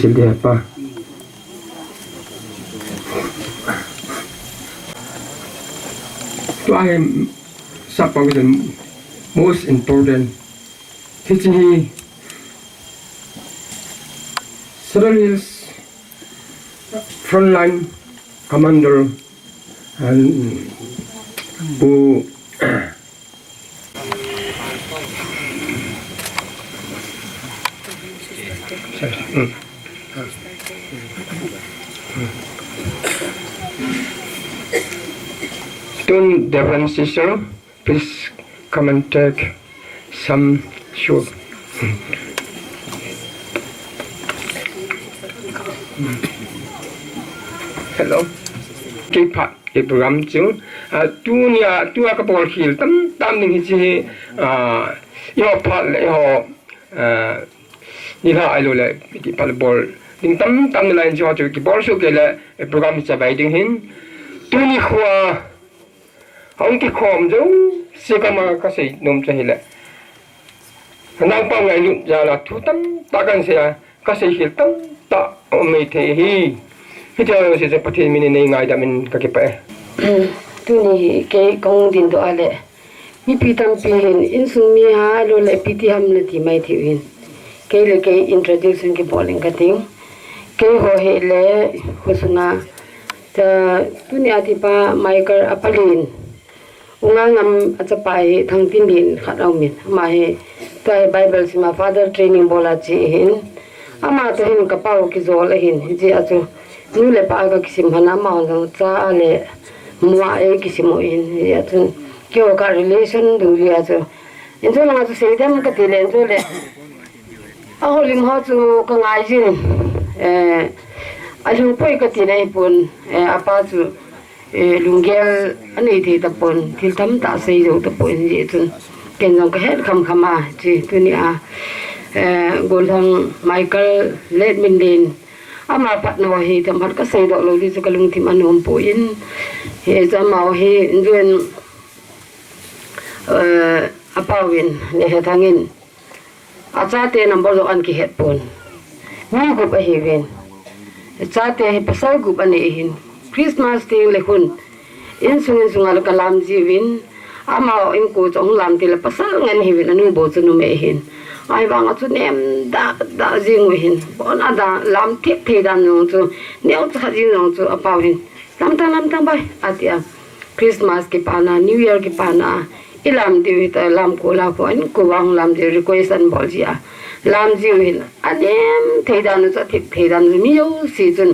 Jadi apa? Itu ayam siapa yang most important. Hichi Israel's frontline commander and who Don't different sister, please come and take some soup. Hello. Kipat cái program chứ tu nhà tu cái bộ hiểu tâm những cái yêu phát lại họ như là ai rồi cái phát bộ những tâm là cho cái bộ số cái là program sẽ bài tiếng hin tu như khoa ông cái khom giống sẽ có mà cái gì nôm cho hết là năng bao ngày lúc giờ là thu tâm ta cần sẽ cái gì hiểu tâm ta mới thấy hi cái giờ sẽ bắt đầu mình này ngay đã mình cái bài tu ni cái công tin đó ale mi pitam pin in sung mi ha lo le piti ham le ti mai thi in cái le cái introduction cái bowling cái tiếng cái ho he le ho sunga ta tu ni ati pa Michael apalin unga ngam achapai thang tin din khat au min ma he tai bible sima father training bola chi hin ama to hin ka pau ki zol hin ji achu nu le pa ka kisim hana ma jang cha le mua e kisim in ya tu kyo ka relation du ya chu in so la chu se dem ka ti len so le a ho lim ha chu ka ngai jin a lung poi ka ti nei pun apa chu lungel ani thi ta pon thil tham ta sei jo ta pon ji chu ken jong ka het kham khama chi tu ni a Gl.Michael Letminlen ama pat no hi tham hat ka sei do lo li chu ka lung thim anom po in he za mau hi injuan apawin ne he thangin acha te number zo an ki het pon ni gup a hi ven cha te he pasal gup ani hin Christmas te le khun in sung al kalam ji win ama in ko chong lam te le pasal ngan hi win anu bo chu nu me hin ai wang a chu nem da jing we hin bon ada lam thep the dan no chu neu cha jing no chu apaw hin lam tang bai atia Christmas ki pana New Year ki pana ilam di ta lam ko la ko an ko wang lam di request an bol ji a lam ji hin anem the dan chu thep the dan mi yo si chun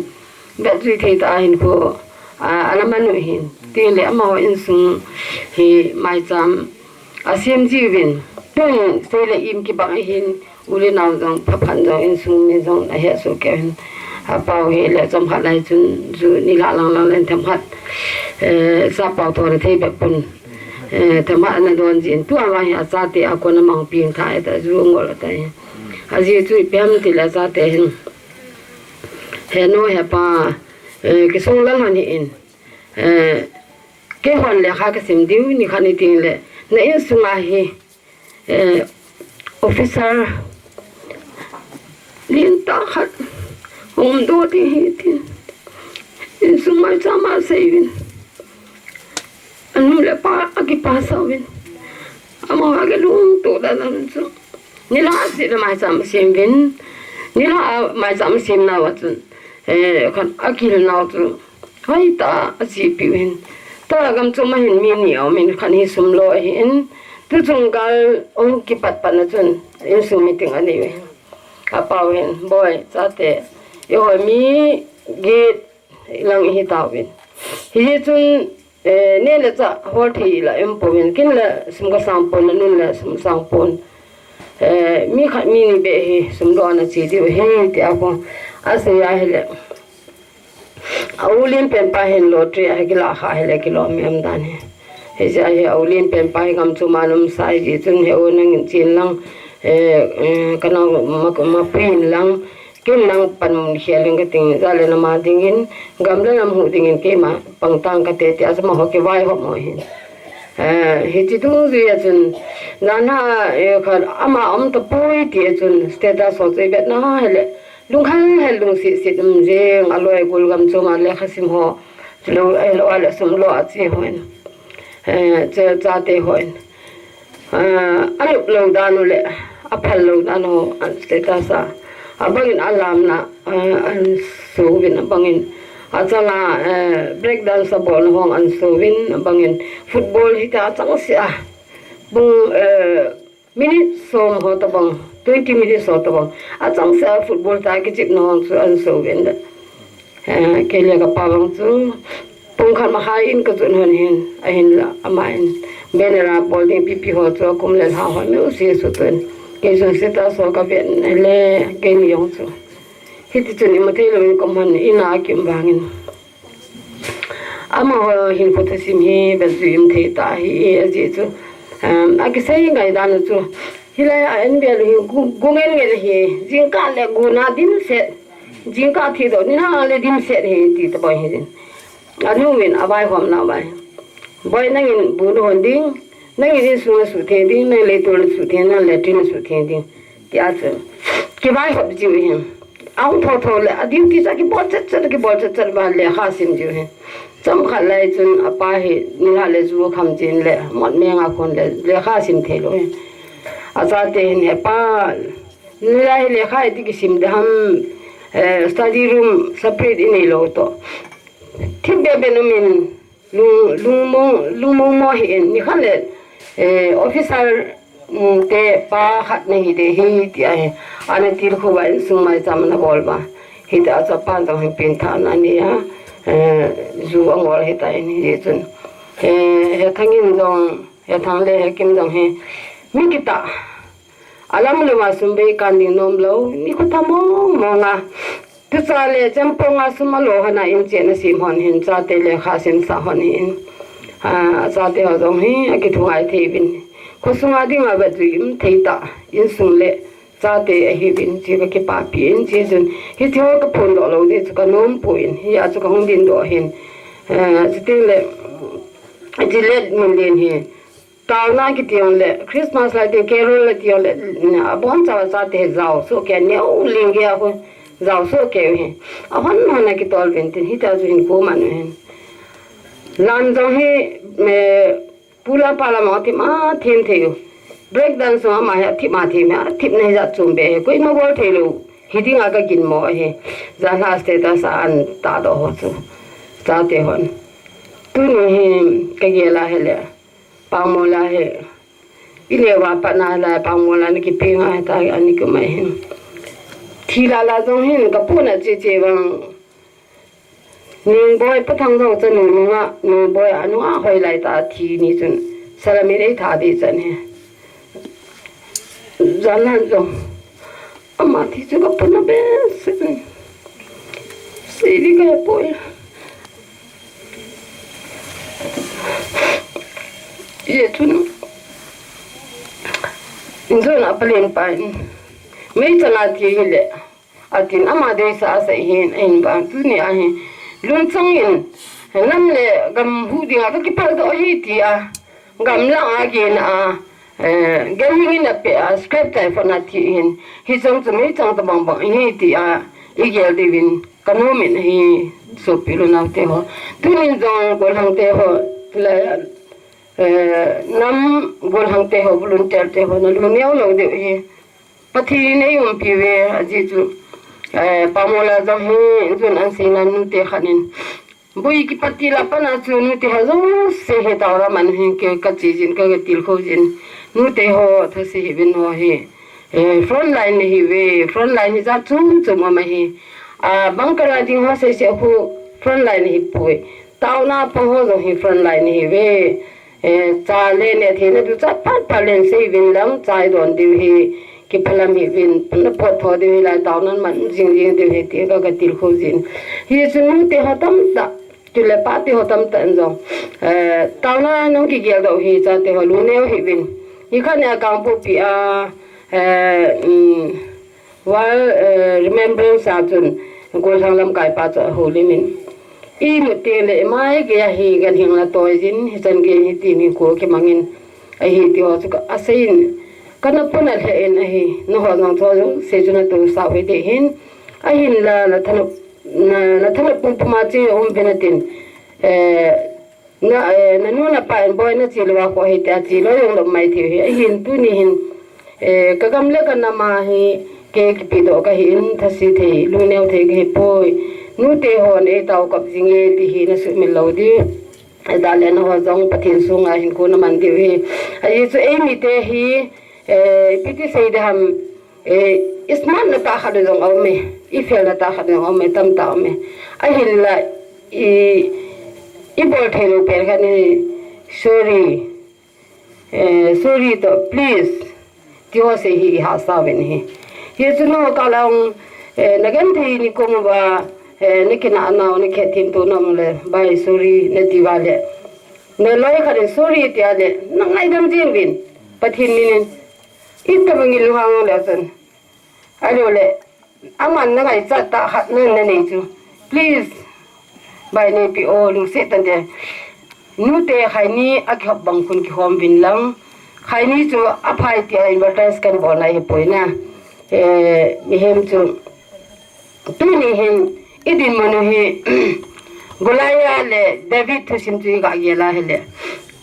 be ji the ta hin ko alaman hin ti le ma in sung hi mai cham asem ji win tung se le im ki bang hin uli naw jong phaphan jong in sung mi jong a he so ke hin a pau he le chom khat lai chun zu ni la lang len tham khat sa pau to re thei be pun tham ha na don jin tu wa ya sa te a ko na mang ping thai ta zu ngol ta a ji chu pem ti la sa te hin he no he pa ke song lang han in ke hon le kha ka sim diu ni khani ting le na in sunga hi officer lin ta khat hom do ti hi tin in sunga chama sevin anu le pa aki pa sawin amo age lung to da nam chu ni la si le mai cham sim vin ni la mai cham sim na wa chun khan akil na chu hai ta asi pi win ta gam chu ma hin mi ni au min khan hi sum lo hin tu chung gal ong ki pat pat na chun in su meeting ani we apa wen boy cha te yo mi gate lang hi ta win hi chun ne le cha hol thi la em po win kin la sum ka sam pon nun la sum sang pon mi khat mi ni be hi sum do na chi di he ti a ko ase ya hele aulin pen pa hen lotri a ki la kha hele ki lo mi am dan he ja he aulin pen pa gam chu manum sai ji chun he o nang chin lang kana ma pen lang kin nang pan heling ka ting za le na ma dingin gam le nam hu dingin ke ma pang tang ka te te as ma ho ke vai ho mo hin he chi tu zi ya chun na na e kha ama am to poi ti chun status so che bet na hele lung khang hel lung si je aloi gulgam choma le khasim ho lo elo ala sum lo a chi hoin che cha te hoin alup lo danu le aphal lo danu an status a abangin alam na an sovin abangin achala break dance ball hong an sovin abangin football hita chang sia bung minute som ho ta bang 20 minutes ho ta bang achang sia football ta ki chip no so an sovin da ke le ka pawang chu pung khan ma hai in ka chun hon hin a hin la amain benera bowling pp ho cho kum le ha ho me usi su ten ke so sita so ka ben le ke ni yong chu hiti chuni ma thelo in kom han ina kim bangin ama ho hin ko tasim hi bezim the ta hi aji chu a ki sei ngai dan chu hilai an bel hi gungen nge hi jingka le guna din se jingka thi do ni na le din se he ti ta boy he anu win abai hom na bai boy nangin bu no ding nangin su su the ding na le to su the na le tin su the ding ti a chu ki bai hop ji wi hin au tho le adim ti sa ki bol chat ba le khasim ji he cham kha lai chun apa he ni la le zu kham jin le mon me nga khon le khasim the lo a za te ne pa ni la le kha ti ki sim da ham study room separate in lo to thib be be no min lung mo hi ni khan le officer te pa khat ne hi de hi ti ai ane tir khu ba sung mai cham na bol ba hi ta cha pan dong hi pin tha na ni ha zu angol hi ta ni je chun he thangin dong he thang le he kim dong he mi kita alam le ma sum be kan ni nom lo ni ko ta mo nga tu cha le cham po nga sum lo hana in che na sim hon hin cha te le kha sim sa hon in cha te ho dong hi a ki thu ai the bin ko sunga ding a ba dream thei ta in sung le cha te a hi bin chi ba ki pa pi in chi jun hi thio ka phun lo lo de chu ka nom pu in hi a chu ka hong din do hin chi te le ji Letminlen hi tao na ki tiong le Christmas la te carol le tiong le a bon cha te zao so ke ne u ling ya ko zao so ke hi a hon na ki tol ben tin hi ta ju hin ko man hin lan jong hi me pula pala ma ti ma them theu break dance ma ha thi ma thip nei za chum be ko ma bol thelu hiding aga gin mo he za la status an ta do ho chu ta te hon tu ni he ke ge la he le Pangmol la he ile wa pa na la Pangmol la ni ki pe nga ta ani ko mai he thi la jong hin ka pu na che wang ning boy pathang do chen nu nga nu boy anu a hoi lai ta thi ni chun salami dei tha di chan he zanan zo ama thi chu ka pu na be se di ka boy ye chun inzon apalen pan me chana thi le atin ama de sa sa hin ein ba tu ni a hin lun chang in nam le gam hu ding a ki pal do hi ti a gam la a gen a gaming in a pe a script type for na ti hin hi chang chu me chang ta bang bang hi ti a i gel de win kanomin hi so pilu na te ho tu ni jong ko hang te ho le nam gol hang te ho volunteer te ho na lu neo lo de hi pathi nei pi we aji chu pamola jam hi jun an sina nu te khanin bui ki pati la pana chu nu te ha zo se he ta ra man hi ke ka chi jin ka til kho jin nu te ho tha se hi bin ho hi front line hi we front line hi za chung chung ma hi bangkara ding ho se khu front line hi pui tau na pa ho zo hi front line hi we cha le ne the ne du cha pat palen se vin lam chai don di hi ki phalam hi vin na pot tho de la tau nan man jing de he te ka til kho jin hi chu te ha tam ta ki le pa te ho tam ta zo tau na nong ki gel do hi cha te ho lu ne hi vin hi kha ne ka pu pi a remembrance a chun ko sang lam kai pa cha ho li min I mutte le mai ge hi gan hing la toy jin hi chan ge hi ti ni ko ke mangin a hi ti ho chu asain kana puna le en hi no ho nang tho se chuna to sa we de hin ahin la na thanop puma chi benatin na nuna pa en boy na chi lwa ko hi ta chi lo yong lo mai thi hi ahin tu ni hin kagam le kan ma hi ke ki pi do ka hin thasi the lu neu the ge poi nu te hon e tau kap jinge ti hi na su mi lo di da le na ho jong pathin sunga hin ko na man ti hi ai chu e mi te hi piti sei de ham isman na ta kha de jong au me I fel na ta kha de au me tam ta me a hin la I bol the lo per ka ni sorry to please ti ho se hi ha sa ven hi ye chu no ka long na gan thi ni ko ba ne ke na na ne ke tin to na le bai sorry ne ti wa le ne loi kha de sorry ti ale na ngai dam jin bin pathin ni ne I ta bang lu hang le san alo le aman na ngai cha ta khat ne ne chu please bai ne pi o lu se tan de nu te khai ni a khop bang khun ki hom bin lang khai ni chu a phai ti advertise kan bon ai poina mi hem chu tu ni hen idin manu he golaya le david thu sim chu ga ye la hele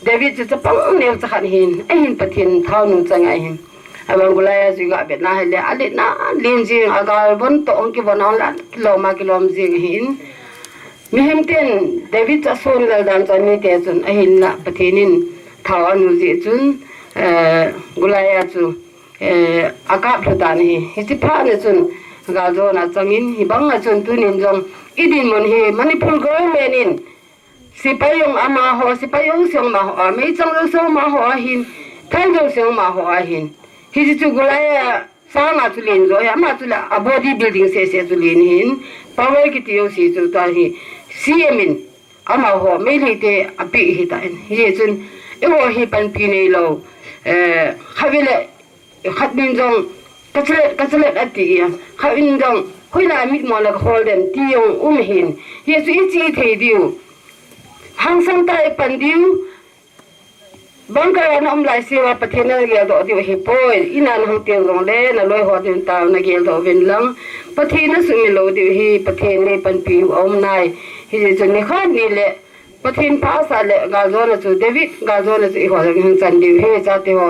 david chu pang ne cha khan hin a hin pathin thau nu changa hin abang golaya chu ga bet na hele ale na lin jing agal bon to ong ki bon on la kiloma kilom jing hin mi hem ten david cha son la dan cha ni te chun a hin la pathinin thau anu ji chun golaya chu akap thutan hi chi pha ne chun ga zo na changin hi bang a chun tunin jong idin mon hi manipur government in sipayong ama ho sipayong siang ma ho me chang lo so ma ho hin thang lo siang ma ho hin hi chu golaya sa ma chu lin zo ya ma chu la a body building se chu lin hin power ki ti yo si chu ta hi cmin ama ho me li te api hi ta hi chun e ho hi pan pi nei lo khavile khatmin jong kachelet ati ya khavin jong hoila mit mo la hol dem ti yong hin yesu ichi thei diu hang sang tai pan diu bangka na lai sewa pathena ge do diu hi poi ina hang tiang jong le na loi ho din ta na gel do vin lang pathena su mi lo diu hi pathene pan pi nai hi je ni khan ni le pathin pa sa le ga zo na chu david ga zo na chu ho hang chan diu he cha te ho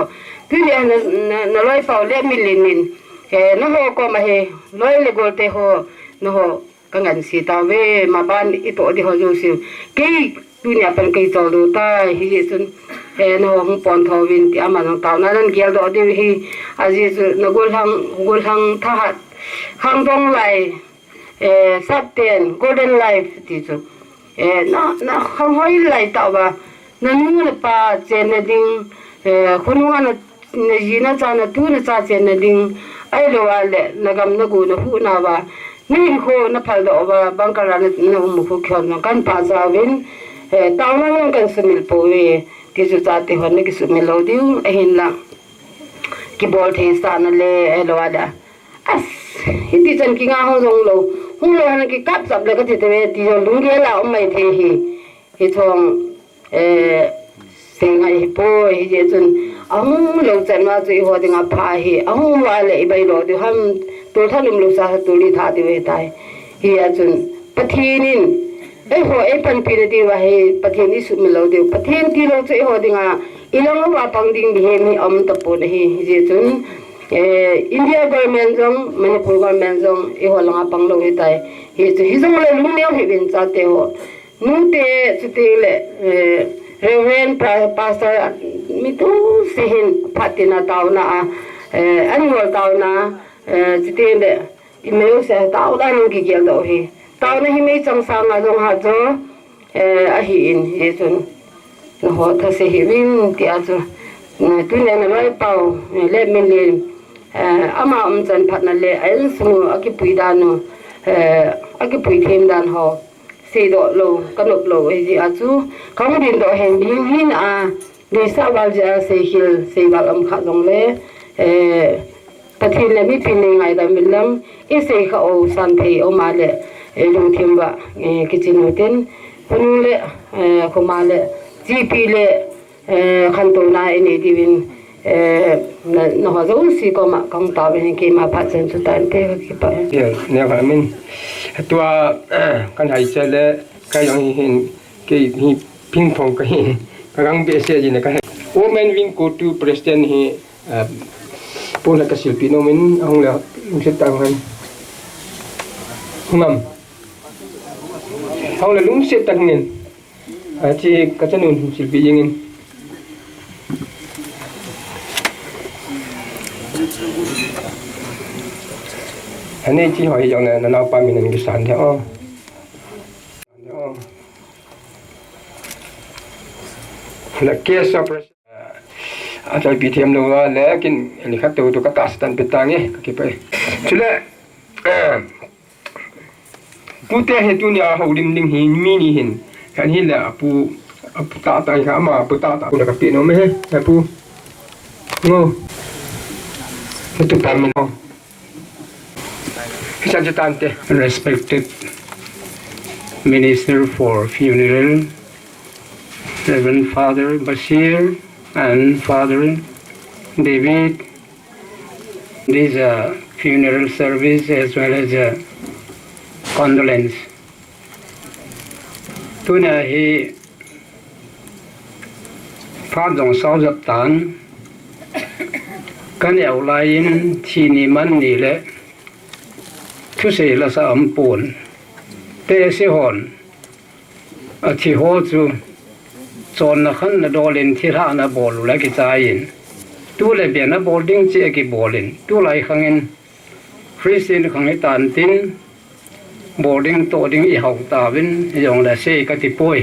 tu na loi pau Letminlen no ho ko ma he loi le gol te ho no ho kangan si ta we ma ban I to di ho jo si ke dunia pan ke to do ta hi je sun no hong pon tho win ti ama no ta na nan gel do di hi a ji su no gol hang tha hat hang dong lai sap ten golden life ti chu na hang hoi lai ta ba na nu le pa chen na ding khunwa na ji na cha na tu na cha chen na ding ai lo wa le na gam na gu na hu na ba ni ho na phal do ba bangkara na mu khu khyon na kan pa za win ta na ngang kan sumil po we ti chu cha te hon ki sumil lo diu a hin la ki bol the sa na le ai lo wa da as hi ti chan ki nga ho jong lo hu lo na ki kap sap le ka ti te ti jo lung ge la mai the hi thong se ngai hi po hi je chun ahung lo chan ma chu ho dinga pha hi ahung wa le bai lo du ham to thalum lo sa tu li tha di we tai hi a chun pathinin e ho e pan pi de wa he pathin ni su mi lo de pathin ti lo chu ho dinga ilong wa pang ding bi he mi ta po de hi je chun India government jong Manipur government jong e ho langa pang lo he tai hi chu hi jong le lu neu he bin cha te ho nu te chu te le Reverend Pastor mitu sihin patina tauna annual tauna jitende imeu se tauna nu ki gel do hi tauna hi mei chang sang a jong ha jo a hi in he chun no ho tha se hi win ti a chu tu ne na loi pau Letminlen ama chan phatna le al su akipui danu akipui them dan ho se do lo kanop lo e ji a chu kang din do hen ding hin a de sa wal ja se hil se wal kha long le pathin le mi pin ngai da milam e se kha o san the o ma le lung thim ba kitchen hotel panu le ko ma le gp le khan to na e ne di win nó họ giống gì có mà công tao bên kia mà phát triển cho tàn thế cái vậyเนี่ยครับมินตัวกันหายใจแล้วก็ยังเห็นกี่พิงพองก็เห็นกำลังเบียดเสียจีนก็เห็นโอ้แมนวิ่งกูทูประธานเฮพวกนักศิลปินโนมินเอาแล้วลุงเสตังกันมั่มเอาแล้วลุงเสตังเงินที่กระชั้นนุ่นศิลปินยังเงินอันนี้ที่หอยอย่างนั้นเราปามีนันกิสานเท่าแล้วเกี่ยวกับอาจารย์ปีเทียมเราแล้วกินอันนี้ครับตัวกระตัสตันเป็นตังเงี้ยก็ไปชุดละผู้เตะเหตุเนี่ยเขาดิมหินมีนี่หินกันหินแหละผู้ตาตายขามาผู้ตาผู้นักเปียโนไม่ใช่แต่ผู้โง่itu Pangmol. Respected Minister for Funeral, Reverend Father Bashir and Father David. This funeral service as well as condolence. Tuna hi phát dòng sau dập tánกันเอาลายที่นี่มันนี่แหละทุเสละสามปูนเตะเสียหอนที่หัวจูจนนักขันนัดอลินที่ท่านับบอลแล้วกิจายนตัวเลยเบียนนับบอลดิ้งเจ๊กิบอลินตัวไหลขังเงินคริสเตียนขังให้ตันตินบอลดิ้งโตดิ้งอีหอกตาวินยองละเสกติป่วย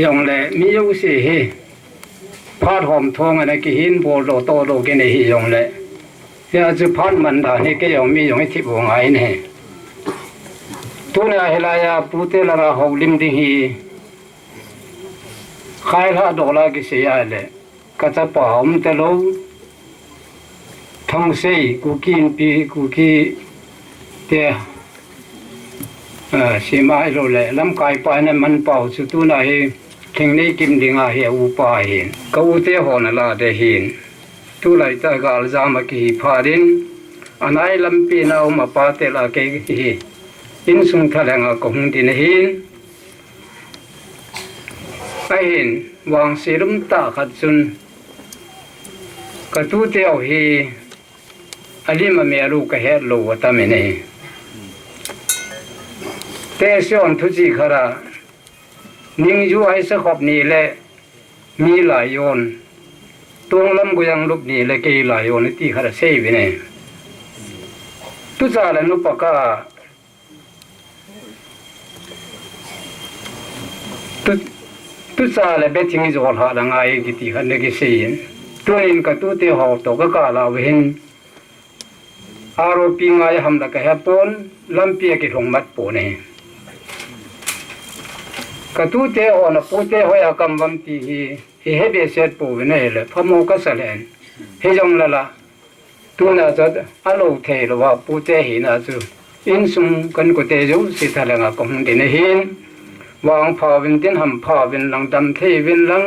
ยองละมียุเสเฮพาดหอมทองอะไรกิหินโบโลโตโลกินในหิยงเลยเนี่ยจะพาดมันด่านี่ก็ยังมีอย่างที่บอกไงเนี่ยตัวเนี่ยเฮลายาปูเตลาหกลิมดิฮีขายละดอลลาร์กิเสียเลยก็จะป่าอมเตโลทั้งสี่กูกินปีกูกีเตะสีไม้โลเลยลำกายไปนั่นมันเป่าสุดตัวไหนทิ้งนี้กิมดิ่งอาเหียอุปาเห็นก็อุเตหอนลาเดหินทุไลตากาลจามกีพาดินอันไหนลำปีนเอามาปาเตลาเกหีอินสุงทะเลงกงดินหินไอเห็นวางสิรุมตาขัดซุนกตูเตอหีอลิมาเมียลูกเฮดโลวตามินีเตชอนทุจิขรานิ่งอยู่ไอ้สักขบนี้แหละมีหลายโยนตัวลำกุยังลุกนี้แหละกี่หลายโยนที่ขราเสียไปเนี่ยตุจาเลนุปกาตุจาเลเบทิงจอลหาดังไอ้กิติขันเด็กเสียนตัวนี้ก็ตัวเตะหอบตัวก็กาลาวินอารมณ์ปีงไงทำตะแคบปนลำเปียกิถงมัดปนเนี่ยกตูเตออนปูเตหอยากำบัมตีฮีเฮเบเสตปูวินัยเลยพะโมกัสเลนเฮจงละละตัวน่าจะอโลเทลว่าปูเตหินาจูอินซุงกันกุเตจูสิทะเลงกงดินหินวางพาวินตินหำพาวินหลังดำเทวินหลัง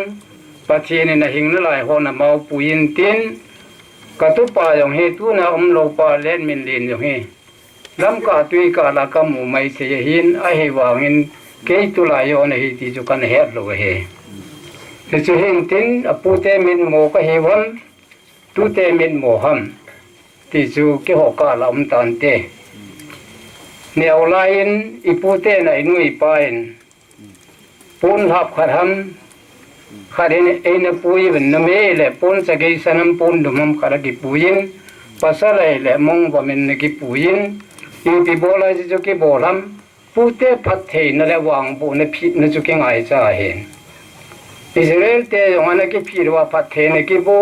ปะเทนในหิงละลายหอนามาปูยินตินกตุปาอย่างเฮตัวน่าโลปาเล่นมินลินอย่างเฮลำกาตุยกาลากามูไม่เสียหินไอเฮวางินเกยตุลายโยนหิติจุกันเฮดโลเฮแต่จะเห็นตินอปูเตมินโมก็เฮวันตุเตมินโมหัมที่จูเกหกาลอมตันเตเนียวลายนอีปูเตนไอนุยปายนปูนหับขัดหัมขัดเอ็นปุยเป็นนเมเลปูนสเกยสนัมปูนดุมขัดกิปุยินปัสสาวะเลมงว่ามันกิปุยินอีปีโบลาจิจุกิโบลัมปูเตพัดเทนและวางปูนพิษนจุกิงไอจ่าเห็นอิสราเอลเตยงอันกิพิรว่าพัดเทนกิบู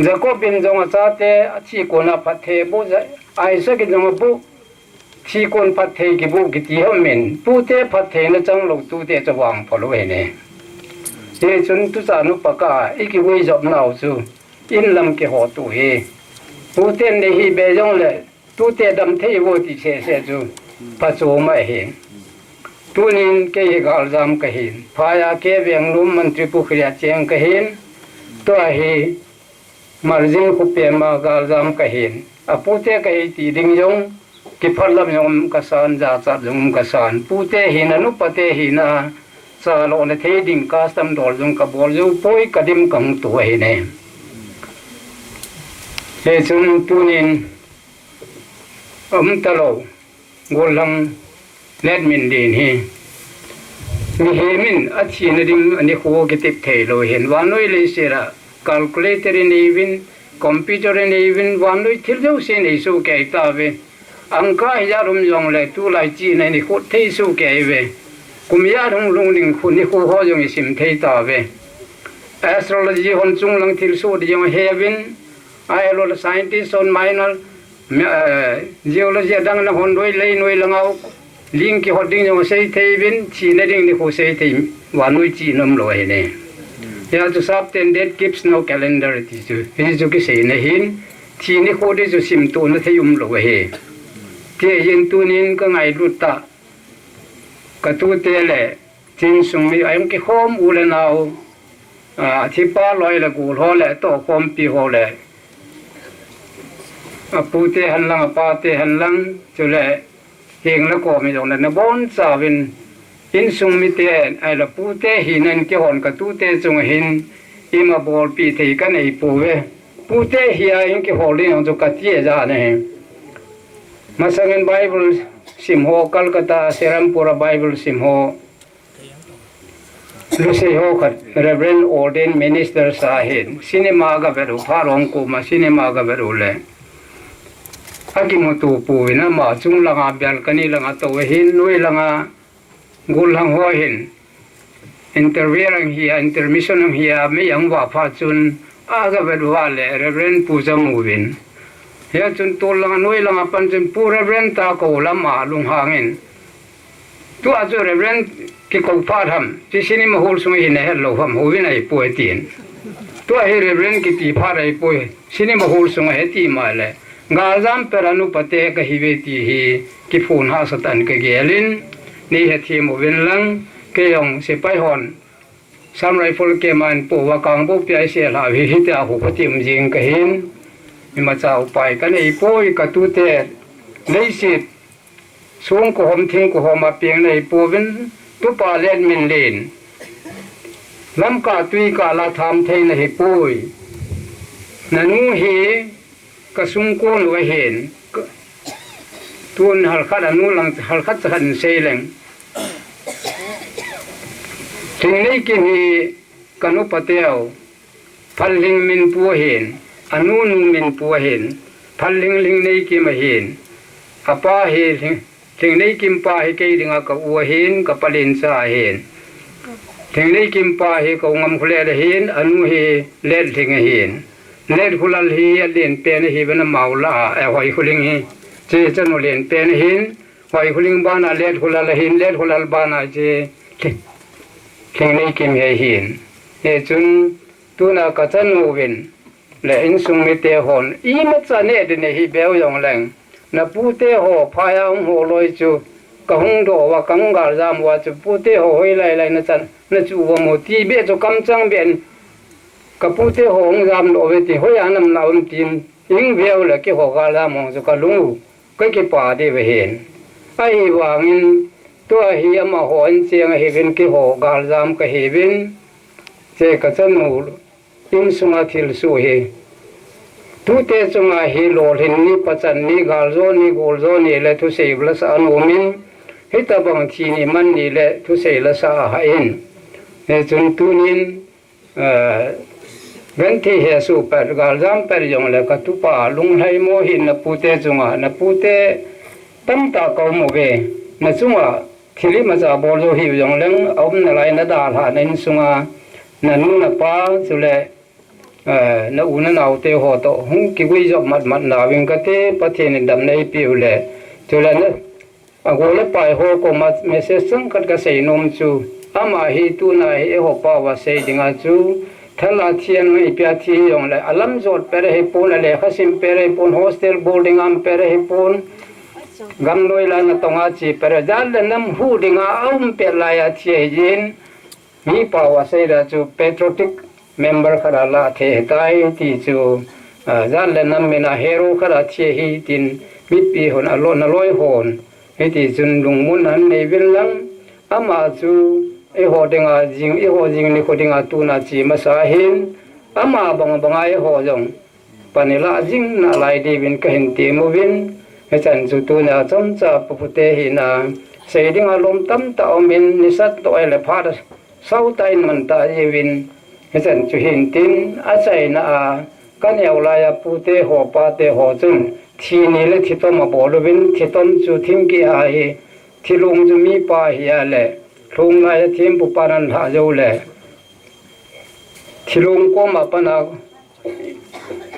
จะก็เป็นจงอาจ่าเตที่คนพัดเทบูจะไอสักจงบูที่คนพัดเทกิบูกิติฮมินปูเตพัดเทนจังลูกตูเตจะวางพอรู้เห็นเฮจนตุสานุปกาอีกวิจบนาวจูอินลำกิหอตูเฮปูเตนในฮีเบจงเลยตูเตดำเทวติเชเสจูปัจจุบันเห็นตัวนี้เกี่ยกาลจามก็เห็นพายาเกี่ยเวียงลุมมันตรีปุขยาเจียงก็เห็นตัวเฮ marjin khu pe ma gal jam ka hin apute ka hi ti ding jong ki phalam yom ka san ja cha jong ka san pute hin anu pate hin a sa lo ne the ding ka sam dol jong ka bol ju poi ka dim kang tu he ne le chun tunin talo golang Letminlen hi mi hemin achi na ding ani kho ki tip thei lo hen wanoi le sera calculator in even computer in even wanoi thil jo se nei su ke ta ve angka ya rum jong le tu lai chi nei ni kho thei su ke ve kum ya rung lung ding khu ni kho ho jong sim thei ta ve astrology hon chung lang thil su di jong heaven I lo scientist on minor geology dang na hon doi lei noi langau ling ki hoding jong sei thei bin chi na ding ni kho sei thei wanoi chi nom lo he ne ya to sap ten date keeps no calendar ti ju he ju ki sei na hin chi ni kho de ju sim tu na thei lo he te yin tu nin ka ngai lu ta ka tu te le chin sung mi ayam ki khom u le nau thi pa loi la gu ho le to khom pi ho le pu te han lang pa te han lang chu le heng la ko mi jong na bon sa win in sung mi te ai la pu te hin an ke hon ka tu te chung hin ima bol pi thei ka nei pu we pu te hi a in ke hol ling jo ka tie ja ne masangin bible sim ho Kolkata Serampura bible sim ho lu se ho khat reverend ordained minister sa hin cinema ga beru pharong ko ma cinema ga beru le aki mutu pu ina ma chung langa bel kani langa to hin noi langa gul hang ho hin interviewing here intermission here me yang wa pha chun aga beru wa le reverend puja movin ya chun to langa noi langa pan chun pu reverend ta ko lama lung hangin tu a chu reverend ki ko pha tham chi sini ma hol sung hin he lo ham ho win ai pu tin tu a he reverend ki ti pha rai pu sini ma hol sung he ti ma le Gazam peranu pate ka hiveti hi ki phun ha satan ka gelin ni he thi mo win lang ke yong se pai hon sam rifle ke man po wa kang bo pi se la hi hi ta hu patim jing ka hin mi ma chau pai ka nei poi ka tu te nei sit sung ko hom thing ko hom ma piang nei po win tu pa Letminlen lam ka tui ka la tham thei na hi poi nanu hi ka sung ko lo hen tun hal khat anu lang hal khat chan sei leng thing nei ki ni kanu pateo phal ling min pu hen anu nu min pu hen phal ling ling nei ki ma hen apa he thing nei kim pa he ke dinga ka u hen ka palin sa hen thing nei kim pa he ko ngam khule le hen anu he let thing hen let khulal hi len pen hi bana maula a hoi khuling hi che chanu len pen hin hoi khuling bana let khulal hin let khulal bana che thing nei kim he hin he chun tuna ka chanu win le in sung mi te hon I ma cha ne de ne hi beu yong leng na pu te ho pha ya ho loi chu ka hung do wa kang gar jam wa chu pu te ho hoi lai lai na chan na chu wa mo ti be chu kam chang ben kapute hong jam lo ve ti hoya nam na um tin ing veo la ki ho ga la mo ka lu ka ki pa de ve hen ai wangin to hi ama ho an cheng hi vin ki ho ga jam ka hi vin che ka chan mu in sunga thil su he tu te chunga hi lo hin ni pachan ni gal zo ni gol zo ni le thu sei bla sa an umin hi ta bang thi ni man ni le thu sei la sa ha in he chun tu nin when thi he su per gal jam per jong le ka tu pa lung hai mo hin na pute chunga na pute tam ta ko mo ve na chunga thili ma cha bol jo hi jong leng om na lai na da ha nen sunga na nu na pa chu le na u na nau te ho to hung ki gui job mat mat na wing ka te pa the ni dam nei pi u le chu le na a go le pai ho ko ma message sang kat ka sei nom chu ama hi tu na hi ho pa wa sei dinga chu thala thian mai pya thi yong le alam jot pere he pon le khasim pere pon hostel boarding am pere he pon gam noi la na tonga chi pere dal le nam hu dinga am pe la ya thi jin mi pa wa sei ra chu patriotic member khara la the tai ti chu zan le nam mena hero khara che hi tin mit pi hon alo na loi hon he ti chun lung mun an nei vil lang ama chu e ho denga jing e ho jing ni ko denga tu na chi ma sa hin ama bang bang ai ho jong panila jing na lai de bin ka hin ti mu vin he chan chu tu na chom cha pu pu te hi na sei ding a lom tam ta omin ni sat to ele pha da sau tai man ta ye vin he chan chu hin tin a chai na a kan yau la ya pu te ho pa te ho chun thi ni le thi to ma bol vin thi tom chu thim ki a hi thi lung chu mi pa hi a le lung la ya thim pu pa ran ha jo le thi lung ko ma pa na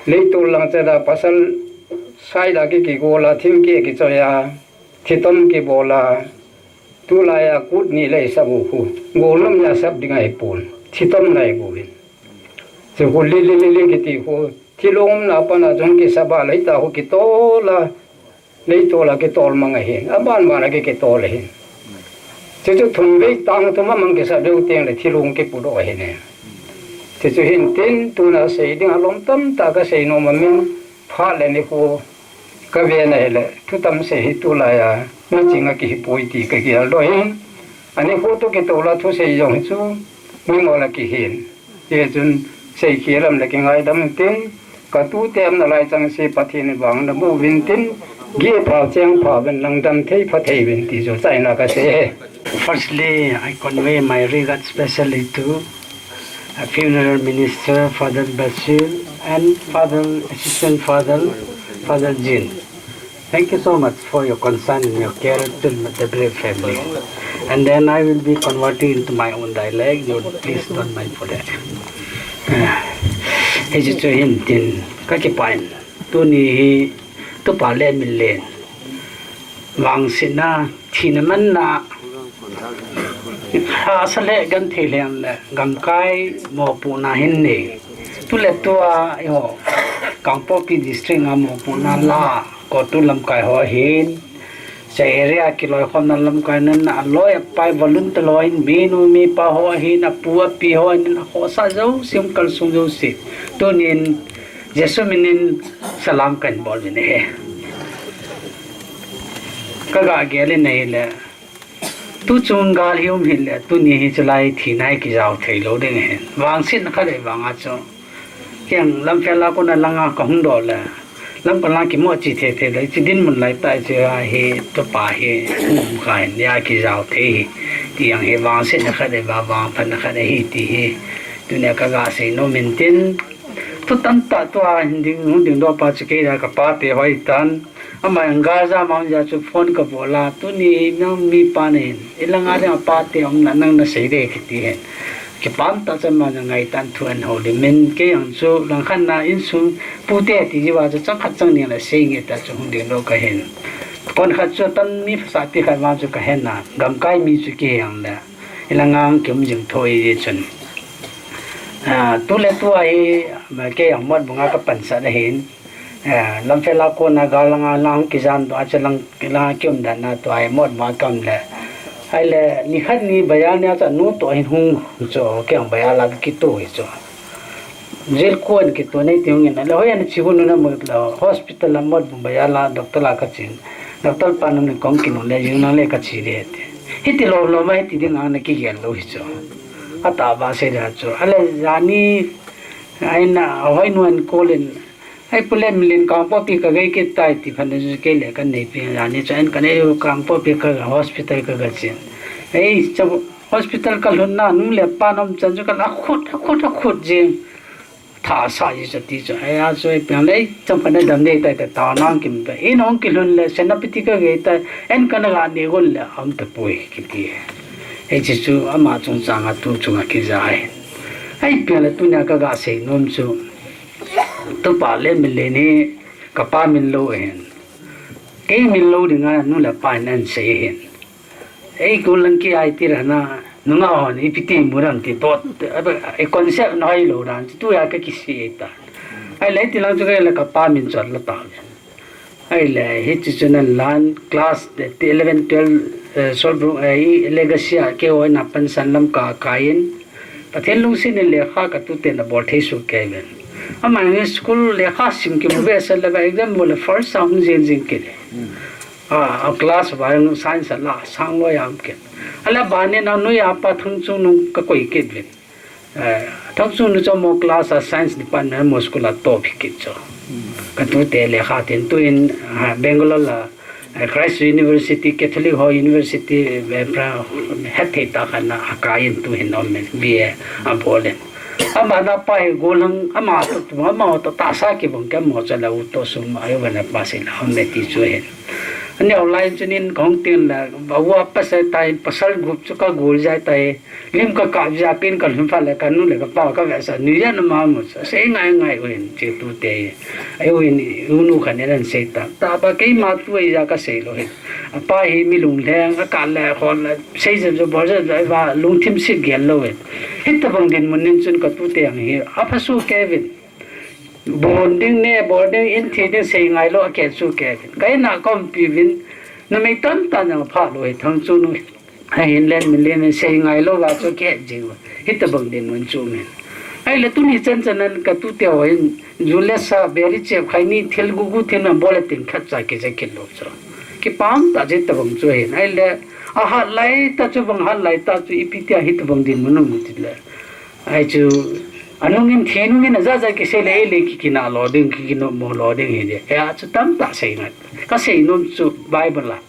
le tu lang cha da pasal sai da ki go la thim ki cho ya thi tom ki bola tu la ya kut ni le sa bu khu go lam ya sab ding ai pon thi tom nai bu vin chu ko li ki ti ho thi lung na pa na jong ki sa ba lai ta ho ki to la lấy to là cái to mà ngày hiện, ban mà là cái to là hiện, chứ chú thùng với tăng tôi mà mang cái sao đầu tiên là thi luôn cái bút đồ hiện này, chứ chú hiện tin tôi là xây dựng lòng tâm ta cái xây nó mà mình phá lên đi cô cái về này là tôi tâm xây tôi là nó chỉ là cái bụi thì cái kia rồi anh ấy cô tôi cái to là tôi xây dựng chú mình gọi là cái hiện, chứ chú xây kia làm là cái ngày đâm tin cả tu tem là lại chẳng xây phát hiện vàng là bộ viên tin gie phao chang phao bên Longdam thấy phát hiện bên tí rồi tại nào cái thế. Firstly, I convey my regards especially to funeral minister Father Bashir and Assistant Father Jin. Thank you so much for your concern and your care to the brave family. And then I will be converting into my own dialect. You please don't mind for that. He's just in các cái bài tôi ni tôi bảo Letminlen vàng xin na thì nó mình na ha sẽ lệ gần thì liền là gam cái mò phụ na hin nè tôi lệ tôi yo cảng Popi district na mò phụ na la có tôi làm cái họ hin sẽ area cái lối con na làm cái nên na lối pai volun tới lối minu mi pa họ hin na pua pi họ nên họ sa dấu sim kal sung dấu xịt tôi nên Yesus minin salam kan bol ni kaga gele nei le tu chung gal hium hin le tu ni hi chlai thi nai ki jaw thei lo ding hen wang sin kha le wang a cho kyang lam phela ko na langa ka hung do la lam pa la ki mo chi the the le chi din mun lai tai che a he to pa he khai ya ki jaw thei ti yang he wang sin kha le ba wang phan kha le hi ti hi tu ne kaga se no maintain tu tan ta to a ding do pa che ke da ka pa te hoi tan ama ngaza mang ja chu phone ka bola tu ni nang mi pa ne ilanga de pa te om na nang na sei de khiti hen ke pan ta chan ma ngai tan thuan ho de men ke yang chu lang khan na in su pu te ti ji wa chu chang khat chang ni la sei nge ta chu hung ding do ka hen kon khat chu tan mi sa ti kha ma chu ka hen na gam kai mi chu ke yang la ilanga kem jing thoi de chun tu le tu ai ma ke yang mod bunga ka pan sa da hen lam phela ko na galanga lang kizan to achalang kila kyum da na to ai mod ma kam le ai le ni khat ni bayan ya cha nu to hin hung cho kyang bayala ki to hi cho jel ko an ki to nei tiung na le hoyan chi hun na mo la hospital la mod bayala doctor la ka chin doctor panam ni kong ki no le yu na le ka chi re te hiti lo mai ti ding na ki gel lo hi cho ata ba se ra cho ale jani ai na hoi nuan kolin ai Letminlen cảng Popi ka gai ke tai ti phan ju ke le kan nei pe ani chen kan e cảng Popi ka hospital ka ga chen ei chab hospital ka lun na nu le pa nom chan ju ka khot je tha sa ji ti cho ai a so e pe le cham phan dam nei tai ta na kim pe in ong ki lun le senapiti ka gai ta en kan ga ne gol le am ta poi ki ti ei chi chu ama chung chang a tu chung a ki jai ai pe le tu na ka ga se nom chu तो पाले मिले ने कपा मिल लो हैं कई मिल लो डिंगा नु ला पानन से हैं ए गोलन की आईती रहना नुंगा होन इपिति मुरंग ti तो अब ए concept नई लो रान तू या के किसी एता ai ले तिलंग जगह ला कपा मिल चल ला ता ai ले हिच चनल लान क्लास 11 12 सोल ए लेगेसी के ओ ना पन सनलम का काइन ประเทศลุงสินเลขากับตุเตนบอลเทสุเกเป็นอามันในสกุลเลขาสิมกิบเวสเลบเอ็กซ์มอลเฟิร์สสองเจนจิงกินเอาคลาสวายไซน์สละสังลอยามกินอะไรบ้านเนี่ยน้องนุยอาปะทั้งจุนก็คุยกินเป็นทั้งจุนจะมอคลาสไซน์ดิปันเนี่ยมอสกุลาโตพิกิจจ้ะกับตุเตเลขาเต็นตุอินเบงกอลละChrist University Catholic University แบบเฮติตาขันนะอากายินตุเห็นอมเป็นบีเออันโบเลนอามาดาไปกูลังอามาตุตาสากิบังแกมอจะเลวตัวสุมาอยู่วันปัสสิลาเมติจูเห็นอันนี้ออนไลน์จุนินของตีนละบ่าวปัสใต้ปัสสาวะจุกกูลใจใต้ลิมก็กาบจะกินกันฟ้าเลยกันนู่นเลยก็ป้าก็แบบสันนิยามมาหมดเสียง่ายเว้ยเจ้าตัวเตยไอ้เว้ยอุนุขันเนี่ยนั่นเสียตาปะกี่มาตัวอีจาก็เสียเลยป้าเฮมีลุงแรงก็การแลคนละเสียจะบอกจะว่าลุงทิมสิเกลเลยฮิตบังดินมันนี่จนก็ตัวเตยอย่างนี้อาพัสุเกวินบอลดิ้งเนี่ยบอลดิ้งอินทีดิ้งเสียง่ายโลกแก่สู้แก่กันก็น่าก็ปีวินนั่นไม่ตั้งตาอย่างพาเลยทั้งจุนให้เห็นเล่นมันเล่นเสียง่ายโลกว่าสู้แก่จริงวะฮิตบังดินมันจูเนี่ยไอ้เรื่องตุนี่จันนั้นก็ตัวเดียวเห็นยูเลสาเบริเจ็บใครนี่เทลกูเทนบอลติงขัดใจกิจกิจโลกจ้ะकि पाम ताजे तबंग जो है ना ले आहा लाई ताजो बंग हा लाई ताजो इपित्या हित बंग दिन मनो मुतिले आई जो अनुगिन थेनुगिन जा के ले की ना लोडिंग की नो मो लोडिंग हे जे या जो तम ता से ना का से नो जो बाइबल ला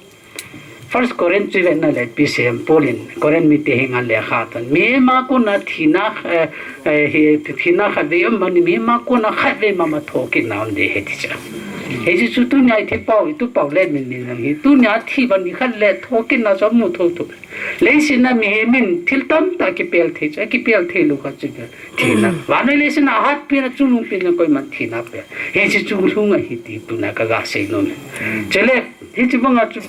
फर्स्ट कोरिन्थ जो ना ले पीसीएम पोलिन कोरिन्थ मिते हेंगा ले खातन मे मा को ना थीना हे थीना खबे मन मे मा को ना खबे मा थोके नाम दे हे तिचा हे जो तू न्याय थे पाव ले मिन ही तू न्याय थी बनी खल ले थोके ना जो मु थो ले सिना मे मिन थिल तम ता के पेल थे जा के पेल थे लुका च थी ना वाने ले सिना हाथ पे ना चुनु पे ना कोई मन थी ना पे हे जो चुलुंग ही ती तू ना का गा से नो चले हे जो बंगा चु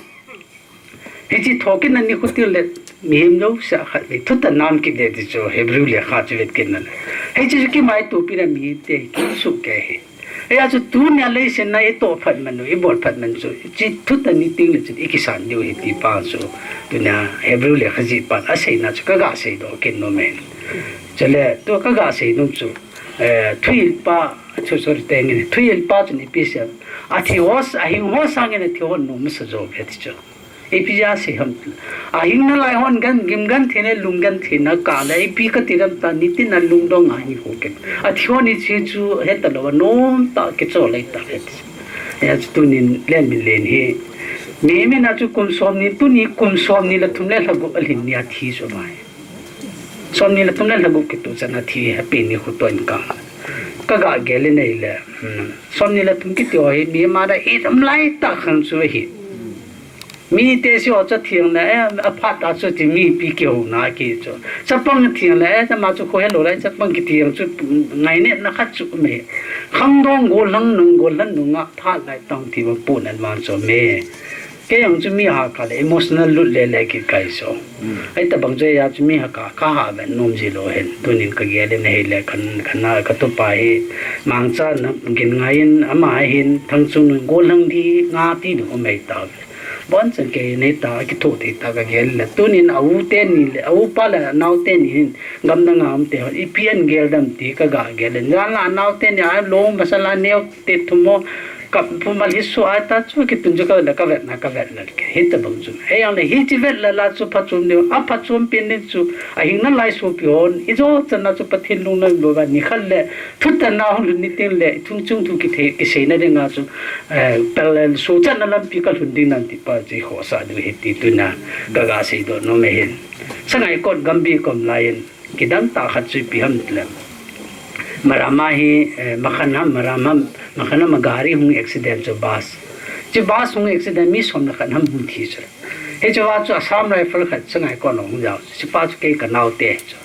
हे जी थोके ना नि खुती ले मेम नो सा खले तो त नाम की दे दे जो हेब्रू ले खा चवेत के ना हे जो की माई तो पीरा मी ते की सु के है या जो तू न्याले से ना ये तो फट मन ये बोल फट मन जो जी तू त नि तिंग ले एक किसान जो है ती पा जो तू ना हेब्रू ले खजी पा असे ना जो का से दो के नो में चले तो का से नो जो थुइल पा छो छो तेंगे थुइल पा जो नि पिसा आथि होस आहि होस सांगे ने थि हो नो मस जो भेति जो एपिजा से हम आहिंग न लाय होन गन गिमगन थेने लुंगन थेना काला एपी का तिरम ता निति न लुंगदोंग आहि होके अथियोनि छेजु हेतलो नोम ता के चो लेता या तुनि लेमिलेन हे मेमे ना चु कुम सोमनि तुनि कुम सोमनि ल तुमले लगु अलिनिया थी सो बाय सोमनि ल तुमले लगु के तो जना थी हैप्पी नि खुतोन का गा गेले नै ले सोमनि ल तुम के त्यो हे मे मारा एकदम लाइ ता खन सो हे मी तेसी हो थियङ न अफा ताचो ति मी पी के हो ना के जो सपंग थियङ ल त माचो खोहे लोलाई सपंग कि थियङ चु ngaine na kha chu me khangdong golang nung tha lai tong thi ba pu nan man so me ke yang chu mi ha ka le emotional lut le ki kai so ai ta bang je ya chu mi ha ka ha ba nom ji lo hen tunin ka ge le ne le khana ka to pa hi mang cha na gin ngain ama hin thang chu golang di nga ti no me ta bon chen ke ne ta ki tho te ta ga gel la tunin au te ni le au pa la nau te ni gam na ngam te i pian gel dam ti ka ga gel na la nau te ni a long masala ne te thumo ka pu mal hi so ata chu ki tun ka la ka vet na ke hit bang chu he yang le hi chi vet la chu pha chum ne a pha chum pin ne chu a hing na lai so pion i zo chan na chu pathin lung na lo ba ni khal le thu ta na hu ni tin le chung thu ki the ki se na de nga chu parallel so chan na lam pi ka hun ding nan ti pa ji ho sa du hi ti tu na ga ga se do no me hin sangai kot gambi kom lain ki dam ta khat chu pi ham le marama hi makhana magari hung accident jo bas hung accident mi som na khan ham hum thi char he jo wa chu asam rifle khat changai ko no hung jaw si pa chu ke ka naw te chu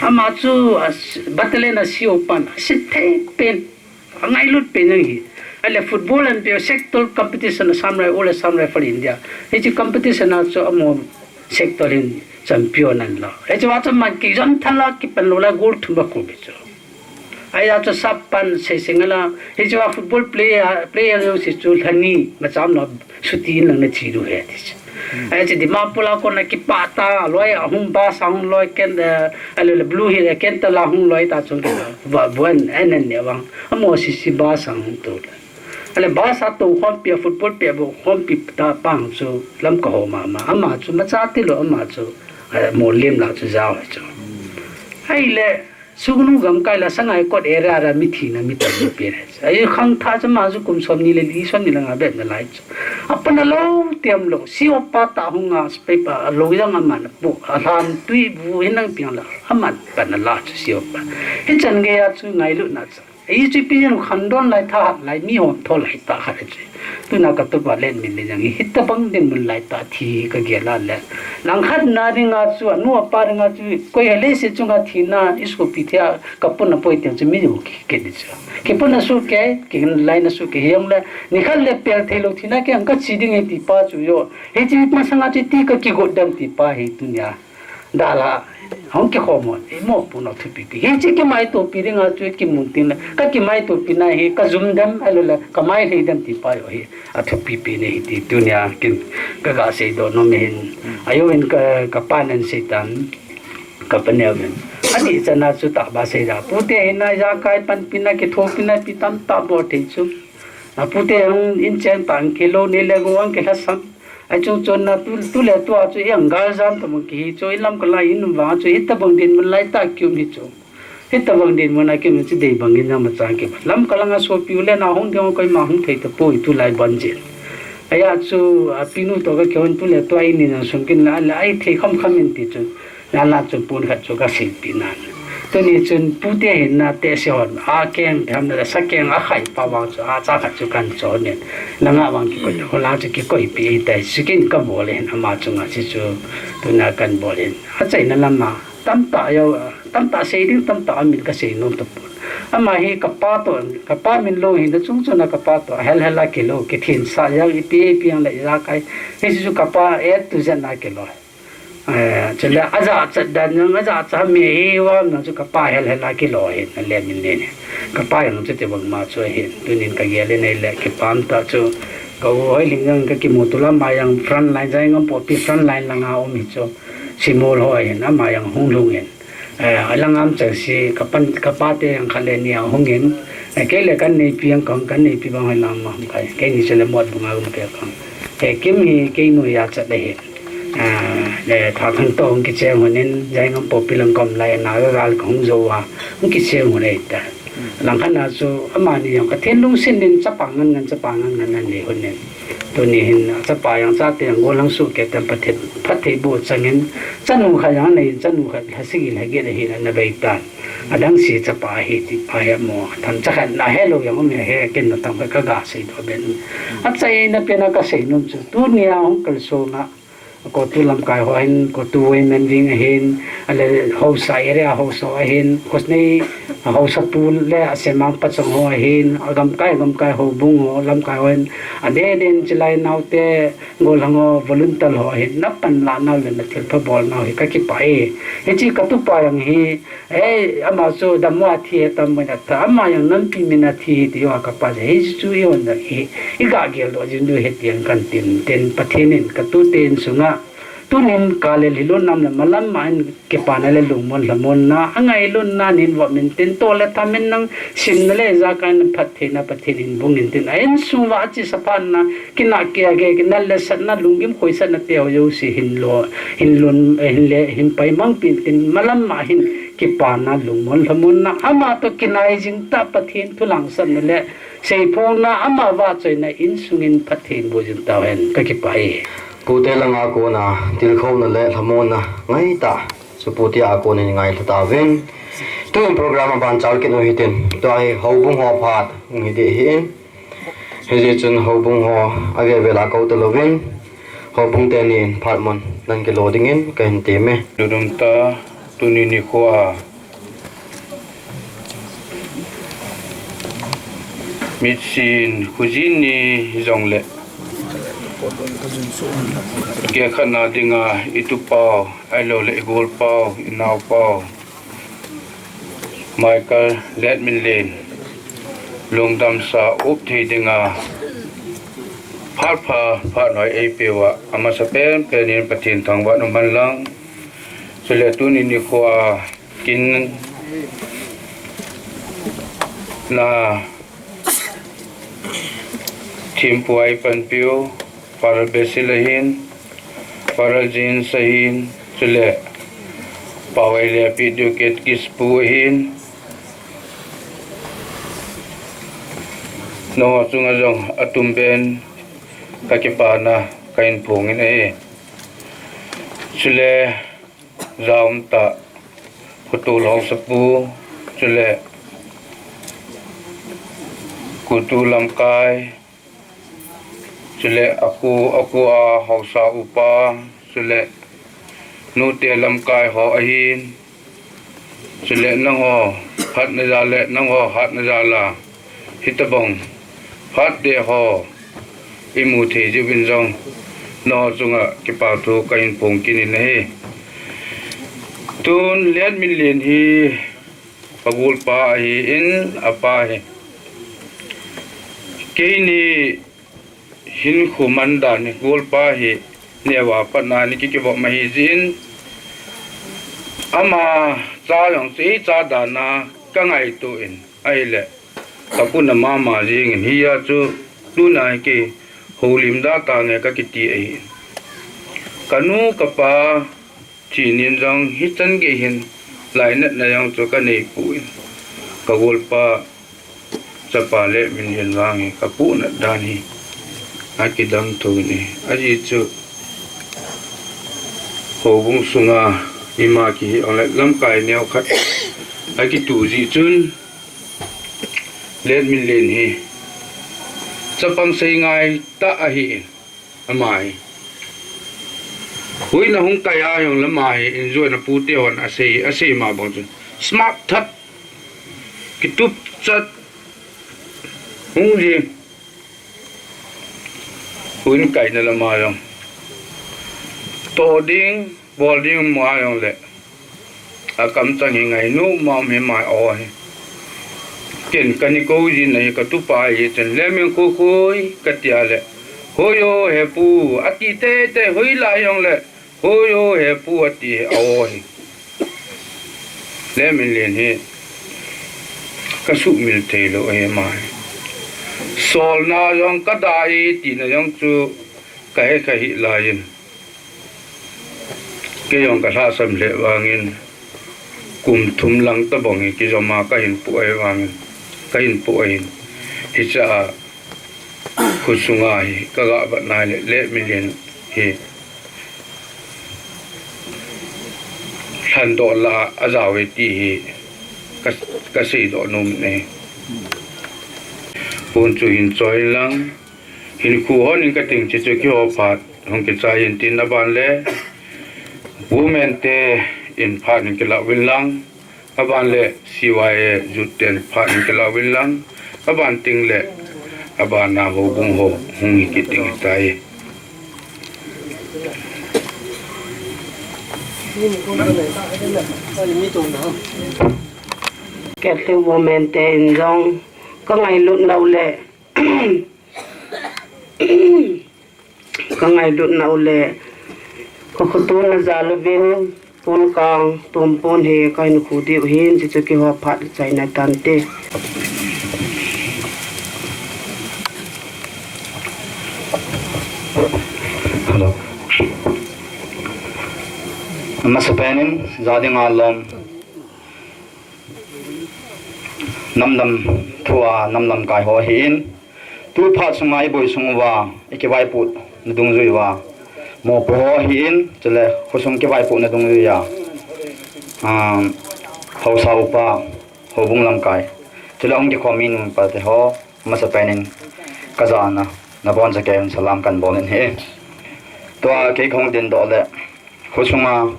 ama chu batle na si opan si the pen angai lut pen hi ale football and pe sector competition asam rifle india he chi competition na chu amo sector in champion an la he jo wa chu man ki jon thala ki pen lo la gol thumba ko be chu ai ra cho sapan se singala he jo football player yo se chu thani macham no suti nang na chi ru he ti ไอ้จิดิมาปุลาคนนักกิปาตาลอยหุ่งบาสังลอยเกนอะไรเลยบลูฮีเกนตลาหุ่งลอยตาจงกันว่าบันไอ้นั่นเนี่ยวังอโมสิบาสังตัวอะไรบาสัตว์ความเปียฟุตบอลเปียบุความปีตาปังจูลำกอมาอามาจูมาจัดที่โลอามาจูโมลิมลาจูจ้าวจูไอ้เล่สุกนุกำไก่ละสังไอ้กอดเอรารามิธีนะมิตรมิเปรสไอ้ขังท่าจะมาจุกุมสมนิเลดีส่วนนิลังอาเบ็ดนั่นไล่จูอัปนัลโลเตรียมโลสิวปาตาหุงอาสเปปาโลยังอามันบุอาลานตุยบุหินังเปียงละอามันปนัลลาจูสิวปาเห็นจันเกียจูไงลุนัดไอ้จุดปีนขันดอนไล่ท่าไล่มีหอมทอไล่ตาขัดจูตุนักตัวบาเล่นมินเลยยังฮิตตะบังเดินมันไล่ตาทีก็เกล้าเลยหลังขัดนาดิงาจูนัวปาดิงาจูก็ยังเล่สิจุงอาทีน่าอิสกุปิเทียกับปุ่นป่วยเตียงจะไม่อยู่เกดิจูกับปุ่นสู้แกกันไล่น่สู้แกยังเลยนี่ขัดเล็บเปลี่ยนเทโลทีน่าแกอังกัดซีดิ้งไอ้ตีป้าจูโย่เฮ้ยจีบมาสังอาจิตีก็กี่กดดันตีป้าเฮ้ยตุนยาดาละห้องเกี่ยวกับไอ้หมอปุ่นเอาทุบปีเฮ้ยจีกี่ไม้ตัวปีเรื่องอะไรกี่มุนตินละก็กี่ไม้ตัวปีน่ะเฮ้ยก็จุ่มดำอะไรละก็ไม้เลยดำตีป้าอยู่เฮ้ยเอาทุบปีเนี่ยที่ตุนยากินก็กาเสดโนเมนอายุเองก็ป้านันเสตันก็เป็นเอวินอันนี้จะน่าสุดตาบาเสดาพูดเองนะยาใครปันปีน่ะกี่ทุบปีน่ะปีตันตาบอดเห็นจุนะพูดเองอินเชนตังกิโลนี่เลยกูวังกิลัสัมไอ้จงจนนะตุเล่ตัวจุยังกาซัมตัวมึงกี่จุอิลำก็ไล่อินวางจุฮิตตะบังดินมันไล่ตาคิวมิจุฮิตตะบังดินมันไอ้คิวมิจุเดย์บังดินนะมันจ้างกี่ลำก็ลังอาสวปิวเล่นอาหงเดียวก็มาหงเทตะปุยตุไล่บันเจนไอ้อาจุปีนู้ตัวก็เกี่ยวตุเล่ตัวไอ้นี่นะสุนกินละไอ้เทคำมินติจุนั่นละจุปูนขัดจุก็สิบปีนั้นตัวนี้จุนพูดเห็นนะเตะเสียวันอาเกงทำอะไรสักเกงอาไข่ปาวางจุอาจ้าขัดจุกันจอเนี่ยนังอาวังกี่คนคนลาจุกี่ก็อีปีแต่สกินก็บ่เลยอามาจุงอาชิจูตัวนักกันบ่เลยอาใจนั่นละมาตั้มตาเยาตั้มตาเสียดิ้งตั้มตามินก็เสียนุ่มตะปูอามาเฮกับป้าตัวกับป้ามินโลหินจุงจุนกับป้าตัวเฮลเฮลากิโลกิทินสายยังอีปีปียังเลยรักไอ้เฮจิจูกับป้าตุเจนนากิโลจะเล่อาจจะดันยังอาจจะมีว่ามันจะกับป้าเฮลเฮลากิโลเห็นนั่นแหละมินเนี่ยกับป้ายังจะเตบังมาช่วยเห็นตัวนี้ก็เยอะเลยในแหละกับป้าตัวจูก็โอ้ยลิงยังก็กิมุตุลามายังฟรอนไลน์ใจงั้นพอปีฟรอนไลน์ลังเอามิจูสิโมลอยเห็นนะมายังหงลุงเห็นลังอ้ำจะสิกับปันกับป้าเตยังคันเลนี่เอาหงเห็นแกเลยกันในปียังกังกันในปีบางให้ลำมาแกนี่จะเลยหมดบุญเอาเกี่ยวกับแกกิมฮีแกนู่อยากจะได้เห็นเลยถ้าทั้งโตงกิเชียงคนนี้ใจงั้นพอปีลังกำไรน่าก็การของโจว่ามันกิเชียงคนนี้แต่หลังขณะโจอามานี่ยังก็เทนลุงสินดินจะปังเงินจะปังเงินนั่นนี่คนนี้ตัวนี้เห็นจะปายังจะเตียงโกลังสุกเกิดประเทศพัฒน์บูชาเงินจันนุขยันในจันนุขยันสิ่งที่เกิดเห็นในใบตานดังสีจะปาเหตุปาเหตุหมอท่านจะเห็นน่าเฮโลยังไม่เห็นกินตั้งแต่ก็กาสิตัวเป็นอันใจนั่นเป็นก็เสียนุ่มจุดตัวนี้ของกระทรวงนะก็ตุลำกายหัวเห็นก็ตัวเงินวิ่งเห็นอะไรหัวใส่เรื่องหัวสอยเห็นคนนี้หัวสปูนและเสมังปัจจุบันเห็นลำกายหัวบุ้งหัวลำกายหัวเห็นอันเด่นจะไล่นาวเตะโกลังหัววอลุ่นตลหัวเห็นนับเป็นล้านนาวเลยนะเทปบอลนาวเห็นก็คิดไปเฮ้ยจีกตุปายังเฮ้อามาโซดำว่าที่ตำไม่ได้แต่อามายังนั่นพิมินาทีที่ว่ากับปัจจัยจู่ๆวันนั้นอีกอย่างเดียวจึงดูเหตุการณ์กันเต็นประเทศนี้กตุเต็นสุงะตุนินกาเลลิลุนนำละมาลัมมันเก็บปานเลลุงมนละมนนะอังไงลุนนานินว่ามันเต็นโตและทำมันนังสินเลยจากการพัฒนาประเทศนินบุงินเต็นไอ้สุวาจิสปานนะกินักเกียร์กินัลเลสันนะลุงกิมคุยสันนะเตียวยูสิหินลุนหินไปมังปินเต็นมาลัมมาหินเก็บปานนะลุงมนละมนนะอามาตัวกินไอจิงตาประเทศทุลังสันนั่นแหละเสียพงนะอามาว่าใจนะอินสุงินประเทศบุจินตาเห็นก็เก็บไปปูเตลังอาโกนะติลเข้านั่นแหละทำมนะไงตาสุปูติอาโกนี่ไงตาเว้นตัวโปรแกรมบันจัลกินโอฮิตินตัวไอฮาวบุงฮอพาดงฮิเดหินเฮจิจุนฮาวบุงฮออาเวเวลาเกาตะลวินฮาวบุงเตนินพาดมันนั่นกิโลดิงินกันเตเมดูดมตาตุนินิความิชินคุจินนี่จงเละเกี่ยขนาดดิ่งอิตุเปาไอโลเลโกลเปาอินาวเปาไมเคิลเลดมินเลนลงดำสาอุบที่ดิ่ง phát phá phát nói ai piwa ama sapen penin patin thang wa no man lang sele tu ni kwa kin na tim puai pan piu para besilahin para jin sahin sele pawai le video ket kis puhin no chunga jong atum ben kakipana kain phungin e chule raum ta kutul hong sapu chule kutulam kai chule aku a hausa upa chule nu te lam kai ho ahin chule nang ho hat na jale nang ho hat na jala hitabong hat de ho imu the ju bin jong no chunga ki pa thu kain pong kin ne tun Letminlen hi pagul pa hi in apa hi keini hin khumanda ni gul pa hi newa patna ni ki bo ma hi jin ama cha yong si cha da na ka ngai tu in ai le kapuna mama jing hi ya chu tu na ki holim da ta nge ka kiti ai kanu kapa chinin jong hitan ge hin lai na na yang chu ka nei pu ka gol pa chapa Letminlen wang ka pu na dani akidam tu ni aji chu hobung sunga ima ki ole lam kai neo khat aki tu ji chun Letminlen hi chapang sei ngai ta a hi amai hui na hung kaya yong lamai enjoy na puti on ase ma bang chun smart that kitup chat hung ji hui kai na lama yong to ding boarding ma yong le akam chang ngai nu ma me mai o ken kaniko ji nei ka tu pa ye chen le men ko khoi ka tia le hoyo he pu ati te hoi la yong le hoyo he pu ati o hi Letminlen he ka su mil te lo e mai sol na yong ka dai ti na yong chu ka he ka hi la yin ke yong ka sa sam le wangin kum thum lang ta bong ki joma ka hin pu ai wangin kain po ain hicha kusunga hi kaga ba na Letminlen hi than do la azawe ti hi ka sei do num ne pun chu hin choi lang hin khu hon in ka ting che che ki ho phat hong ke cha yin tin na ban le women te in phat in ke la win lang aban le siwaye juten pha in kala wilang aban ting le aban na ho bung ho hung ki ting tai cái thứ moment in dòng có ngày lụn đầu lệ có ngày lụn đầu lệ có khu tu là già lu viên pun kang tum pun he kain khu di hin chi chu ki ho phat chai na tan te hello masapenin zading alom namnam thua namnam kai ho hin tu phat sungai boi sungwa ekibai put ndung zuiwa mo po hin chele khosong ke bai pu na dong ya ho sa upa ho bung lam kai chele ong ke khomin pa te ho masa penin kazana na bon sa kem salam kan bolen he to a ke khong den do le khosonga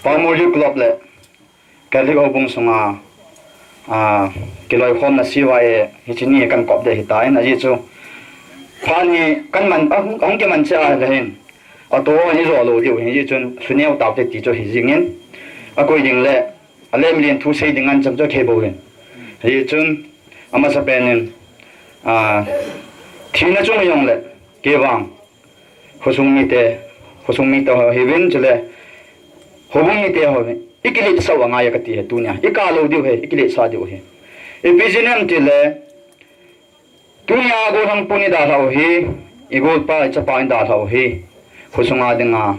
Pangmol club le kali ho bung songa ke loi khom na siwae hi chini kan kop de hitai na ji chu phani kan man ong ke man cha le hin a to ni ro lo diu hi chun suneu tau te ti cho hi jingen a koi ding le a Letminlen thu sei ding an cham cho ke bo hin hi chun ama sa penin thina chung yong le kewang khosung mi te ho hevin chule hobung mi te ho ikili sa wa nga ya kati he tunya ikalo diu he ikili sa diu he epizinam tile tunya go hang puni da lao hi igol pa cha pa in da lao hi khosunga dinga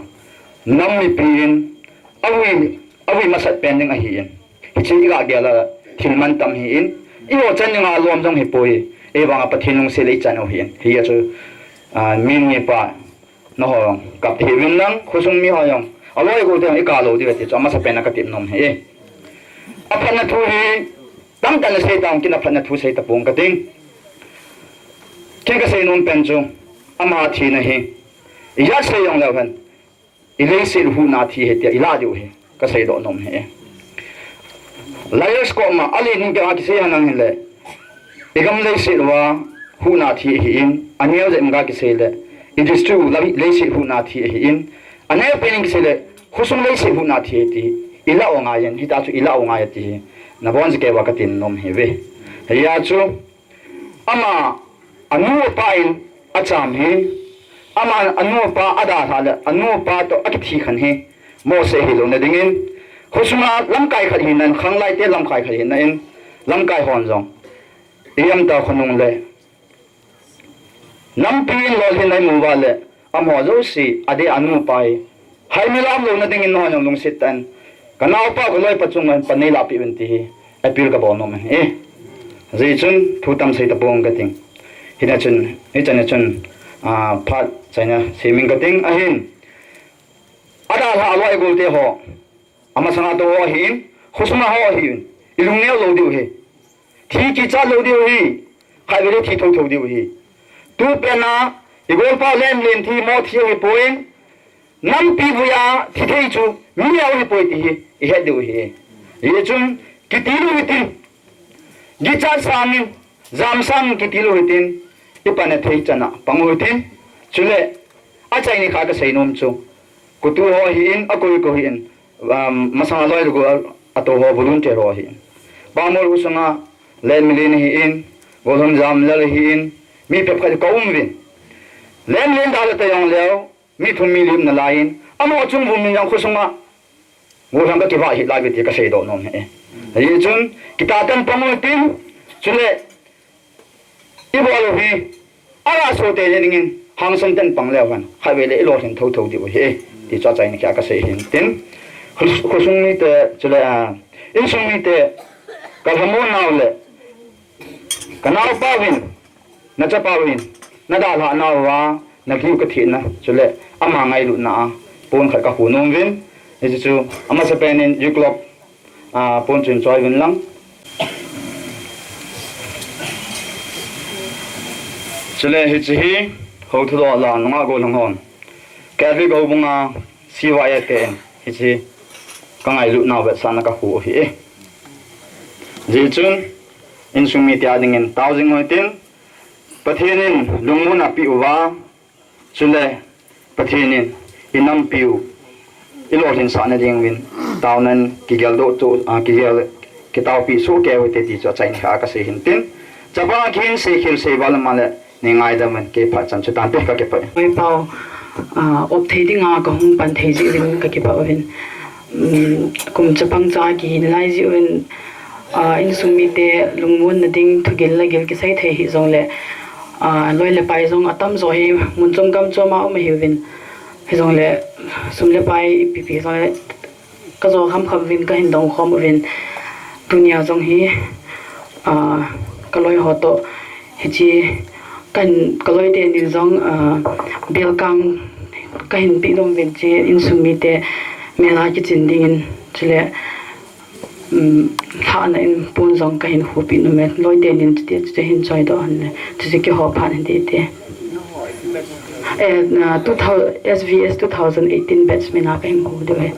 nammi pin awi masat pending a hi in hichi ga gela thilman tam hi in iwo chaninga lom jong hi poi e banga pathinung se lei chano hi in hi chu min nge pa no ho kap hi win nang khosung mi ho yong aloi go te ikalo di ti chama sa pena ka tim nom he apana thu hi tam tan se tang kin apana thu se ta pung ka ting ken ka se non pen chu ama thi na hi ya se yong la han ilei se hu na thi he te ila diu he ka se do nom he layers ko ma ali ning ka ki se hanang he le egam le se wa hu na thi hi in aniel je mga ki se le it is true le se hu na thi hi in anel pening ki se le khusung le se hu na thi ti ila o nga yan hita chu ila o nga ya ti na bon ke wa ka tin nom he ve ya chu ama anu pa in acham he ama anu pa ada thala anu pa to akthi khan he mo se hi lo na dingin khusuma lam kai khat hin nan khang lai te lam kai khat hin na in lam kai hon jong yam ta khonung le nam pin lo hin nai mu wa le amo zo si ade anu pai hai mi lam lo na dingin no nyong long sit tan kanau pa ko loi pachung man panei la pi ben ti apil ka bon no me zai chun thu tam sai ta bong ka ting hina chun he chana chun phat chaina seming ka ting a hin ada la aloi gol te ho ama sanga to ho hin khusma ho hin ilung ne lo diu he thi ki cha lo diu hi khai ve thi thau thau diu hi tu pe na igol pa len thi mo thi hi poin nam pi buya thi thei chu mi ya hi poi ti hi he diu hi ye chun ki ti lu hi tin gi cha samin zam sam ki ti lu hi tin ipane thei chana pangu tin chule a chai ni kha ka sei nom chu kutu ho hi in akoi ko hi in masang aloi go ato ho volunteer ho hi bamol usanga Letminlen hi in golhon jam lal hi in mi pe khal ko umwin Letminlen dal ta yong leo mi thum mi lim na lain amo chung bum min yang khusanga golhon ka ki ba hi lai ti ka sei do nom he ye chun kita tan pamol tin chule ibol hi ala so te ning hang san tan pang leo han khawe le lo hin thau thau di he ti cha chai ni kya ka sei hin tin khusung mi te chule in sung mi te ka hamon naw le kanao pa win na cha pa win na da la na wa na ki ka thi na chule ama ngai lu na pon khat ka hu nom win e chu ama sa pen in Gl.Michael pon chen choi win lang chule hi chi hi ho thu do la nga go long hon ka vi go bunga siwa ya te hi chi ka ngai lu na ba sa na ka hu hi ji chun in sumi ti adingen tausing hoitin pathinin lungmuna pi uwa chule pathinin inam piu ilorhin sa na ding win taunan kigel do to kigel kitaw pi so ke hoite ti cha chain kha ka se hintin chaba khin se khil se wal male ningai da man ke pha chan chutan pe ka ke pa mai pau op thei dinga ka hung pan thei ji rin ka ke pa win kum chapang cha ki lai ji win in sumi te lungmun na ding thugel la gel ki sai the hi zong le loi le pai zong atam zo hi mun chom gam choma ma hi win hi zong le sum le pai pi pi zong le ka zo kham kham win ka hin dong khom win dunia zong hi ka loi ho to hi chi kan ka loi te ni zong bel kang ka hin pi dom win chi in sumi te mela ki chin ding chile thana in pun zong ka hin hupi no me loi de nin te hin choi do an te ki ho phan de te 2000 SVS 2018 batch me na ka hin hu de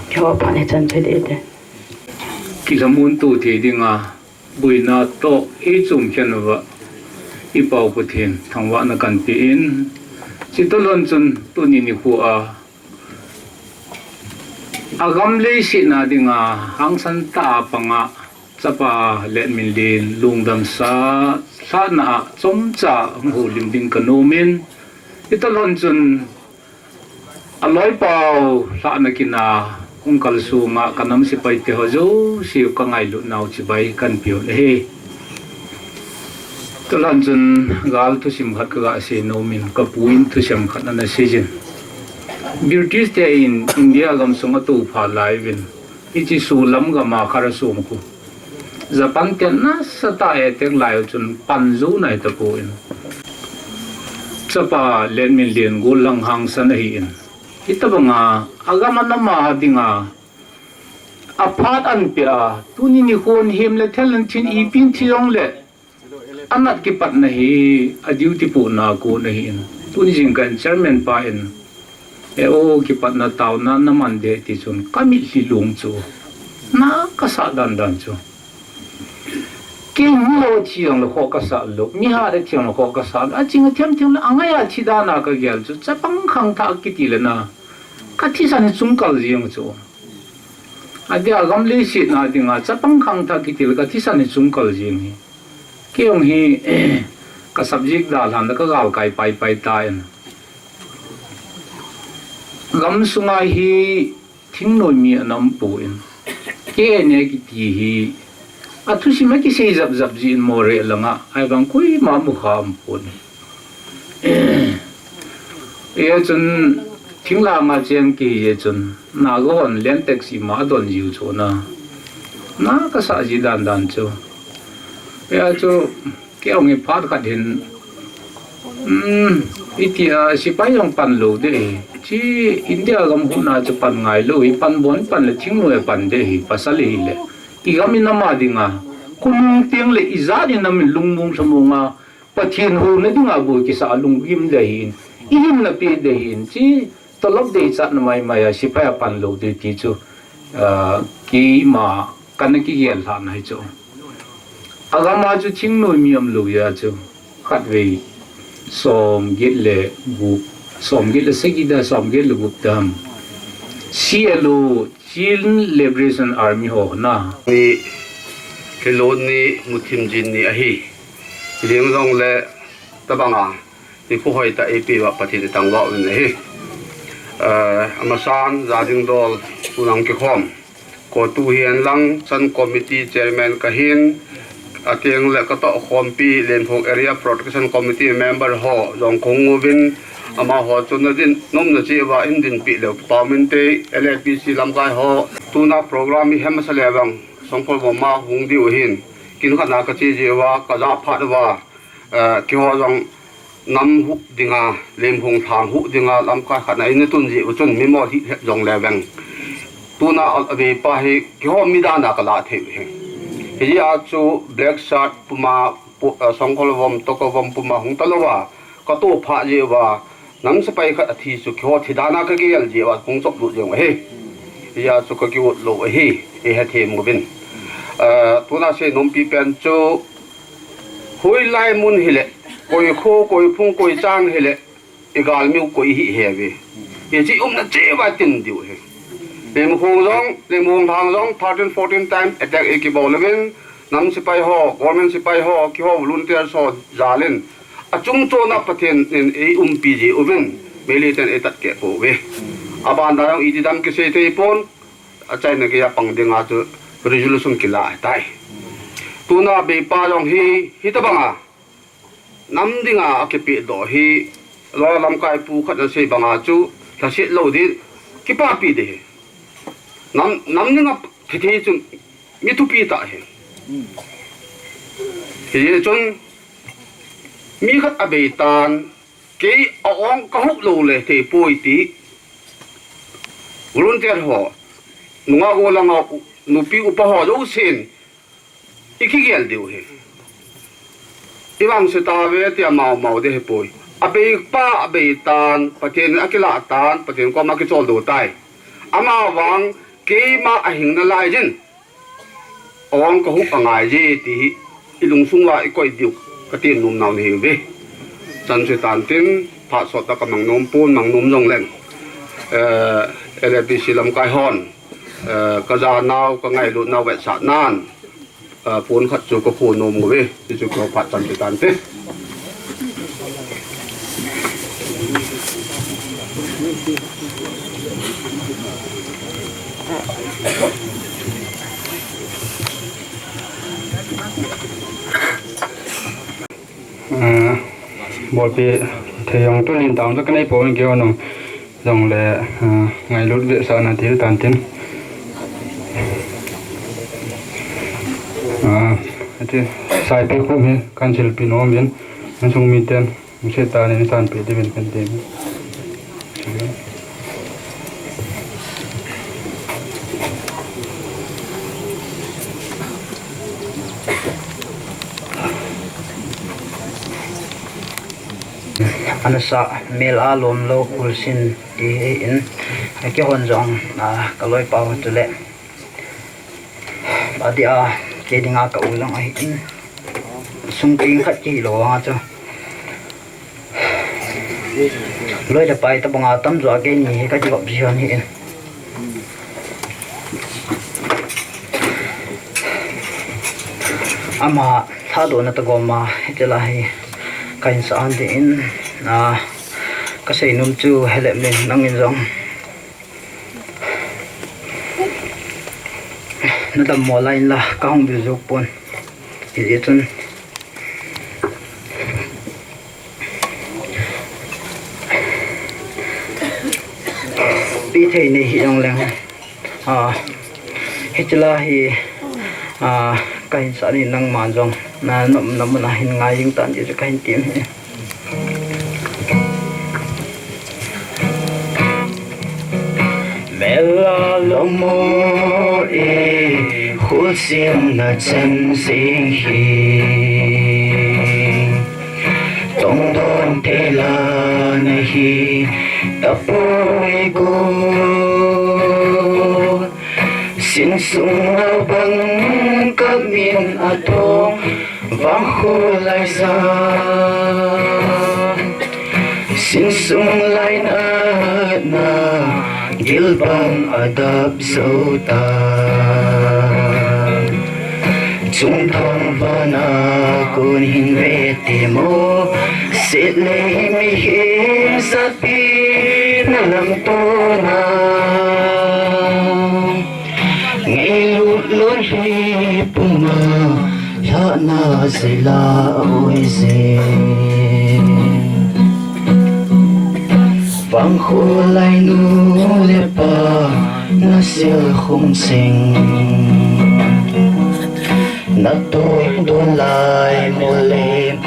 ki ho phan he chan choi de te ki samun tu the dinga buina to e chum khenwa i pau pu thin thangwa na kan pi in chitolon chun tu ni ni hu a agam le si na dinga hang san ta panga chapa Letminlen Longdamsa thana chomcha hulim ding kanomin italon chun aloi pau thana kina ungkal sunga kanam sipai te hojo siu ka ngai lu nau chi bai kan pio he talon chun gal tu sim khat ka se nomin ka puin tu sim khat na season beauties te in India gam sunga tu pha lai win ichi sulam ga ma khara sum ku Japan ten na sata e tek lai chun panzu nai ta ko in chapa Letminlen go lang hang san hi in itabanga agama nama dinga aphat an pia tuni ni khon hem le thelen thin I pin thiong le anat ki pat na hi adiu ti pu na ko na hi in tuni jing kan chairman pa in e o ki pat na taw na naman de ti chun kami hi lung chu na ka sa dan dan chu ke mo chiang lo ko ka sa lo mi ha de chiang lo ko ka sa a ching thiam thiam la angaya chi da na ka gyal chu chapang khang tha ki ti le na ka thi san chung kal jiang chu a de agam le si na dinga chapang khang tha ki ti le ka thi san chung kal jiang hi ke ong hi ka subject da lan da ka gal kai pai pai ta en gam sungai hi thing noi mi anam pu in ke ne ki ti hi atu si ma ki se zap zap jin more langa ai bang koi ma mu kham pon ye chun thingla ma chen ki ye chun na go on len taxi ma don jiu chu na ka sa ji dan dan chu ya chu ke ong i phat khat hin itia sipai yong pan lo de chi India gam hu na chu pan ngai lo I pan bon pan le thing no pan de hi pasal hi le igami nama dinga kunung tiang le izani namin lungmung samunga pathin hu na dinga bu ki sa lungim dehin ihim na pi dehin chi tolok de chat na mai maya sipai pan lo de ti chu ki ma kan ki gel tha nai chu agama chu thing noi miam lo ya chu khat ve som git le bu som git le segida som git le gup dam CLO Children Liberation Army ho na ni kelon ni muthim jin ni ahi leng long le tabanga ni ko hoi ta ap wa pathi tang wa un hi amasan zading dol unang ke khom ko tu hian lang chan committee chairman ka hin ateng le ka to khom pi len phok area protection committee member ho jong khong win ama ho chun din nom na chi wa in din pi le parliamente LPC lamkai ho tuna program mi hem sa lewang songpol bo ma hung di hin kin kha na ka chi je wa ka za phat wa ki ho jong nam hu dinga lem hung thang hu dinga lamkai kha na in tun ji chun mi mo hi jong lewang tuna abi pa hi ki ho mi da na ka la the hi ya chu black shirt puma songpol bom to ko bom puma hung talowa ka to pha je wa nam sapai khat thi su kho thidana ka gel je wa kong chok lu jeng he ya su ka ki lo he e ha the mo bin tuna se nom pi pen chu hoi lai mun hile koi kho koi phung koi chang hile egal mi koi hi he be ye chi na che wa tin diu he lem hong thang jong 13 14 time attack e ki bolwen nam sapai ho government sapai ho ki ho volunteer so zalen achung to na pathen in e pg oven militan etat ke po we aban da i dam ke se te pon achai na ke ya pang dinga chu resolution kila tai tuna be pa jong hi ta banga nam dinga ke pi do hi lo lam kai pu khat na se banga chu ta se lo di ki pa pi de nam dinga thi chu mi tu pi ta he he chun mi khat abei tan ke ong ka huk lo le te poi ti volunteer ho nunga go langa nupi upa ho lo sin iki gel diu he iwang se ta ve ti mau de he poi abei pa abei tan pathen akila tan pathen ko ma ki chol do tai ama wang ke ma ahing na lai jin ong ka huk angai ji ti ilung sung wa ikoi diu ka tin num naw ni ve chan se tan tin pha so ta ka mang nom pon mang nom jong leng LPC lam kai hon ka za naw ka ngai lu naw ve sa nan phun khát chú có phun nôm cái thì chú có phát triển tàn thế bộ bị thầy ông tôi liên tạm cho cái này bộ mình kêu nó dòng là ngày lúc việc sợ là thiếu tàn tin thì sai pe khu mi cancel pin om bien nó sung mi ten mình sẽ ta nên san pe thì bên bên tem anh sa mail alom lo kursin ti in cái hòn rong cái lối bao tu lệ bà đi cái đi ngã cậu lòng ấy in xung quanh khách chỉ lo ha cho lối để bay ta bằng tâm rồi cái gì cái gì gặp gì hơn hiện ama thado na ta goma itelai kain sa ande in kasi num chu Letminlen nangin rong na dam mo line la kaung bi zuk pon itun pi thei nei hi ong leng hitla hi kain sa ni nang man rong na nam na hin ngai jing tan ji kain tim hi Mela lomo khul sim na chân sinh hi tông đôn thế la na hi tapoi go xin sung ao bằng các miền atong vang khô lại ra xin sung lại na Gl.Michael adab dấu ta chúng thong vana kun hin ve timo sit le mi hi sapi na lam to na ngay lut lon hi puma ya na zila oi ze vang khô lại nu lệ pa na siêu không sinh na tôi đôn lại một lem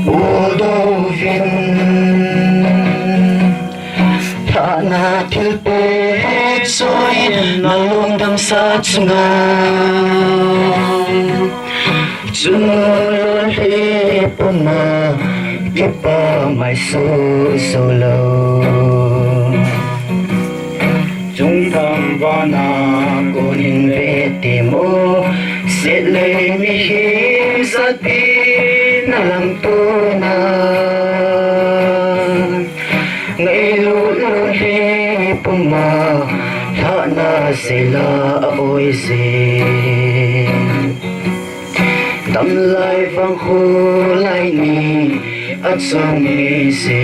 u đô viên thà na thiếu pe soi na Longdamsa chunga chung le puna kipa mai so lâu chúng tham vana con hình về timo sẽ lấy mi hi sát pi na làm tu na ngày lũ lũ hi puma thà na sẽ la oi gì tâm lại vang khô lại ni at song mi gì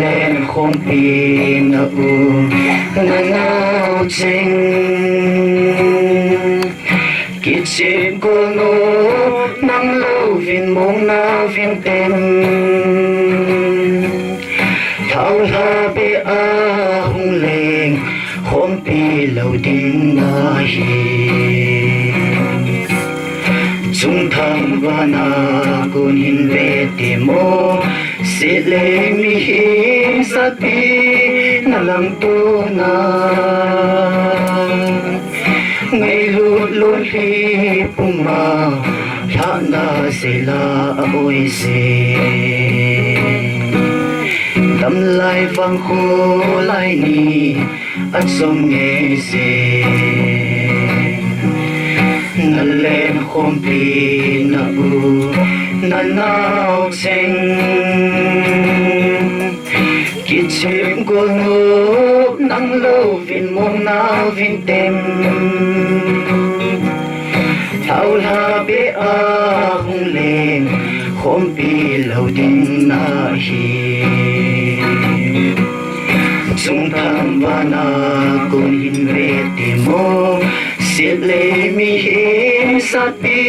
lên không pi na u na nao chinh kít trên cô nô nắng lâu viên mong na viên tem thao la be hung lên không pi lâu đinh na hi chúng tham vana kun hin ve timo sit le mi hi sát pi na lam tu na ngày lút lút hi puma tha na se la oi se tâm lai vang khô lai ni at som nghe se na lên không pi na u na nao cheng kít chim cô ngô nang lâu vin mong nào vin tem thao la be a hung lên khom pi lâu ding na hi chung tham va na kun hin ve ti mo siết lệ mi hi sát pi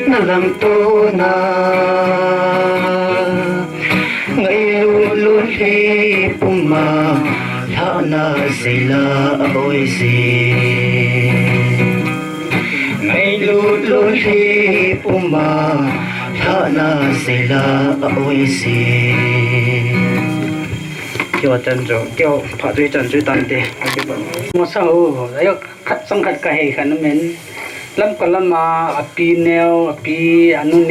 na lam to na ngày luôn hi puma tha na zela oi si ngày luôn hi puma tha na zela oi si kêu chân rồi kêu phá duy chân duy tan đi một sao đấy khát sang khát cái hay khát nó men lâm còn lâm mà api neo api anu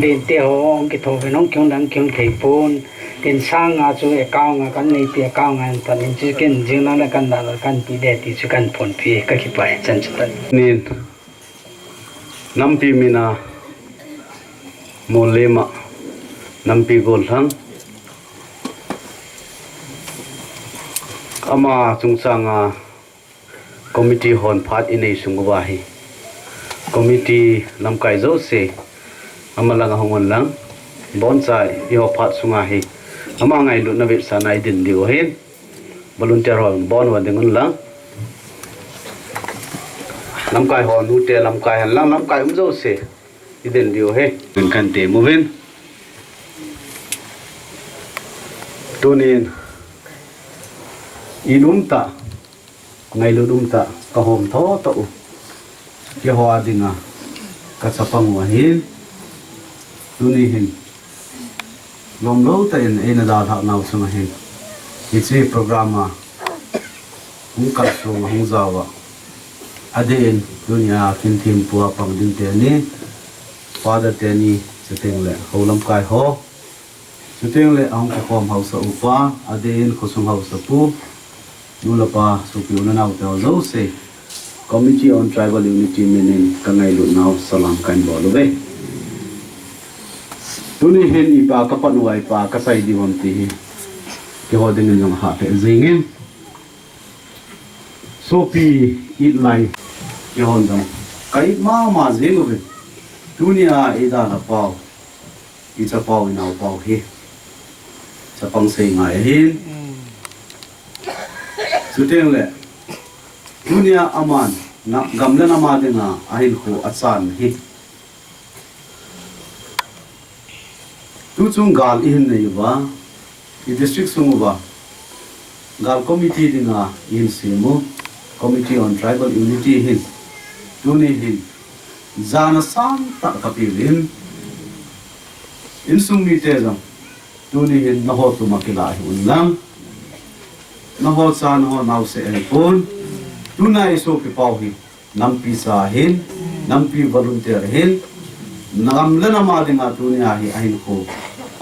đền tiêu cái thầu về nó kêu đắng kêu thầy phun tiền sang à chú cao ngà cái này tiền cao ngà tận chỉ cái riêng nó là cái đó là cái tí đẹp thì chú cái phun phí cái bài chân chân nên năm pi mina molema năm pi gol thang ama chung changa committee hon phat inei sungwa hi committee lamkai zo se ama langa hongon lang bonsai i ho phat sunga hi ama ngai lu na ve sanai din diu hen volunteer hon bon wa dingun lang lamkai hon nu te lamkai han lang lamkai zo se i din diu he kan kan te movin tunin ta ngày lu ta ka hom tho to ki ho dinga ka chapang wa hin tuni hin lom lo ta in da tha nau suma hin ichi programa hung ka so hung zawa adin dunia kin tim puwa pang din te ni father te ni seteng le holam kai ho seteng le ang ka khom hausa upa adin khosung hausa pu nulapa supiuna nau teo zo se committee on tribal unity menin kangai lu nau salam kan bolo be tuni hin ipa ka panuai pa ka sai diwam ti ki hoding ng ha pe zingin sopi it lai ki hondam kai ma zingu be dunia ida na pau i cha pau nau pau hi cha pang sei ngai hin suteng le dunia aman na gamlen amadena ahin khu atsan hi tu chung gal in nei wa i district sungwa gal committee dinga in simo committee on tribal unity hin tuni hin zana sam ta kapilin in sungni te jam tuni hin na ho tu makila hi unlang na ho sa na ho nau se elpon tunai so ki pau hi nampi sa hin nampi volunteer hin nam lana ma dinga tunia hi ahin ko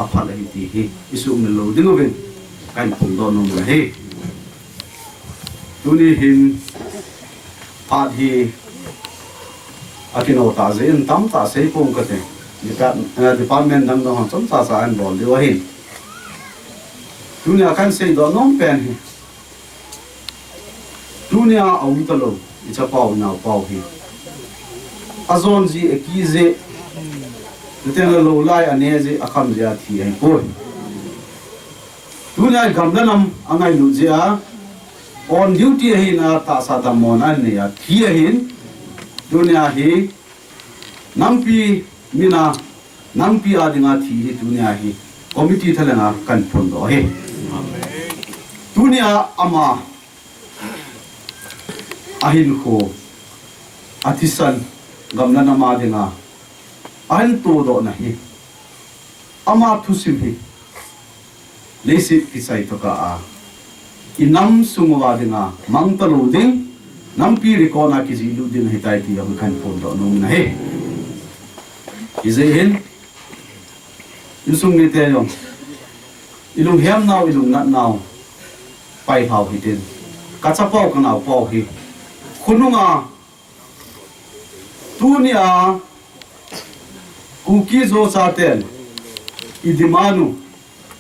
aphala hi ti hi isu me lo dingo ben kan pung do nom la he tuni hin phat hi akino ta zen tam ta se pung ka te department dang do han chom sa sa an bol de wa hin tunia kan se do nom pen hi dunia awi talo icha pau na pau hi azon ji ekize tena lo lai aneze akham ja thi ai poi dunia gamdanam angai lu ja on duty hi na ta sa ta mon an ne ya thi hin dunia hi nampi mina nampi adinga thi hi dunia hi committee thalena kan phon do he dunia ama ahin ko atisan gamna na madinga ahin to do na hi ama thusim hi lesi kisai to ka a inam sungwa dinga mangtalu ding nampi rikona ki zilu din hitai ti am kan pon do no na he izehin insung ni te yong ilung hem naw ilung nat naw pai hau hitin kachapau kanau pau hi khununga tunia kuki zo saten idimanu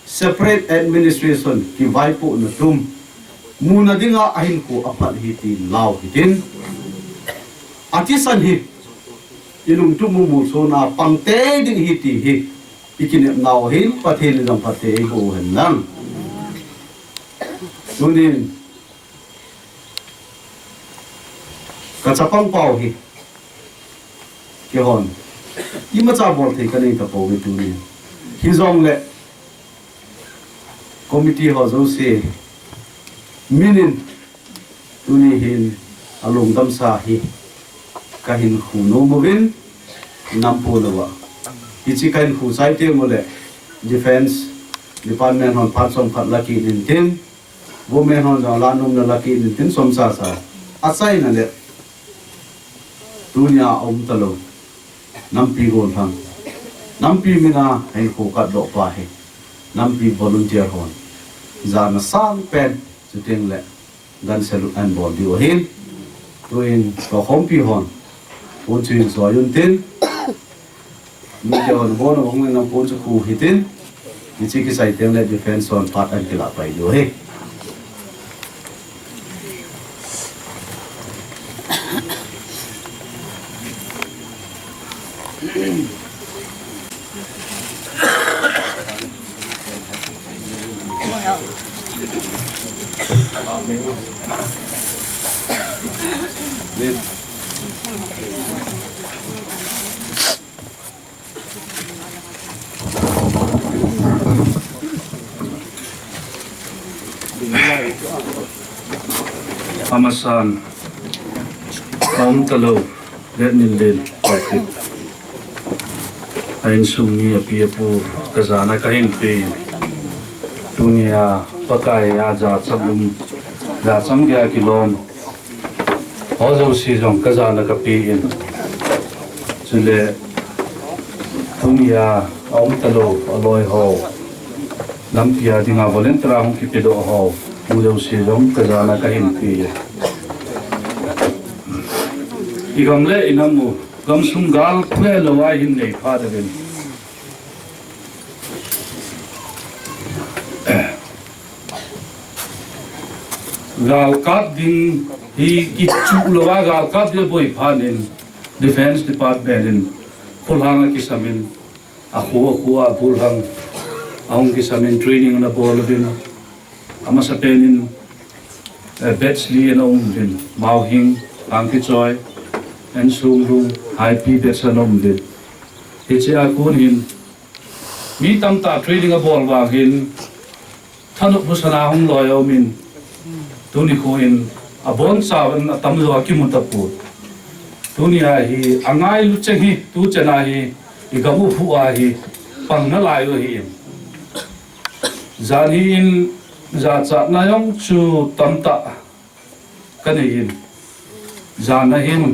separate administration ki vaipo na tum muna dinga ahin ko apat hiti lau hitin atisan hi ilung tumu mu so na pangte ding hiti hi ikinep nau hin pathil jam pate bo hen lang nunin kachapang pau hi ke hon ima cha bol thei ka nei ta po ge tu ni hi zong le committee ho zo se minin tuni hin Longdamsa hi kahin khu no movin nampo lawa ichi kahin khu sai te mole defense department hon phasom khat laki nin tin women hon ja lanum na laki nin tin somsa sa asai na le dunia om talo nampi gon thang nampi mina hai khu kat do pa he nampi volunteer hon zana sang pen chuting le gan selu an bol di hin tuin ko hompi hon pon chin so yun tin mi je hon bon ong na pon chu khu hitin mi chi ki sai teng le defense on pat an kila pai do he Amasan Pangmol Letminlen Haokip Ain sungi api apu kazana kahin pe dunia pakai aja sabum da samgya kilom hozo si jong kazana kapi in chule dunia talo aloi ho lampia dinga volunteer hong ki pedo ho mudo si jong kazana kahin pe igamle inamu gamsum gal kwe lawai hin nei phadagin gal kat din hi kichu lawa gal kat de boy phanin defense department in khulhanga kisamin akhuwa bulhang aung kisamin training na bolbin amasa penin betsli na umdin mauhing angki joy and sumru high p besanom de eche akun hin mi tamta training a bol wa hin thanu busana hong loyo min tuni ko in abon sawan atam lo akimutapu dunia hi angai lu chengi tu chena hi igamu fu a hi pangna layo hi zani in za cha na yong chu tamta kanin zana hin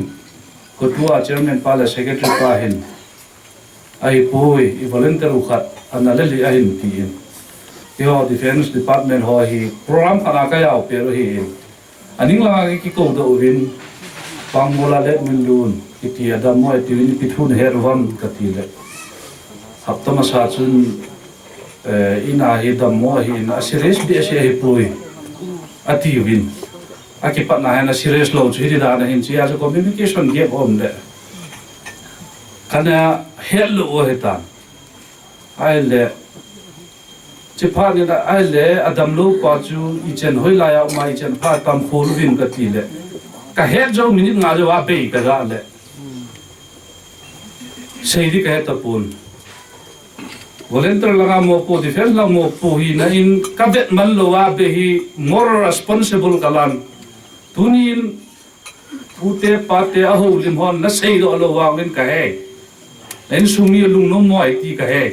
Ketua Chairman Pala Secretary Pahin ai poi I volunteer ukhat analali ahin tin yo defense department ho hi program kana ka yaw pero hi aning la ki ko do win Pangmol Letminlen iti ada mo iti ni pithun herwan katile haptama sa chun ina hi dam mo hi na serious bi ase hi poi ati win akipat na hena serious lo chu da na hin chi as communication gap om de kana hello o heta ai le chipa ni da ai le adam lo pa chu I chen hoi la ya mai chen pha tam khol win ka ti le ka he jo minute nga jo wa be ka ga le sei di ka ta pun volunteer laga mo po defense la mo po hi na in ka vet man lo wa be hi more responsible kalan tunin pute pate aho limhon na sei do lo wa men ka he len sumi lung no moi ti ka he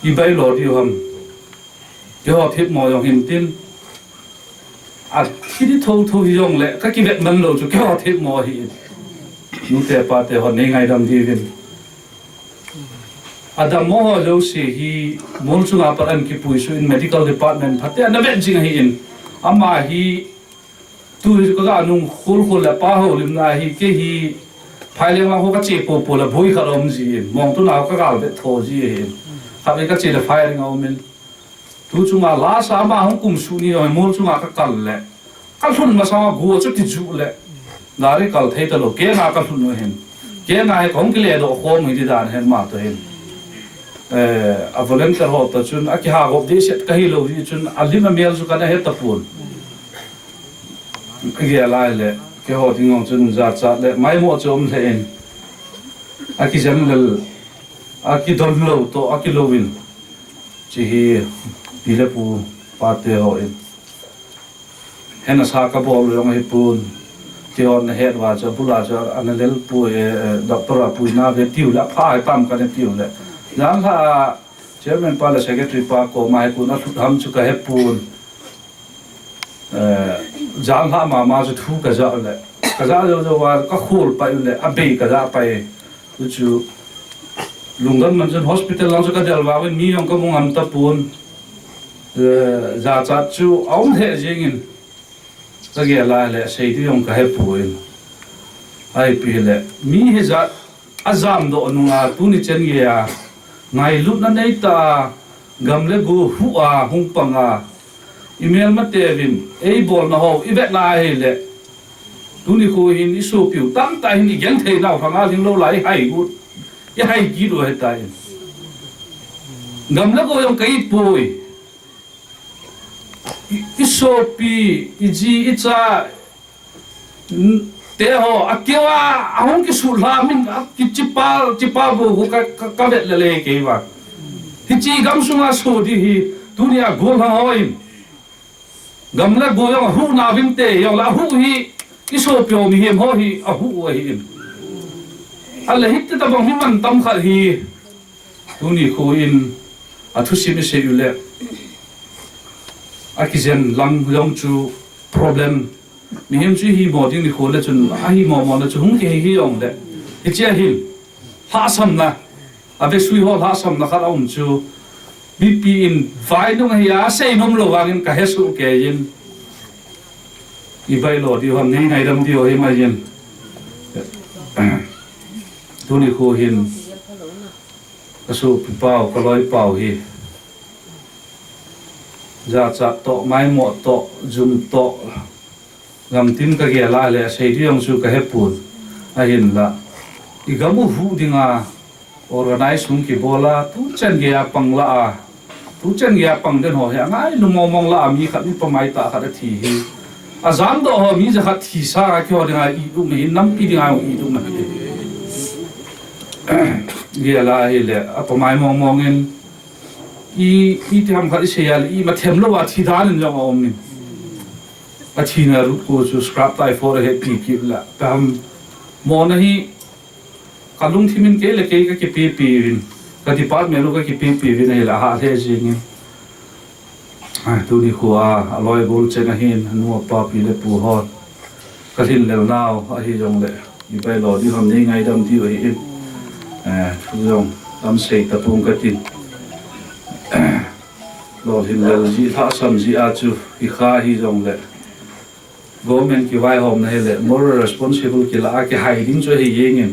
I bai lo di ham yo thip mo yong hin tin a thi tho yong le ka ki vet man lo chu ka thip mo hi nu te pate ho nei ngai dam di vin adam mo ho lo se hi mol chu ga par an ki pui su in medical department phate na vet jing hi in ama hi tu ko ga nung khul la pa ho lim na hi ke hi phaile ma ho ka che po la boi khalom ji mong tu na ka gal be tho ji hi khabe ka che la firing au min tu chunga la sa ma hong kum su ni oi mol chunga ka kal le kal hun ma sa go chu ti chu le gari kal thei ta lo ke na ka hun no hen ke na he kong le do kho mi di dan hen ma to hen a volunteer ho ta chun a ki ha go de set ka hi lo hi chun alima mel chu ka na he ta pun ge la le ke ho ding ong chun za cha le mai mo chom le en a ki jan le a ki don lo to a ki lo win chi hi pile pu pa te ho en hena sa ka bol lo ngai pun ti on het wa cha pula cha an lel pu doctor pu na ve tiu la pha pam ka ne tiu le nan ha chairman pa la secretary pa ko mai ku na tham chu ka he pun jang ha ma chu thu ka ja le ka ja jo wa ka khol pa le a be ka ja pa chu Longdamsa chen hospital lang chu ka del wa wen mi yong ka mong am ta pun za cha chu aum the jingin ta ge la le sei ti yong ka he puin ai pi le mi he za azam do nunga tu ni chen ge ya ngai lut na nei ta gam le go hu a hung panga email ma te vin ei bol na ho i vet na he le tu ni ko hin i so piu tam ta hin i gen thei na phanga ling lo lai hai gu ya hai gi do he ta gam le go yong kai pui i so pi i ji i cha te ho akewa ahong ki sulha min ki chipa bo ka vet le ke wa hi chi gam sunga so di hi dunia gol ha hoin gam la go yong hu na vin te yong la hu hi i so pyo mi hem ho hi a hu hi alle hit ta bang hi man tam kha hi duni ko in a thu si mi se yu le a ki zen lang long chu problem mi hem chu hi mo ding ni ko le chun a hi mo na chu hung ke hi yong le i chia hi ha sam na a be sui ho ha sam na kha om chu bp in vai no hi a sei nom lo wangin ka he su ke yin i vai lo di hom nei ngai dam di ho hi ma yin tu ni ko hin ka su pau ka loi pau hi za cha to mai mo to zum to gam tin ka ge la le sei di yong su ka he pun a hin la i gamu hu dinga organize hung ki bola tu chen ge a pang la a tu chen ge a pang den ho he ngai lu mo mong la mi khat mi pa mai ta khat thi hi a zam do ho mi za khat thi sa ka kyo dinga i du mi nam pi dinga i du na ge la hi le a pa mai mong mong en i tham khat se ya i ma them lo wa thi dan en jong om ni a thi na ru ko chu scrap tai for he pi ki la pam mo na hi kalung thimin ke le ke ka ki pi win ka department lo ka ki pi win ai la ha the jing ai tu ni ko a loi bol chen a hin nu pa pi le pu hot ka hin le nau a hi jong le i bai lo di hom nei ngai dam ti oi in tu jong dam sei ta pung ka tin lo hin le ji tha sam ji a chu i kha hi jong le government ki vai hom na hele more responsible ki la ki hiding cho hi yengin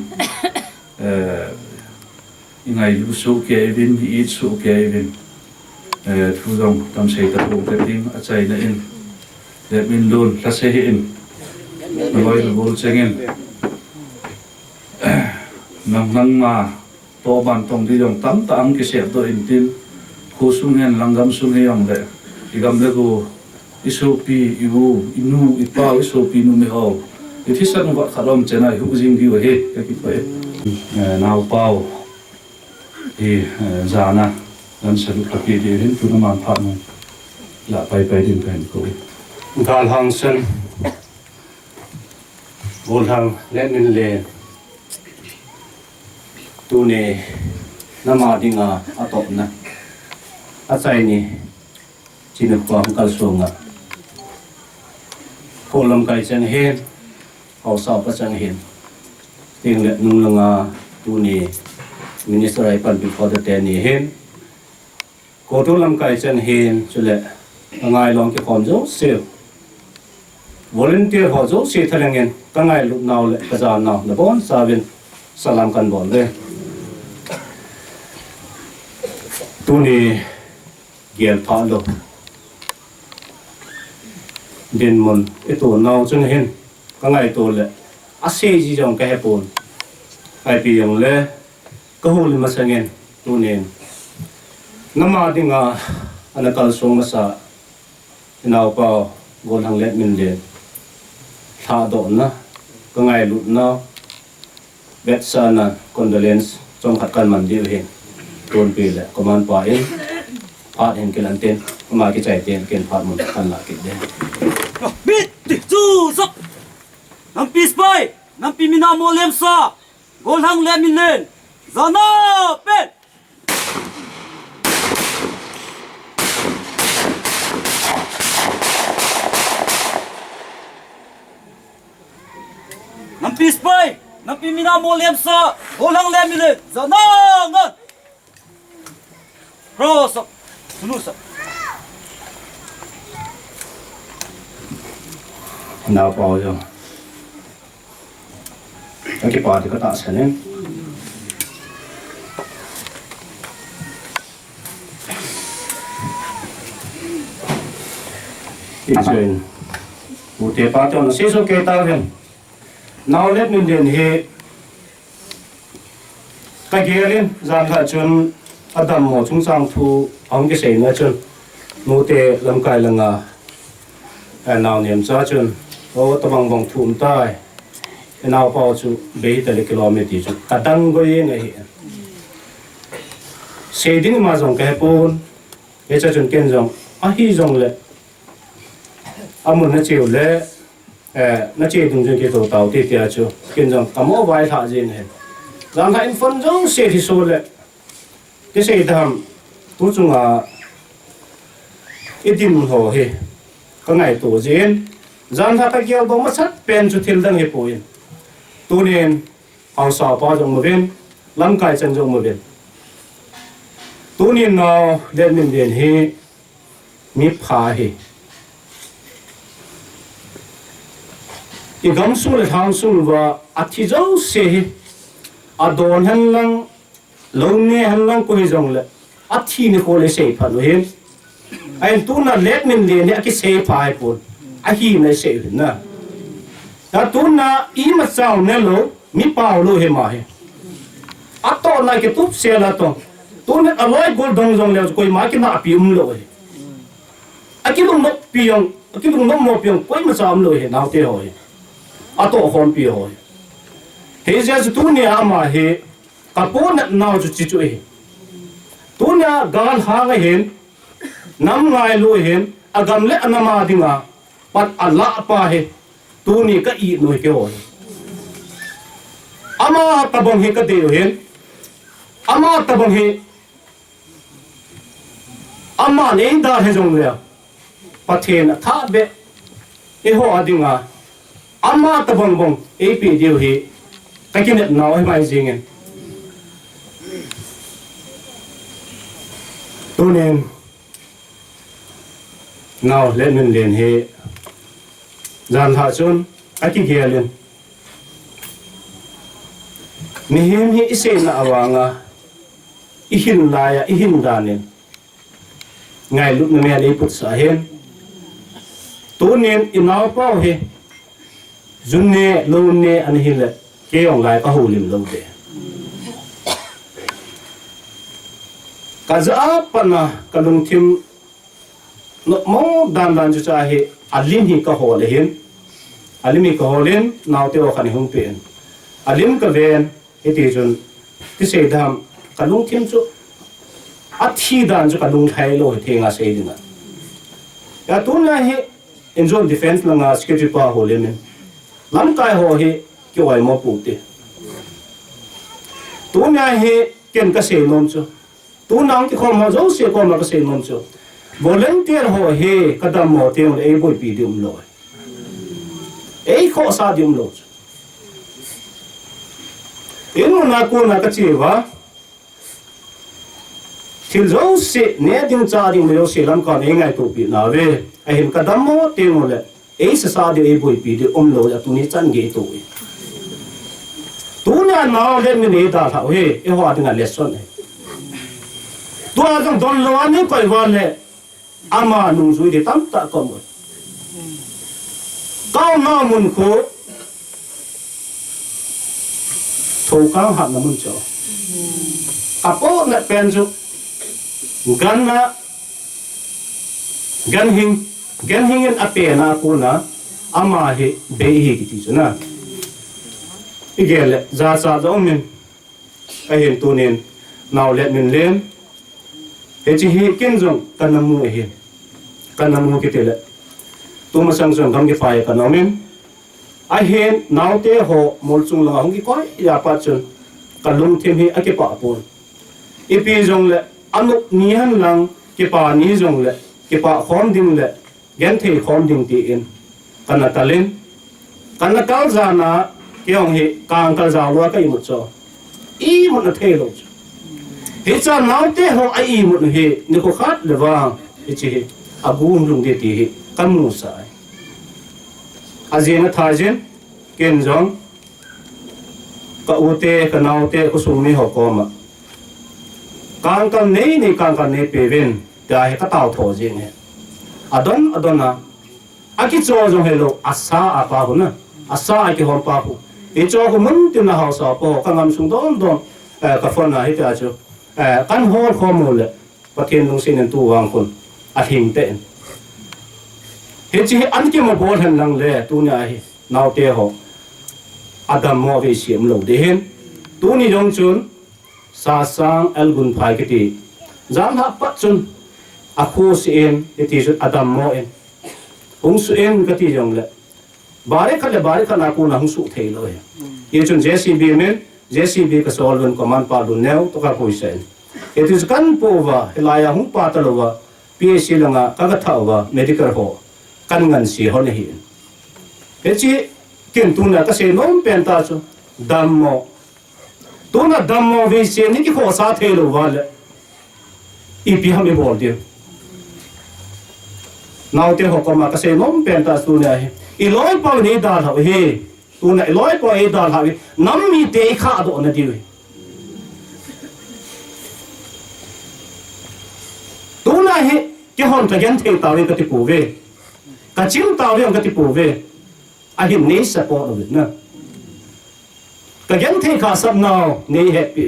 ingai lu so ke vin i so ke vin thu dong tam sei ta bong ka ting a chai na in Letminlen la se hi in loi bol chengen nang ma to ban tong di dong tam ta ang ki se do in tin khu sung hen langgam sung he yong le igam le go isopi ibu inu ipa isopi nu me ho ithisan wa kharom chena hu jing di he ka ki pa nau pau e zana dan san ka ki di hin tu na man pha nu la pai din pen ko dal hang sen bol hang Letminlen tu ne nama dinga atop na achai ni chinap ko ang kalsunga pholam kai chang hen hau sa pa chang hen ting le nung langa tu ni minister ai pan before the ten ni hen ko to lam kai chang hen chule ngai long ke khom jo se volunteer ho jo se thalangen kangai lu naw le kaza naw na bon savin salam kan bon le tu ni gel tha lo din mon eto naw chung hen ka ngai to le ase ji jong ka hepon ai pi yang le ka hol ma sangen tu nen nama dinga anakal song masa inaw pa gol hang Letminlen Lhahdoh na ka ngai lut na bet sana condolence trong khat kan man dil hen ton pi le command pa in phat hen ken anten ma ki chai ten ken phat mon kan la ki de bit chu sok nam pi spy nam pi mina mo lemsa gol hang Letminlen zana pet nam pi spy nam pi mina mo lemsa gol hang Letminlen zana ngon prosok sulusa nào bao giờ cái bao thì có tạ sản lên ít chuyện một thế bao cho nó sẽ số cái tao thêm nào Letminlen he cái kia lên rằng là chuyện Adam một chúng sang thu ông cái gì nữa chuyện một thế làm cái là ngà nào niệm cho chuyện ô tao bằng thùng tai nào bao chú bảy tới km chú cả đăng cái này xây dựng mà dùng cái pôn cái cho chuyện kiến dùng hi dùng lệ muốn nó chịu lệ nó chịu dùng cái tổ tàu thì tiệt chú kiến dùng cả mỗi vài thằng gì này rằng phải phân giống xây thì số lệ cái xây tham tôi chung ít điểm hồ he cái này tổ diễn gian thà ta kêu bông mất sắt pen chút thiên đăng hiệp bồi tu nên hàng sào bao trong một bên lắm cái chân trong một bên tu nên nào Letminlen he mi phá he igam su le thang su và athi dâu se he adon han lang lâu nghe han lang ko he jong le athi ni ko le se pha lo he ai tu na Letminlen he ki se pha he pon a hi na se na ta tu na I ma sao ne lo mi pao lo he ma he a to na ke tup se la to tu ne aloi gol dong jong le ko ma ki na pi lo he a ki lung no pi yong a ki lung no mo pi yong ko ma sao lo he na te ho he a to hom pi ho he ja tu ne a ma he ka po na na chu chi chu he tu na gal ha ga hen nam ngai lo hen agam le anama dinga pat Allah pa he tu ni ka I noi ke ho ama tabong he ka de hen ama tabong he ama ne da he jong le pathen tha be e ho adinga ama tabong bong e pe de he ka kin na oi mai jingen tu nên nào Letminlen he gian hạ chun aki kia lên mi him hi ise na awanga ihin laya ihin danen ngai lut na me le put sa hen tu nen inaw pau he junne lo ne an hi le ke ong lai ka holim lo de ka za pana kalung thim no mo dan chu cha he alim hi ka hol hen alim hi ka holen naw te o khani hung pen alim ka ven eti chun ti se dham kalung thim chu athi dan chu kalung thai lo thenga se dina ya tun la he enjoy defense langa security pa holen lam kai ho he ki wai mo pu te tun la he ken ka se nom chu tu nang ki khom ma zo se ko ma ka se nom chu volunteer ho he kadam mo te on e boy pi dum lo e kho sa dum lo inu na ko na ka chi wa thil zo se ne ding cha ding lo se lam ka ne ngai to pi na ve a him kadam mo te mo le e sa de e boy pi de lo ya tu ni chan ge to e tu na na le ni da tha he e ho ding a lesson he tu a jong don lo an ni koi wa le ama nung zui de tam ta ko mo cao na mun khu thâu cao hạt na mun cho apo na pen ju gan hình en ape na ko na ama he be hi ki ti na igele za sa do min a hen tu nen naw Letminlen he chi hi ken jong kanamu he kanamu ki tele tu ma sang jong gam ki pai kanamin a hen naw te ho mol chung la hong ki koi ya pa chun kalung them hi a ki pa pon ipi jong le anu ni han lang ki pa ni jong le ki pa khom ding le gen thei khom ding ti in kana talin kana kal jana ke ong hi kang kal za wa kai mu cho i mu na thei lo he cha naw te ho ai mu he ni ko khat le wa chi he agum lung de ti he kamu sai azena thajen ken jong ka ute ka naw te ko sum mi ho ko ma kang kal nei nei kang kal ne pe ven ta he ka taw tho je ne adona aki cho jong hello asa apa hu na asa ki hom pa hu e cho ko mun tin na ha sa po ka ngam sung don ka phone na hi ta chu kan hol khomol pathen lung sin tu wang kun a hing te he chi an ki mo bol han lang le tu nya hi naw te ho adam mo ve siam lo de hen tu ni jong chun sa sang al gun phai ki ti zam ha pat chun a khu si en ti chu adam mo en ung su en ka ti jong le bare kha na ku na hung su thei lo ye chun JCB ka solven command pa du neu to ka poisen it is kan pova helaya hung pa ta lowa PSC langa ka thawa medical ho kan ngan si ho ne hi e chi ken tu na ka se nom pen ta chu dammo tu na dammo ve se ni ki ho sa the lo wal i pi ha me bol de naw te ho ko ma ka se nom pen ta tu na hi i loi pa ni da tha he tu na loi pa e da tha nam mi te kha do na di tu na he ke hon ta gen the ta ka ti pu ve ka chim ta ve ka ti pu ve a hi nei sa po no na ka gen the kha sab now nei happy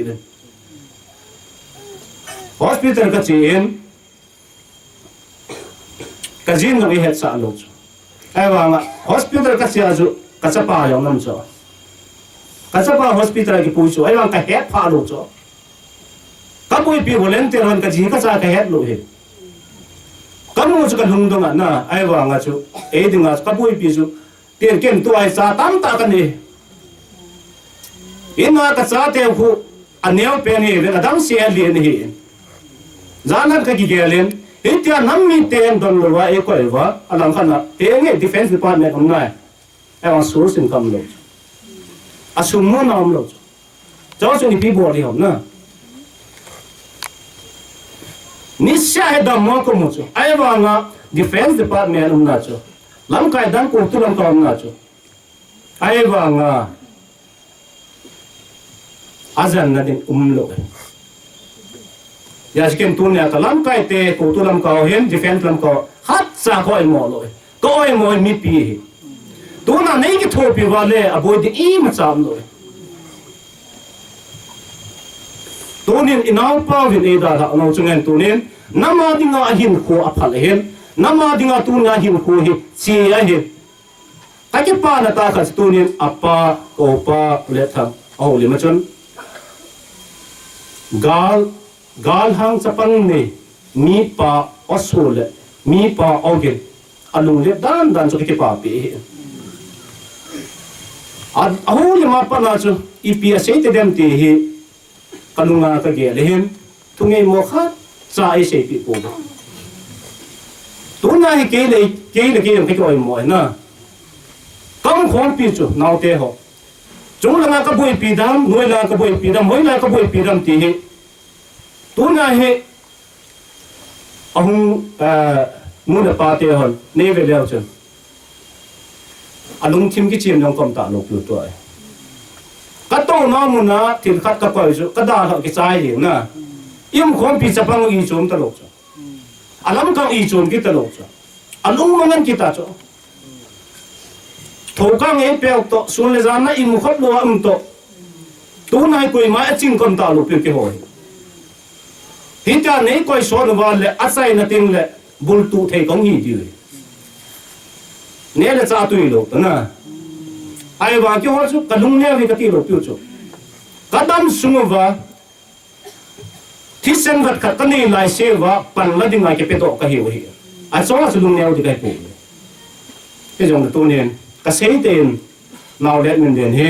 hospital ka chin ka jin no he sa lo ai wa hospital ka sia ju ka cha pa yong nam cho ka cha pa hospital ki pu chu ai wa ka he pha lo cho ka pui pi volunteer han ka ji ka cha ka he lo he ka mu chu ka lung dong na ai wa nga chu e ding a ka pui pi chu tiền ken tu ai sa tam ta ka ni ina ka cha te khu anel pe ni ve adam se li ni hi zanan ka gi gelen itia nammi ten don lo wa e ko e wa alang khana te nge defense department on nai e wa source income lo asum mo na lo cho so ni pi bo li hom na ni sha he da mo ko mo cho ai wa nga defense department on na cho lam kai dan ko tu lam ka on na cho ai wa nga azan na din lo ya skin tu nya ka lam kai te ko tu lam ka hen defense lam ka hat sa ko ai mo lo ko ai mo mi pi tu na nei ki tho pi wa le abo di i ma cham lo tu nin inaw pa vin e da no chungen tu nin nama dinga hin ko aphal hen nama dinga tu na hin ko hi chi a hi ka ki pa na ta kha tu nin apa ko pa le tha au le ma chon gal hang sapang ne mi pa osol mi pa ogel alung le dan so ki pa pi ad ahul ma pa na chu ipi ase te dem ti hi kalunga ka ge le hem thunge mo kha cha ai se pi po tu na hi ke le ke ko mo na kam khon pi chu naw te ho chung la ka boi pi dam noi la ka boi pi dam moi la ka boi pi dam ti hi tu na he ahung mu na pa te hon ne ve leo chen alung thim ki chim nong kom ta lo pu to ai ka to na mu na til khat ka pa ju ka da ha ki chai li na im khom pi chapang i chum ta lo chu alam kang I chon kita lo cho anung mangan kita cho thokang e pel to sun le zana I mu khat lo to tu nai koi ma aching kon ta lo pe ke hoi hita nei koi so no wal le asai na ting le bul tu thei kong hi di ne le cha tu lo na ai wa ki ho chu kalung ne vi ka ti lo pu chu kadam sungwa thisen vat khat kani lai se wa pan la dinga ke pe to ka hi hi a so la sulung ne di kai pu ke jong tu ne ka sei ten nào Letminlen he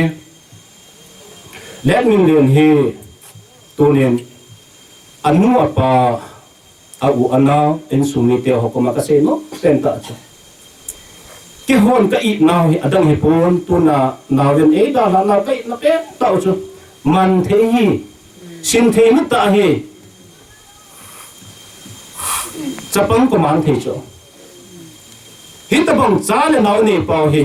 Letminlen he tu ne anu apa au ana en sumi te hokoma ka sei no pen ta chu cái hồn cái ít nào thì đang hệ phun tu nào đến ấy đó là nào cái nó bé tạo cho man thế hi xin thế mất ta hi chấp bằng của man thế cho hít tập bằng giá là nào này bao hi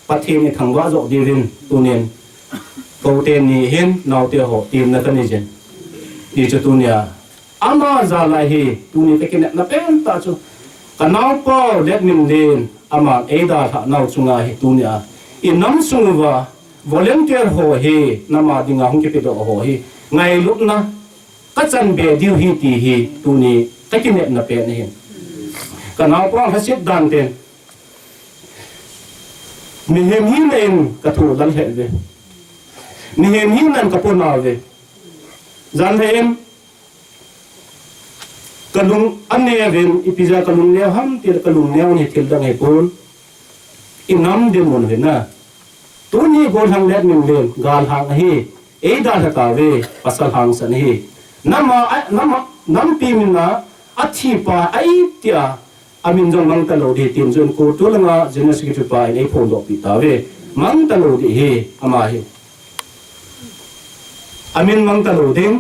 bắt thêm này thằng vợ dọn đi lên tu niên cầu tiền này hiên nào tiêu họ tiền là cái này chứ thì cho tu niên ama ra lại hi tu niên cái này nó bé tạo cho cái nào bao Letminlen ama eda tha nau chunga hi tunia in nam sungwa volunteer ho he nama dinga hong ke pe do ho hi ngai lup na ka chan be diu hi ti hi tuni ka ki ne na pe ne hin ka nau prang hasit dan ten mi hem hi nen ka thu lan he ve mi hem hi nan ka po na ve zan hem kalung ane ven ipiza kalung ne ham tir kalung ne ni til dang he pon inam de mon he na tu ni gol hang Letminlen gal hang hi e da tha ka ve pasal hang san hi nam pi min na athi pa ai tia amin jong mang ta lo de tin jon ko to langa jenas ki pa ai phon do pi ta ve mang ta lo de he ama hi amin mang ta lo ding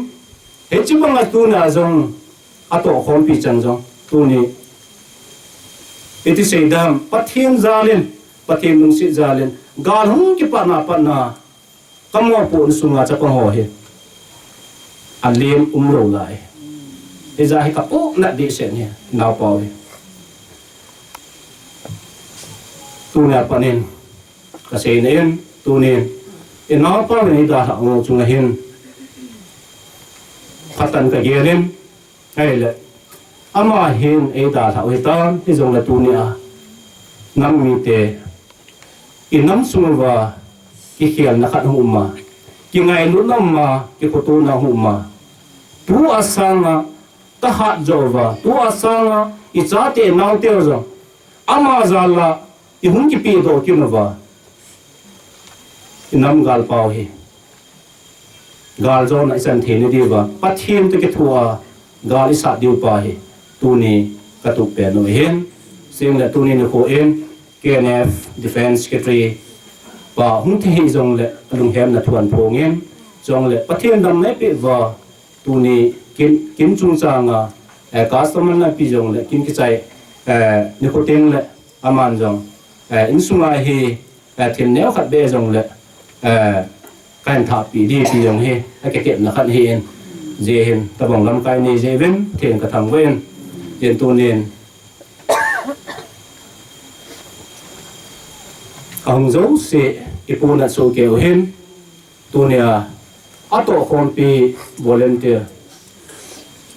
he chi bang tu na jong ato khom pi chan jong tu ni iti sei dam pathian zalin pathian nung si zalin gal hung ki pa na kamo po sunga cha pang ho he alim umro lai e za he ka po na di sen he naw pa he tu na panin ka sei nen tu ni e naw pa ni da ha ngo chung hin phatan ka gelin hay là ama hin e da tha we tan ti jong la tu ni a nam mi te in nam sungwa ki khial na khat hu ma ki ngai lu nam ma ki ko tu na hu ma tu asanga ta ha jova tu asanga I cha te naw te zo ama zala I hun ki pi do ki no wa nam gal pau hi gal zo na san the ni di wa pathim te ki thua gali sa diu pa hi tu ni ka tu pe no hen sim la tu ni no ko en KNF defense secretary pa hung the hi jong le lung hem na thuan phong en jong le pathian dam ne pe wa tu ni kim chung cha nga customer na pi jong le kim ki chai ni ko teng le aman jong in sunga hi thim neo khat be jong le kan tha pi di pi jong he ka ke na khat hi en je hin ta bang lam kai ni je ven thiền ka thang ven yen tu nen ang zo se ipuna so ke hin tu nia ato khom pi volunteer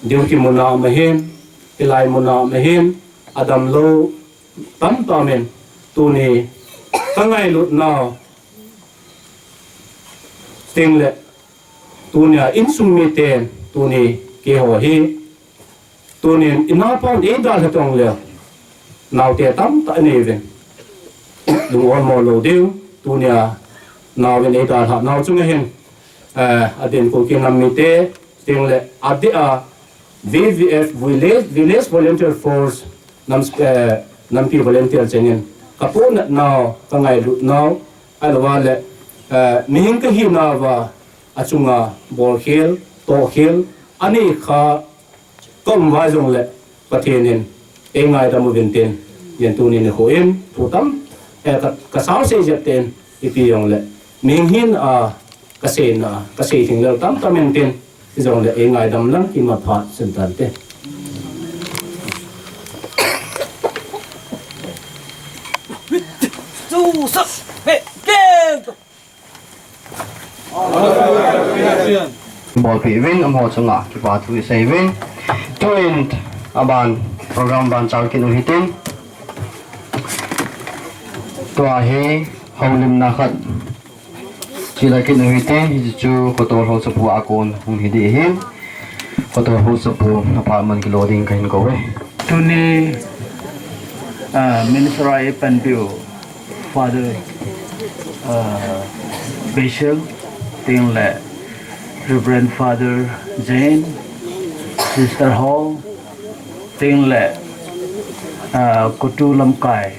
diu ki mona ma hin ilai mona ma hin adam lo tam ta men tu ni ka ngai lut na ting le tu nia in sum mi ten tu ni ke ho hi tu ni ina pa e da la tong le naw te tam ta ni ven lu on mo lo deu tu nia naw ven e da ha naw chung hen aden ko ke nam mi te ting le ade a VVF village volunteer force nam pi volunteer chengen kapon naw ka ngai lu naw alwa le mihing ka hi na wa achunga bol khel to khel ani kha kom wa jong le pathenin e ngai da mu venten yen tu ni ne ho em thu tam ka sao se je ten ipi yong le ming hin a ka se thing le tam tam men ten jong le e ngai dam lang ki ma pha sen tan te sắc mẹ kêu bol pi win amho chunga ki pa thu sei win twin aban program ban chal kin hitin to he haulim na khat chila kin hitin hi chu kotor ho sapu akon hum hi di hin kotor ho sapu apartment ki loading kain ko we tuni minister ai panbiu father Bishop ting le Reverend Father Jane, Sister Hall, tiếng lệ cô tu lâm cài,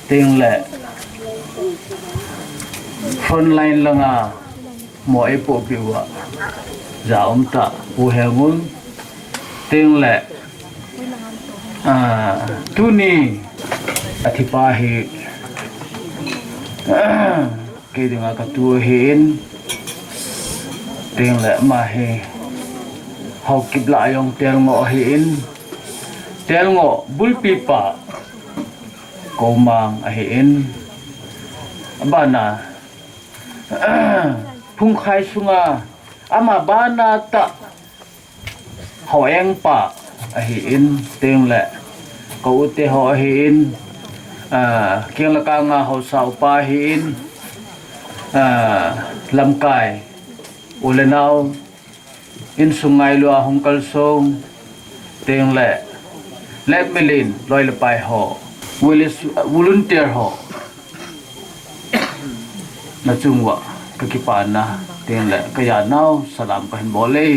tiếng lệ phân line lăng à mỗi bộ biểu ạ, giả ông ta bù hè ngôn, tiếng lệ tu ni atipahi cái tiếng cả tu hiền tiếng lệ mà he Haokip lại ông tiếng ngọ hiền tiếng ngọ bul pipa cô mang hiền bana phung khai sunga ama bana ta họ em pa hiền tiếng lệ cô te họ hiền kiêng là ca nga họ sao pa hiền lâm cài ulenau in sungai lua hong kalsong tiếng lệ Letminlen loi le pai ho volunteer ho na chungwa kakipana tiếng lệ kaya nau salam kahin bole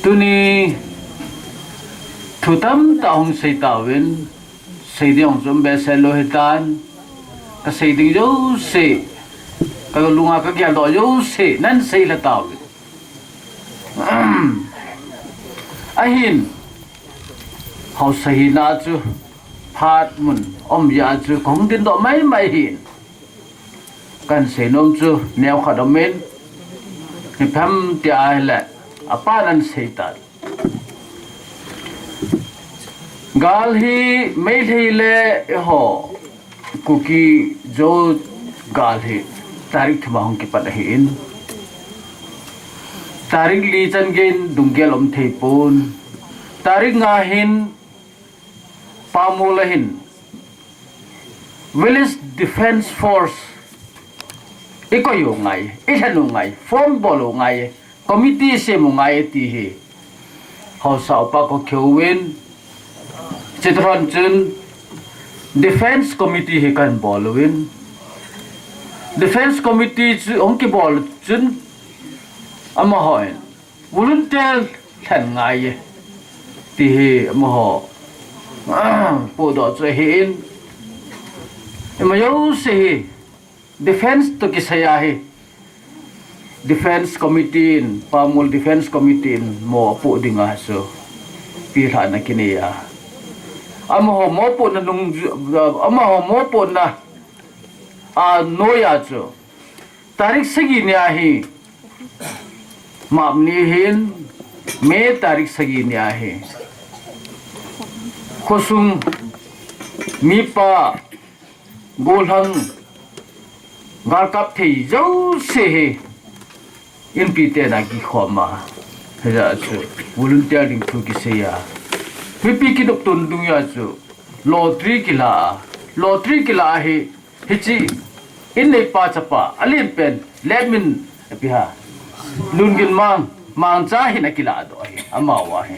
tuni thutam taong sei tawin sei diong zombe se lohitan ka sei ding jo se ka lunga ka gyal do jo se nan sei la tawin ahin hau sei na chu phat mun ya chu kong din do mai hin kan sei nom chu neo khadamen ni pham ti ai la apa nan sei ta gal hi mail hi le ho kuki jo gal hi tarik thmahong ki pat hin tarik li chan gen dungel om thei pun tarik nga hin Pangmol hin Village Defense Force ikoyo ngai ithanu ngai form bolo ngai committee se mu ngai ti hi ho sao pa ko khewin chitron chun defense committee hi kan bolwin defense committee chu ongki bol chun ama hoin volunteer than ngai ti hi ama ho po do chu hin ama yo se defense to kisaya hi defense committee in Pangmol defense committee in mo po dinga so pila na kiniya ama ho mo po na nung ama ho mo po na noya chu tarik sagi niya hi mamni hin me tarik sagi niya hi khosung mi pa golhang garkap thei zo se he in pite na ki khoma hera chu volunteering thu ki se ya pipi ki dok tun dung ya chu lottery kila he hichi in nei pa chapa alin pen letmin piha lungin mang cha hin akila do he amawa he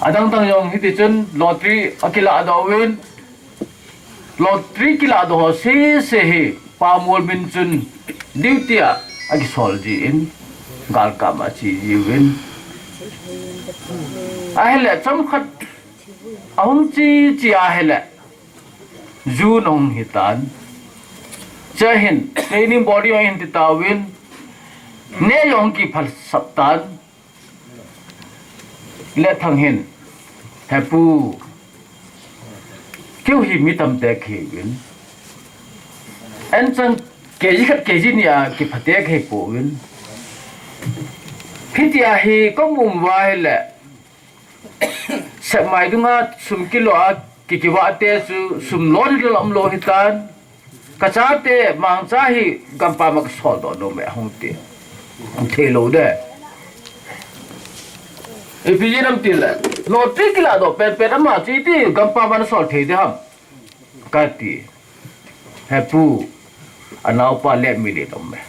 adang tang yong hiti chun lottery akila do win lottery kila do se he Pangmol bin chun duty agi solji in gal kama chi win ahele cham khat ahum chi ahele junong hitan chahin training body in titawin ne yong ki phal saptan le thang hin hapu kêu hi mi tam te khi win en chang ke ji nia ki phate khe po win hitia hi ko mum wa le sẽ mai đúng á sum kilo kiki wa te su sum lo đi lom lo hitan ka cha te mang cha hi gampa mak sol do no me hong te the lo de e nam til lo tri kila do pe ma chi ti gampa ban sol the de ham ka ti hapu anau pa Letminlen om me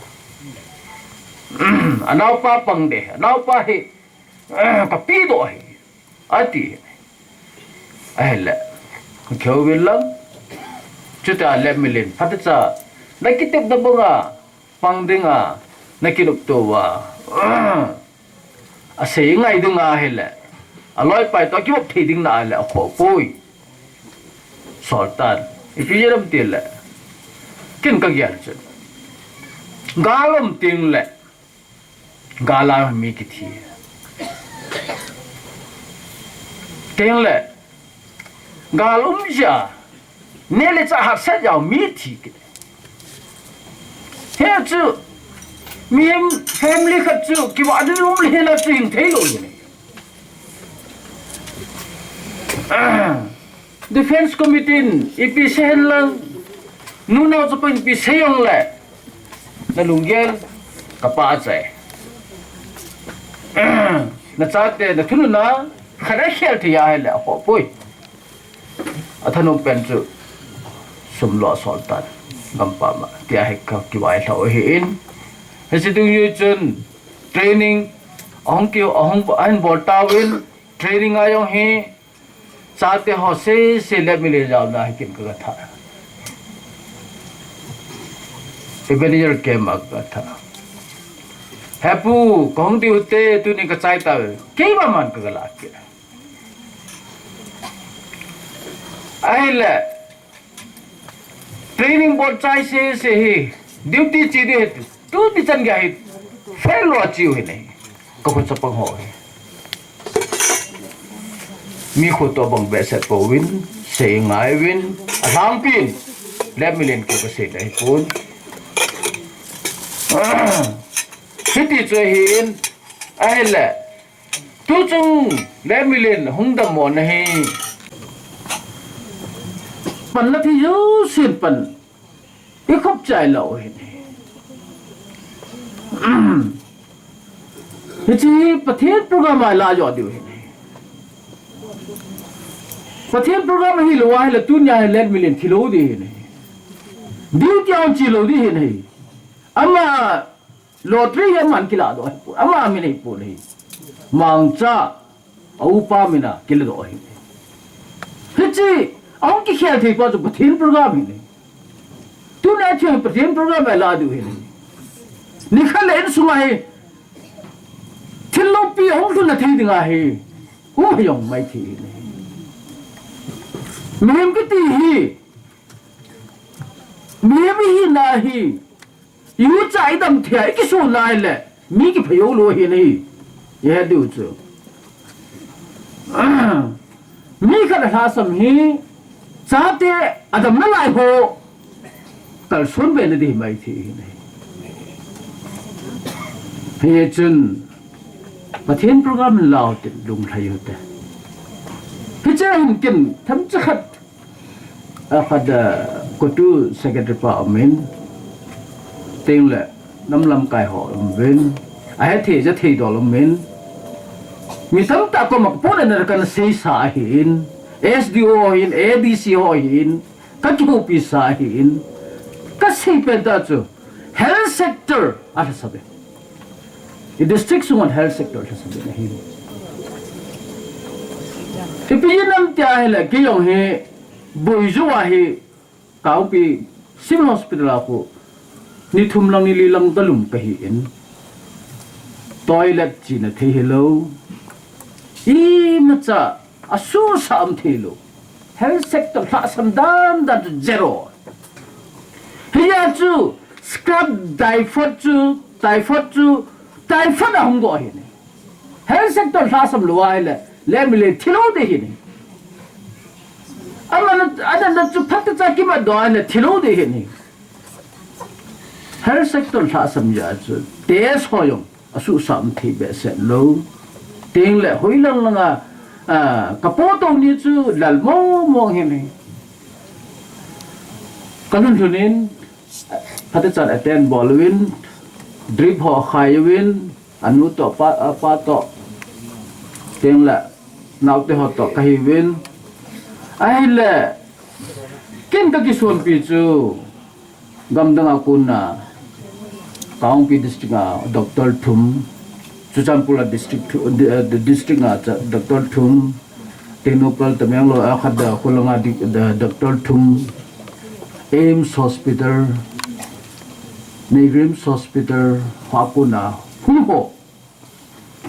anau pa pang de anau pa hi ka pi do hi ati ahla kyo wilang chuta Letminlen phatcha nakitep da bonga pangdinga nakinup to wa ase ngai dunga hela aloi pai to ki thei ding na la kho poi sultan ipiyeram til kin ka gyal chen galam ting le gala mi ki thi ting le galum ja nele cha har sa jaw mi thi ki he chu miem family khat chu ki wa du le la ting thei lo ni defense committee ipi sen lang nuno cho pen pi seyong le na lunggel kapa chai na chate na thunu na khara khel thi ya le ho poi athanu pen chu sumlo sultan gampa ma tia he ka ki wai tho hi in hesi dung yu chun training ong ki ong an boltawin training ayong he chate ho se Letminlen jaw na hikin ka tha manager ke mak ka tha hapu kong di utte tu ni ka chai ta ke ba man ka la ke ai le training board chai se hi duty chi de tu ti chan ga hi fail lo chi hi nei ko ko chapang ho mi khu to bang be set po win se ngai win athang pin Letminlen ke ko se dai pun hiti choi hin ai la tu chung Letminlen hung dam mo na hi pan la thi yo sin pan i khop chai lo hi hiti pathian program la jo di hi pathian program hi lo ai la tu nya Letminlen thilo di hi diu tiao chi lo di hi ama lottery ya man kila do ama mi nei pu nei mangcha au pa mina kila do hi hichi ong ki khel thei pa jo pathian program hi nei tu na che pathian program la du hi nei nikhal en suma hi thilo pi ong tu na thei dinga hi hu yong mai thi nei mem ki ti hi mem hi na hi yu chai dam thia ki so lai le mi ki phayo lo hi nei ye du chu mi kha da sam hi cha te adam na lai ho kal sun be ne di mai thi nei he chun pathian program lao te lung thai hu te he chen kin tham chat akhada ko tu secretary parliament tiếng lệ năm lâm cài họ làm bên ai thìจะthì đó làm bên mi thấm ta có một phút này cần xây xã hiện SDO hiện ADC họ hiện các chú bị xã hiện các xây bên đó chứ health sector à là sao vậy the district one health sector là sao vậy hiện thì bây giờ năm tia là cái dòng hệ bồi dưỡng hệ cáo bị civil hospital ako ni thum lang ni lilang dalum kahin toilet chi na the hello i macha asu sam thelo health sector la sam dan that zero hiya chu scrub typhoid hong go hi health sector la sam lo ai le Letminlen thilo de hi ni amana adan chu phat cha ki ma do ne thilo de hi ni health sector la sam ya chu te soyong asu sam thi be se lo ting le hoilang langa kapoto ni chu lalmo mo hene kanun thunin phate chan aten bolwin drip ho khaiwin anu to pa to teng la nau te ho to kahiwin ai le ken ka ki son pi chu gamdang akuna kaung pi district Dr. Thum Chuchampula district the district Dr. Thum Tenopal Tamanglo akhada khulanga Dr. Thum Ames Hospital Negrims Hospital Hapuna Huho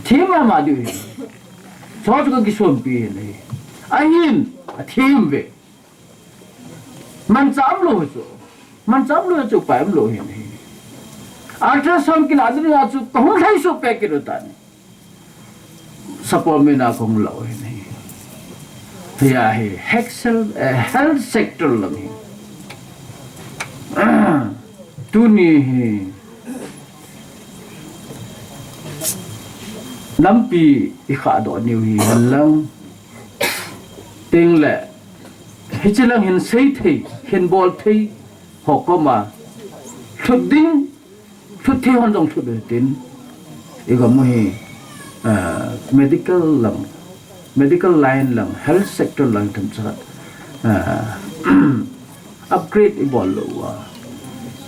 Thema madu chotga ki som pi ne ahin theme ve man cham lo chu paim lo hin ultrasound ki lazri a chu kahun khai so pe ki rota ne support me na kong lo hin ya he health sector lo ni tu ni nampi ikha do ni hi halang ting le hichilang hin sei thei hin bol thei hokoma thuding thut thei hon jong thut tin igam hi medical line lang health sector lang tham cha upgrade ibol lo wa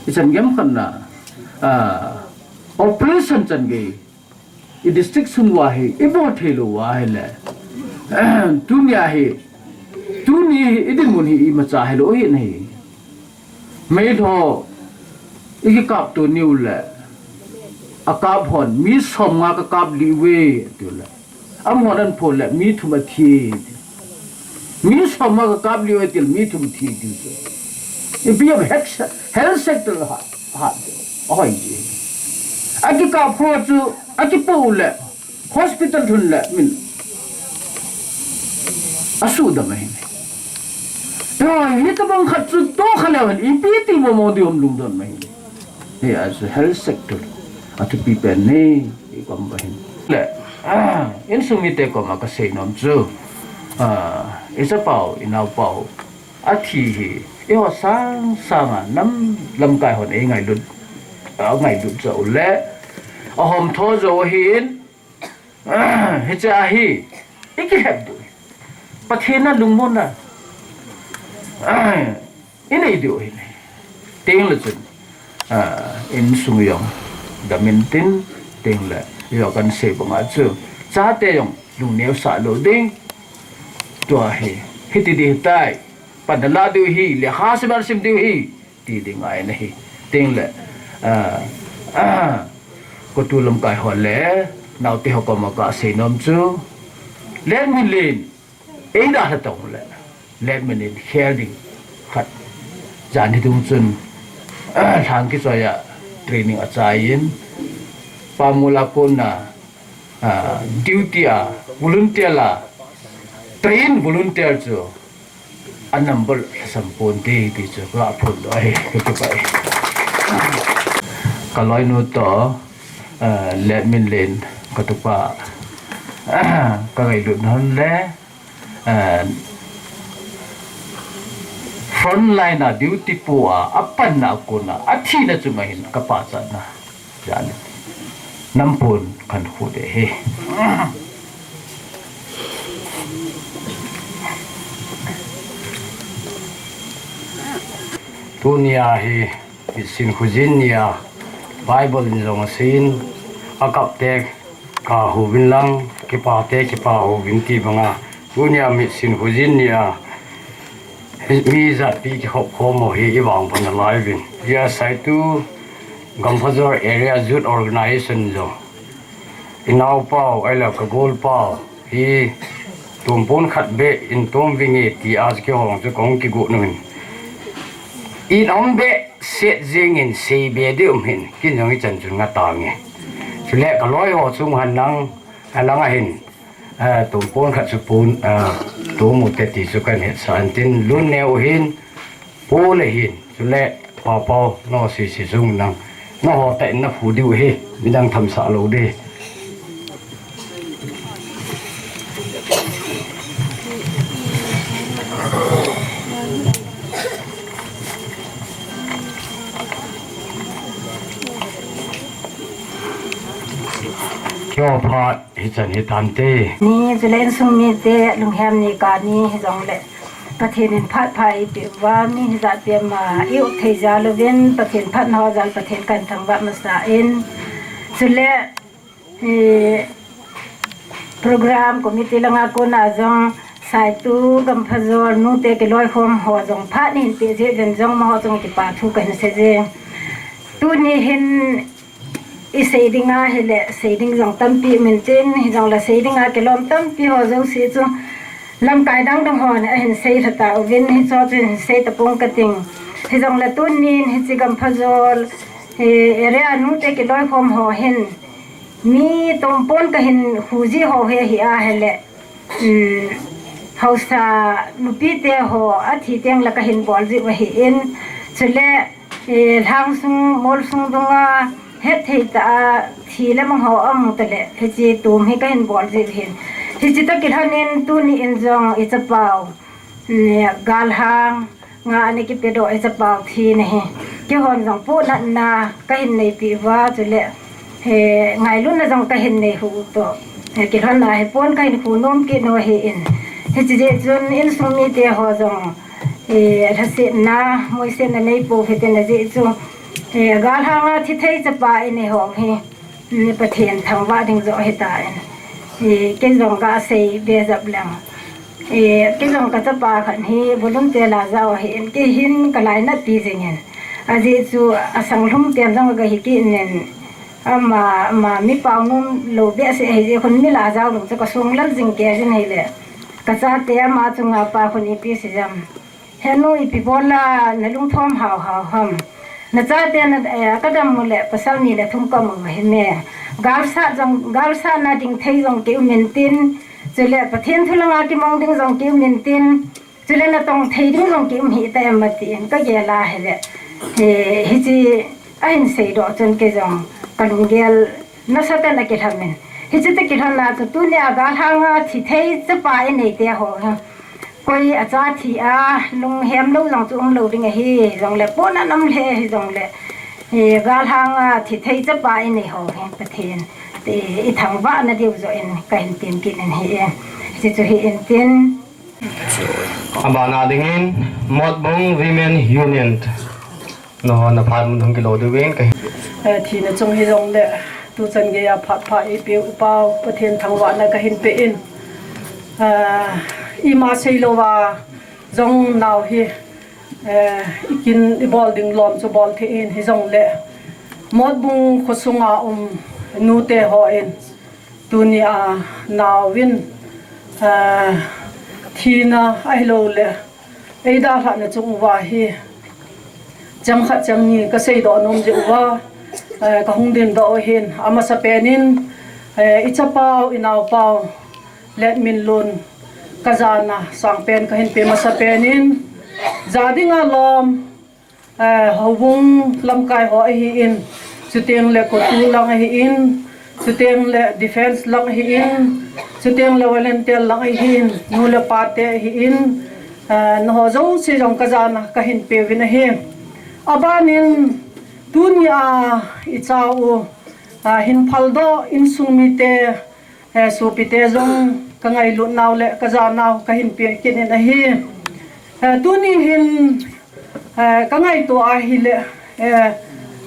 ichan gem khan na operation chan ge i district sunwa he ibo thelo wa he le dunya he tuni idin mun hi ma cha he lo hi nei me tho iki kap to new le akap hon mi som nga ka kap li we tu le am hodan pho le mi thu ma thi mi som nga ka kap li we til mi thu thi tu so i bi of health sector ha oi aki kap pho chu aki po le hospital thun le min asu da mai to hi ka bang khat chu to khalawan i pi ti mo mo di om lung don mai he as health sector ati pi pe ne i kom ba hin le in sumite ko ma ka sei nom chu isa pau inau pau athi hi e ho sang sang nam lam kai hon e ngai lut ngai lut zo le ahom tho zo hin he cha hi iki hep du pathena lungmon na inai du hin teng le chun in sungyong da mintin teng le yo kan se banga chu cha te yong lu neu sa lo ding to hi hiti di tai padala du hi le khas bar sim du hi ti ding ai nahi teng le ko tu lam kai ho le nau te ho ko ma ka se nom chu Letminlen ei da ha tong le Letminlen hearing khat jan hi tung chun thang ki soya training achain pamula kona duty volunteer la train volunteer chu a number sampon te ti chu ka phun doi ke pai kaloi no to Letminlen ka tu pa ka gai lu non le frontline duty po apan na ko na athi na chumahin kapasa na jan nampon kan khude he tunia he sin khujinia bible ni jong sin akap te ka hu bin lang ki pa hu bin ti banga tunia mi sin khujinia mi za pi ki hop mo hi i wang pan lai bin ya sai tu Gampazor area youth organization jo inau pau aila ka gol pau hi tumpon khat be in tom wingi ti az ke hong chu kong ki gu nun in om be set jing in sei be de hin kin jong i chan chun nga ta nge chule ka loi ho chung han nang alanga hin tumpon khat chu pun tu mu te ti chu kan het san tin lun neu hin po le hin chule pa pau no si chung nang nó họ tại nó phủ điều he mình đang thầm sợ lâu đi kyo phat hi chan hi tam te ni zulen sung mi te lung hem ni ka ni jong le pathin in phat phai pe wa mi za pe ma yu thei ja lo ven pathin phat no jal pathin kan thang wa ma sa in zule program committee langa ko na jong sai tu gam phazor nu te ke loi khom ho jong phat ni pe je ven jong ma ho jong ki pa thu kan se je tu ni hin i saving a hele saving jong tam pi min chen hi jong la saving a ke lom tam pi ho jong si chu lam kai dang dang ho na hin sei thata win hi cho chen sei ta pong ka ting hi jong la tu ni hi chi gam phazor ere anu te ke loi khom ho hin mi tom pon ka hin huji ho he hi a hele hausa nupi te ho athi teng la ka hin bol ji wa hi in chule thang sung mol sung donga het thei ta thi le mang ho am ta le he chi tum hi ka hin bol ji hin hi chi ta ki hanin tu ni in jong i cha pau gal hang nga ani ki pedo i cha pau thi ne he ki hon jong pu na ka hin nei pi wa chule he ngai lu na jong ka hin nei hu to he ki han na he pon ka hin khu nom ki no he in he chi je chun in sung mi te ho jong thase na moi se na nei po he te na je chu gal hanga thi thei cha pa ine ho he ni pathian thang wa ding zo he ta en ke jong ga sei be jab lang ke jong ka cha pa khan hi bolum te la za he en ke hin ka lai na pi jeng en a je chu asang lum te jong ga hi ki nen ama mi pau num lo be se he je khon mi la za lu cha ka sung lan jing ke jin he le ka cha te ma chunga pa khon i pi se jam henu i pi bola na lung thom hau ham na cha te na ka dam mu le pasal ni le thum ka mu he me gal sa na ding thei jong ke min tin chule pathen thulanga ki mong ding jong ke min tin chule na tong thei ding jong ke mi ta ma tin ka ge la he le he chi ain sei do chon ke jong kalung gel na sa ta na ke thamen hi chi te ki than na tu ne aga hanga thi thei cha pa nei te ho koi a cha thi a lung hem lo jong chu lo ding hi jong le po na nam le hi jong le gal hanga thi thei cha pa nei ho he pathen te i thang wa na deu zo en ka hin tim kin en hi chi chu hi en tin abana dingin modbong women union no na phan mun hong kilo de wen ka thi na chung hi jong le tu chan ge ya phat pha i pe pau pathen thang wa na ka hin pe in i ma sei lo wa jong naw hi ikin i bol ding lom chu bol the in hi jong le mod bung khosunga nu te ho in tunia naw win thina ai lo le ei da ha na chung wa hi chang kha chang ni ka sei do nom je wa ka hung din do hin ama sa penin icha pau inaw pau Letminlen kazana sang pen ka hin pe ma sa penin zadinga lom hobung lam kai ho hi in chuteng le ko tu lang hi in chuteng le defense lang hi in chuteng le volunteer lang hi in nu le pate hi in no ho zo si jong kazana ka hin pe win hi abanin dunia ichau hin phaldo in sungmi te so pite jong ka ngai lu naw le ka za naw ka hin pe kin na hi tuni hin ka ngai to a hi le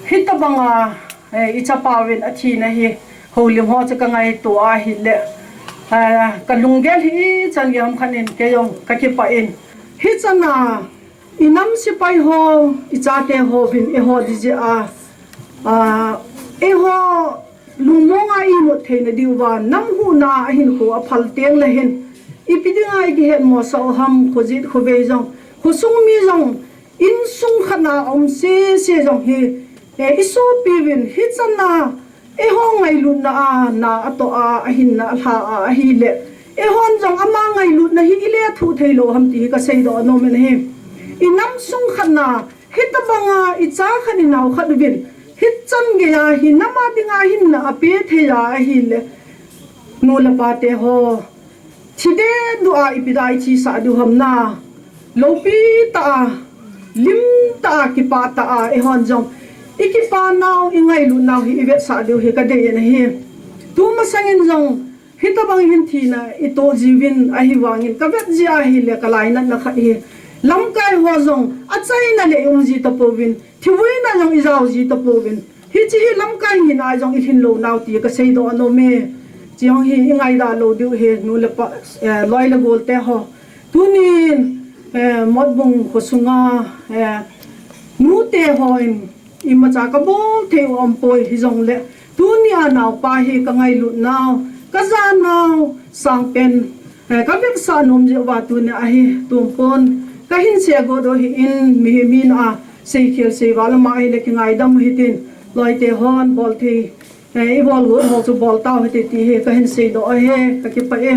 hitabanga icha pawin athi na hi holim ho cha ka ngai to a hi le ka lungel hi chan yam khanin ke yong ka ki pa in hi chana inam si pai ho icha te ho bin e ho di a e ho lumonga I mo theina diwa nam hu na hin ko aphal teng la hin ipidinga gi het mo so ham khojit khobe jong khosung mi jong in sung khana se jong hi iso pivin hi chana e ho ngai lu na ato a hin na ha a hi le e hon jong ama ngai lu na hi ile thu theilo ham ti ka sei do no men hi inam sung khana hitabanga icha khani naw khadwin hit chan ge ya hi nama dinga hin na ape the ya hi le no la pa te ho chide du a ipidai chi sa du ham na lopi ta lim ta ki pa ta a e hon jong iki pa naw ingai lu naw hi ivet sa du hi ka de na hi tu ma sangin jong hitabang hin thina ito jiwin ahi wangin kavet ji ahi le kalai na kha hi lamkai ho jong achai na le ji ta povin thiwei na jong izau ji ta povin hi chi hi lamkai hin a jong hin lo naw ti ka sei do no me chiang hi ngai da lo du he nu le pa loi le gol te ho tunin mod bung ko sunga nu te ho ima cha ka bom the om poi hi jong le tunia naw pa hi ka ngai lu naw ka za naw sang pen ka vek sa nom je wa tunia a hi tum pon ka hin se go do hi in mi min a sei khel sei wala ma hi le ki ngai dam hi tin loi te hon bol thi e bol go ho chu bol taw hi ti he ka hin sei do he ka ki pa e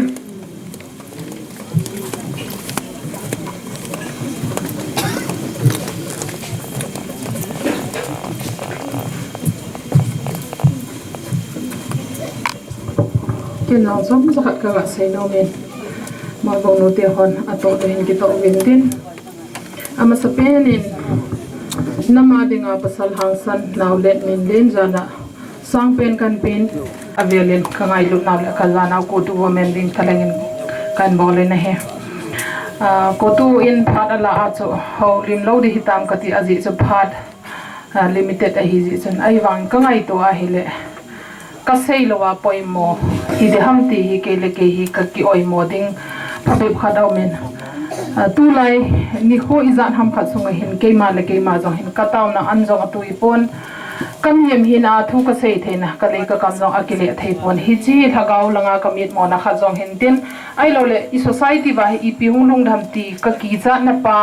cái nào giống rất các bạn thấy nó mình mà vòng nô tiêu hòn à tổ để hình cái tổ viên tin ama sapenin nama dinga pasal hangsan nào Letminlen jana sang pen kan pen avelin kangai lu naw la kazana ko tu women ding talangin kan bole na he ko tu in phat ala a cho ho lim lo di hitam kati aji cho phat limited a hi ji chun ai wang kangai to a hi le ka sei lo wa poimo hi de ham ti hi ke le ke hi ka ki oi mo ding phabep khadau men tu lai ni kho izan ham khat sunga hin ke ma le ke ma jong hin ka taw na an jong atu ipon kam yem hin a thu ka sei theina ka le ka kam jong akile thei pon hi chi thagau langa kamit mo na kha jong hin tin ai lo le i society ba hi pi hung lung dham ti ka ki za na pa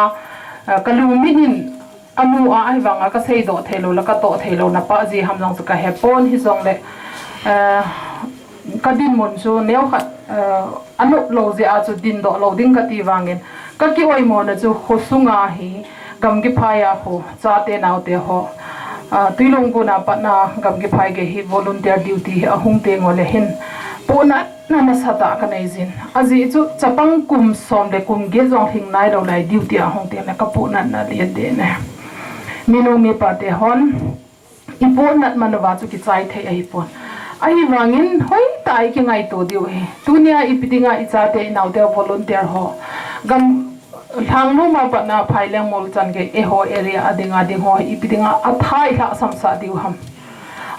ka lu min hin amu a ai wanga ka sei do thelo la ka to thelo na pa ji ham jong ka he pon hi jong le kadin mon so neu khat anu lo je a chu din do lo ding ka ti wangin ka ki oi mo na chu khosunga hi gam gi phaya ho cha te naw te ho tuilong ko na pa na gam gi phai ge hi volunteer duty a hung te ngole hin pona na na sata ka nei jin aji chu chapang kum som le kum ge jong hing nai ro lai duty a hung te na ka pona na le de ne minu mi pa te hon ipon nat manwa chu ki chai thei ai pon ai wangin hoi tai ki ngai to diu he tunia ipitinga ichate naute volunteer ho gam thangnu ma pa na phaileng mol chan ge e ho area adinga ding ho ipitinga athai la samsa diu ham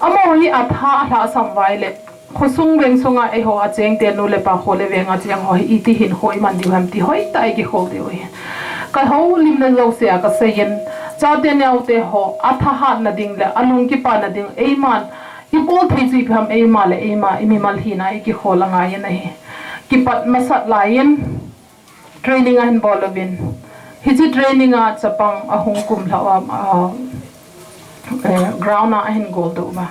amo hi atha la sam waile khosung beng sunga e ho acheng te nu le pa ho le wenga chiang ho iti hin hoi man diu ham ti hoi tai ki ho diu he ka ho lim na lo se ka seyen cha te naute ho atha ha na ding le alung ki pa na ding e man ipol thei chi pham e ma le e ma imi mal hi na ki kholanga ye nahi ki pat masat lain training an bolovin hi chi training a chapang a hung kum lawa ground a hin gol do ba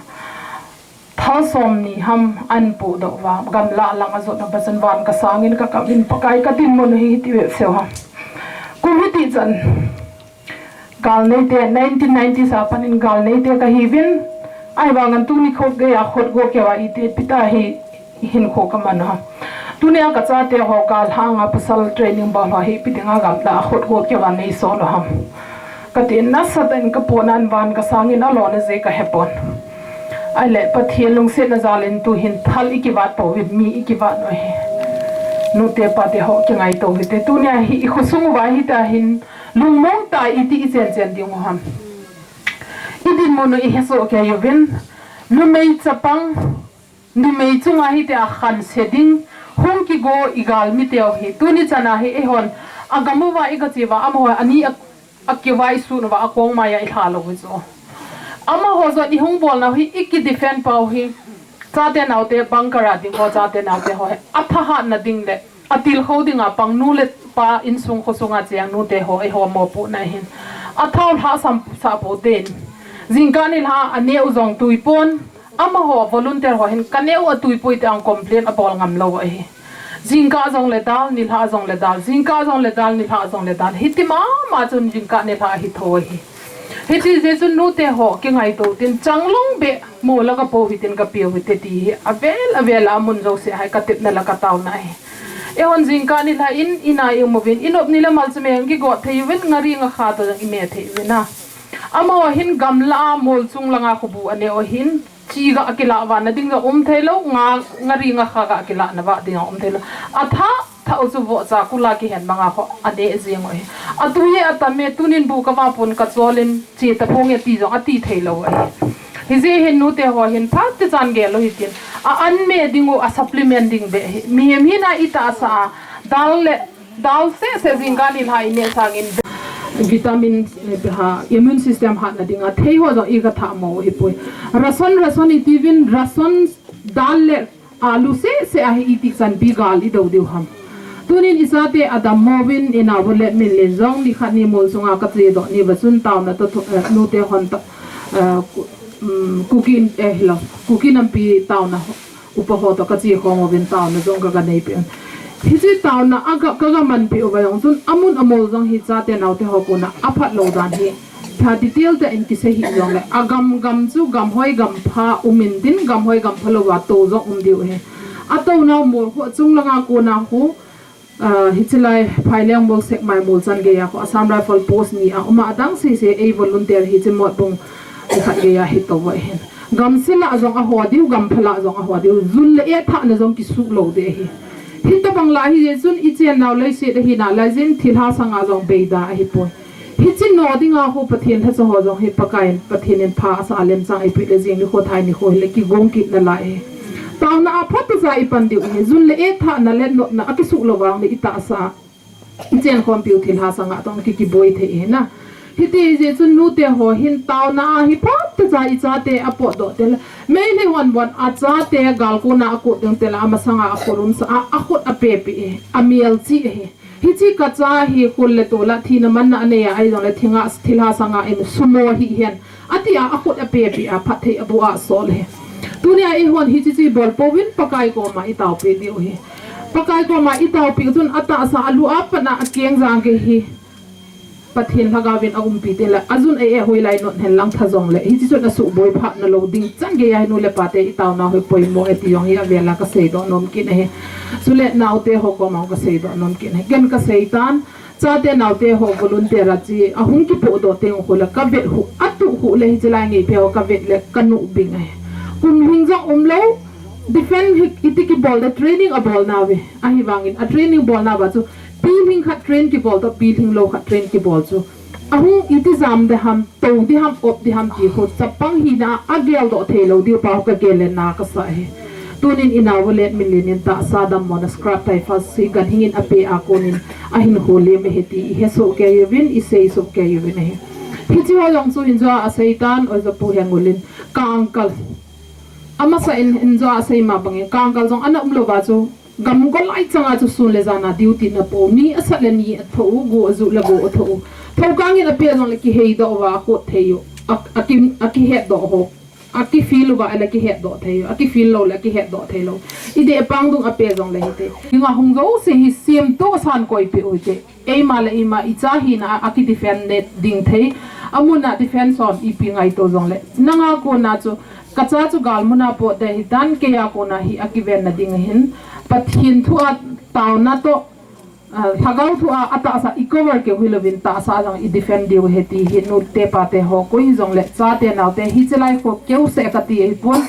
thasom ni ham an pu do wa gam la lang azot na basan wan ka sangin ka kabin pakai ka tin mon hi ti we se ha committee chan gal nei te 1990 sa panin gal nei te ka hi win ai bangan tu ni khot ge a khot go ke wa ite pita hi hin kho ka man ha tu ne ka cha te ho kal hanga pasal training ba ha hi pitinga gam la khot go ke wa nei so lo ham ka te na satan ka ponan wan ka sangin a lo na je ka hepon ai le pathian lung se na zalin tu hin thal ikiwat po with mi ikiwat no he no te pa te ho ke ngai to te tu ne hi khosung wa hi ta hin lung mong ta iti i chen chen ding ham idin mono I heso ke yuvin numei chapang numei chunga hi te a khan seding hong ki go igal mi teo hi tuni chana hi e hon agamu wa iga chiwa amo ani akwa isu no wa akong ma ya I thalo zo ama ho zo ni hong bol na hi iki defend pau hi cha te naw te bangkara ding ho cha te naw te ho atha ha na ding le atil holding a pang nu le pa insung khosunga chiang nu te ho e ho mo pu na hin athau ha sam sa po den zingkanil ha ane uzong tuipon ama ho volunteer ho hin kaneu atuipoi te ang complain apol ngam lo ai zingka zong le dal nil ha zong le dal zingka zong le dal nil ha zong le dal hitima ma chun zingka ne tha hi thoi hiti je chun nu te ho ki ngai to tin changlong be mo la ka po hitin ka piu hite ti avel amun zo se hai ka tip na la ka taw na ai e hon zingka nil ha in ina yu movin inop nila mal chme ngi go thei wen ngari nga kha to i me thei wena ama hin gamla mol chung langa khubu ane o hin chi ga akila wa na ding ga thelo ngari nga kha ga akila na wa ding thelo atha tha uzu vo cha kula ki hen manga kho ade jeng oi atu ye atame tunin bu ka wa pun ka cholin chi ta phong ye ti jong ati thelo ai hi je hen nu te ho hen pha te chan ge lo hi tin a an me dingo a supplementing be mi hem hina ita sa dal se zingali hai ne sangin vitamin ha immune system ha na dinga thei ho zo i ga tha mo hi poi rason itivin rason dal le alu se a hi ti san bi gal i do diu ham tunin isate adam movin in our Letminlen zong ni khani mol sunga ka tre do ni basun taw na to nu te hon ta cooking hello cooking am pi taw na upa ho to ka chi ko mo bin taw na zong ka nei pe hi chi taw na aga ka man pi over yong sun amun amol zong hi cha te naw te ho ko na aphat lo dan hi tha detail te in ki se hi yong le agam gam chu gam hoi gam pha umin din gam hoi gam phalo wa to zo diu he ato na mo ho chung langa ko na hu hichilai phailang bol sek mai mol chan ge ya ko Assam Rifle post ni a uma dang se a volunteer hi chemo bung khat ge ya hi to wa hen gam sila azong a ho diu gam phala azong a ho diu zul e tha na zong ki suk lo de hi hin ta bangla hi je sun i chen naw lai se de hi na la jin thilha sanga zong beida hi po hi chin no dinga ho pathian tha cho ho zong hi pakain pathian en pha sa alem chang i pe le jing ni ho thai ni ho le ki gong ki na la e taw na aphat za i pan diu he zun le e tha na le no na akisu lo wang ni ita sa chen computer ha sanga tong ki boy the e na hi te je chun nu te ho hin taw na hi phat za i cha te apo do te me le wan a cha te gal ko na ko ding te la ma sanga a korun sa a khot a pe pi e a miel chi he hi chi ka cha hi kul le to la thi na man na ne ya ai dong le thinga thilha sanga in sumo hi hen atia a khot a pe pi a phat the abu a sol he tunia e hon hi chi bol povin pakai ko ma itaw pe diu hi pakai ko ma itaw pi chun ata sa alu apana keng jang ge hi pathin hagawin agum pi te la azun e hoilai not hen lang thazong le hi chi chun asu boy phat na lo ding chang ge ya nu le pate itaw na hoi poi mo e ti yong hi avela ka sei do nom kin he sule naw te ho ko ma ka sei do nom kin he gen ka sei tan cha te naw te ho volunteer a chi ahung ki po do te ho la ka vet hu atu hu le hi chlai ngi pe ka vet le kanu bing he kum hingjong lo defend itiki ball the training a ball na we a hi wangin a training ball na ba chu peeling khat train ki ball to peeling lo khat train ki ball chu ahung itizam de ham to di ham op di ham ki ho chapang hi na agel do thelo di pa ka gelen na ka sa he tunin inaw Letminlen ta sadam mon scrap tai fa si gan hingin ape a konin a hin hole me heti he so ke yevin i sei so ke yevin he hi chi ho long chu inja a seitan o za pu hengulin kangkal ama sa in zo asai ma bangin kangkal jong ana umlo ba chu gam go lai changa chu sun le zana duty na po ni asat le ni tho go azu la go tho kang in a pe jong le ki hei do wa ko theyo aki he do ho aki feel ba la ki he do theyo aki feel lo la ki he do thelo ide pang dung a pe jong le hite hinga hung go se hi sim to san koi pe ute ei ma le i ma i cha hi na aki defend net ding thei amuna defense on ipi ngai to jong le nanga ko na chu kacha chu gal muna po de hitan ke ya ko na hi akiven na ding hin pathin thu a taw na to thagaw thu a ata sa recover ke hulovin ta sa jang I defend diu heti hi nu te pa te ho ko hi jong le cha te naw te hi chelai ko keu se ka ti hi pon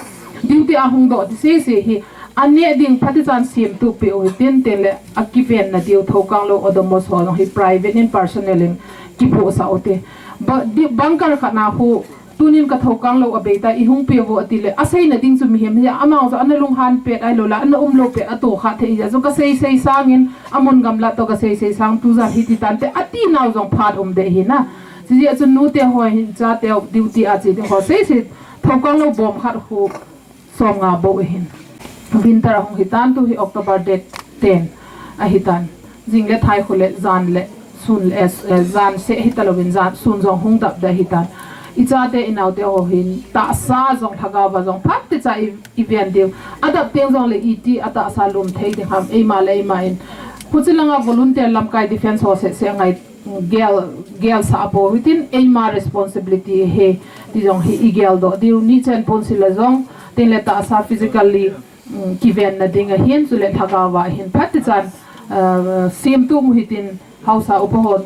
duty a hung do se hi ane ding phati chan sim tu pe o tin te le akiven na diu thokang lo odomos ho hi private in personnel in ki po sa ote ba di banker khana hu tunin ka thokang lo abeta I hung pe wo atile asai na ding chu mi hem ya amang zo anelung han pet ai lo la an lo pe ato kha the ya zo ka sei sangin amon gamla to ka sei sang tu za hiti tan te ati naw zong phat de hi na si ya chu nu te ho hin cha te duty a chi de ho sei thokang lo bom khat hu songa bo hin winter hong hitan tu hi October date 10 a hitan jingle thai khole zan le sun le zan se hitalowin zan sun zong hung dap da hitan ichate inaw te ho hin ta sa jong thaga ba jong phat te cha event dew adap te jong le iti ata sa lum thei de ham ei ma in huchilanga volunteer lam kai defense ho se ngai gel sa apo within ei ma responsibility he ti jong hi igel do diu ni chen pon sila jong te le ta sa physically kiven na dinga hin su le thaga wa hin phat te chan sim tu mu hitin hausa upohon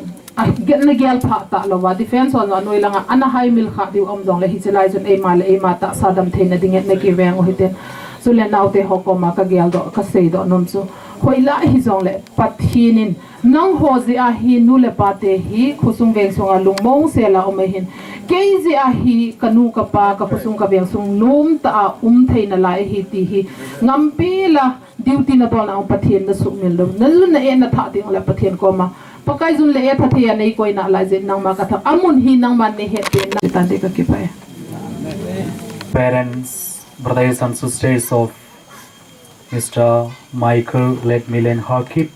get na gel pha ta lowa defense on noi langa ana hai mil kha diu om dong le hi chelai jon e ma ta sadam theina dinget na ki weng hiten so le naw te hokoma ka gel do ka sei do nom chu hoila hi jong le pathinin nang ho ji a hi nu le pa te hi khusung veng songa lungmong se la om hin ke ji a hi kanu ka pa ka khusung ka veng sung lum ta theina lai hi ti hi ngampi la duty na bol na pathian na sumil lo na lu na e na tha ding la pathian ko ma pakai zun le e pathian nei koi na la je nang ma ka tha amun hi nang man ne he te na ta de ka ke pa parents, brothers and sisters of Mr. Michael Letminlen Haokip,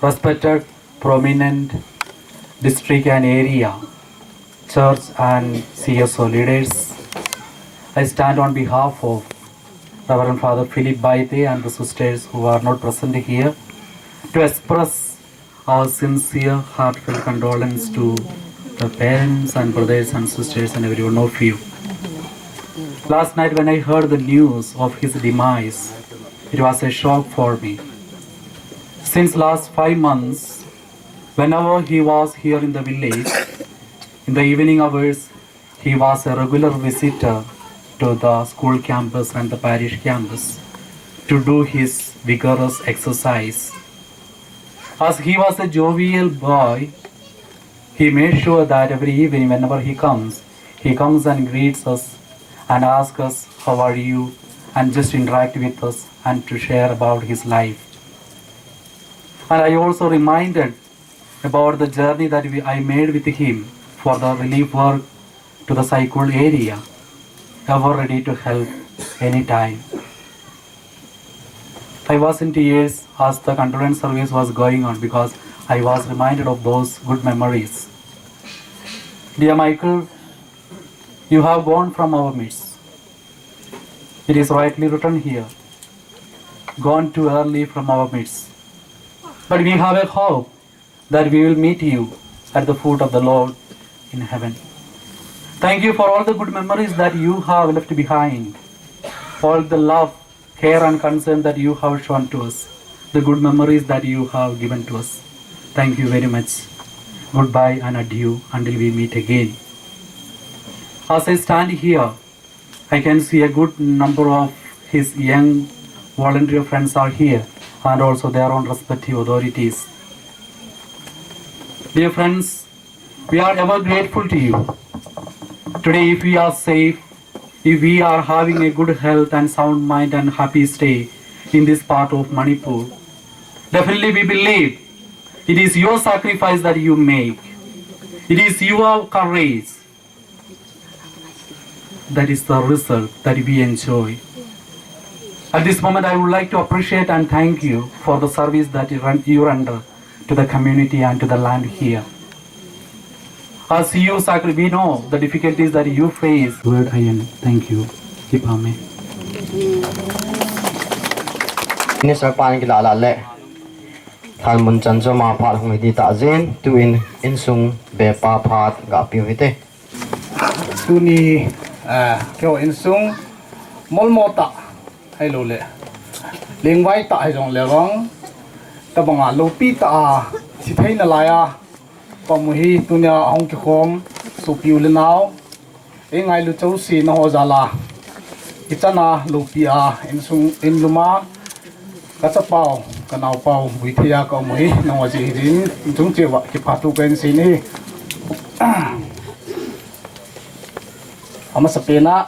respected prominent district and area church and CSO leaders, I stand on behalf of Reverend Father Philip Baite and the sisters who are not present here to express our sincere, heartfelt condolence to the parents and brothers and sisters and everyone of you. Last night when I heard the news of his demise, it was a shock for me. Since last 5 months, whenever he was here in the village, in the evening hours, he was a regular visitor to the school campus and the parish campus to do his vigorous exercise. As he was a jovial boy, he made sure that every evening whenever he comes and greets us and asks us how are you and just interact with us and to share about his life. And I also reminded about the journey that I made with him for the relief work to the Saikul area, ever ready to help anytime. I was in tears as the condolence service was going on because I was reminded of those good memories. Dear Michael, you have gone from our midst. It is rightly written here, gone too early from our midst. But we have a hope that we will meet you at the foot of the Lord in heaven. Thank you for all the good memories that you have left behind, all the love, care and concern that you have shown to us, the good memories that you have given to us. Thank you very much. Goodbye and adieu until we meet again. As I stand here, I can see a good number of his young volunteer friends are here and also their own respective authorities. Dear friends, we are ever grateful to you. Today, if we are safe, if we are having a good health and sound mind and happy stay in this part of Manipur, definitely we believe it is your sacrifice that you make. It is your courage. That is the result that we enjoy. At this moment, I would like to appreciate and thank you for the service that you render to the community and to the land here. As you we know the difficulties that you face. Word I am. Thank you. Keep Amen. Ini sarpan kila ala le. Than mun chan cho ma phat hong di ta zen tu in sung be pa phat ga pi hite. Tu ni kyo in sung mol mota hai lo le. Ling wai ta hai jong le wang. Ta banga lo pi ta si thai na la ya. Pamuhi tunya ong ki khom su piu le naw. E ngai lu chau si na ho zala. Ichana lo pi a in luma kata pau kanau pau buithia ka moi na wa ji rin chung chewa ki phatu ken si ni ama sapena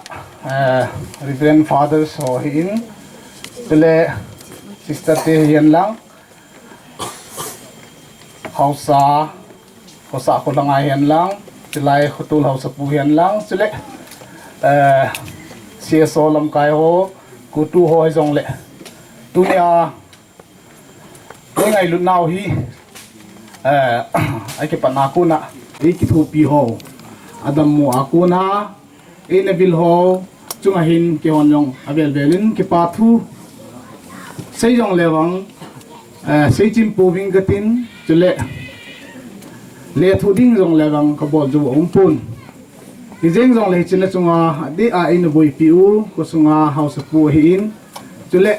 reverend father so hin tele sister te hian lang hausa kosa ko lang hian lang tilai khutul hausa pu hian lang chule CSO lam kai ho kutu ho jong le tunia ngai lu nau hi ai ke panaku na i ki thu pi ho adam mu akuna e ne bil ho chunga hin ke hon long avel velin ke pa thu sei jong lewang sei chim pu wing gatin chule le thu ding jong lewang ka bol ju ong pun i jeng jong le chile chunga di a in boi pi u ko sunga house pu hin chule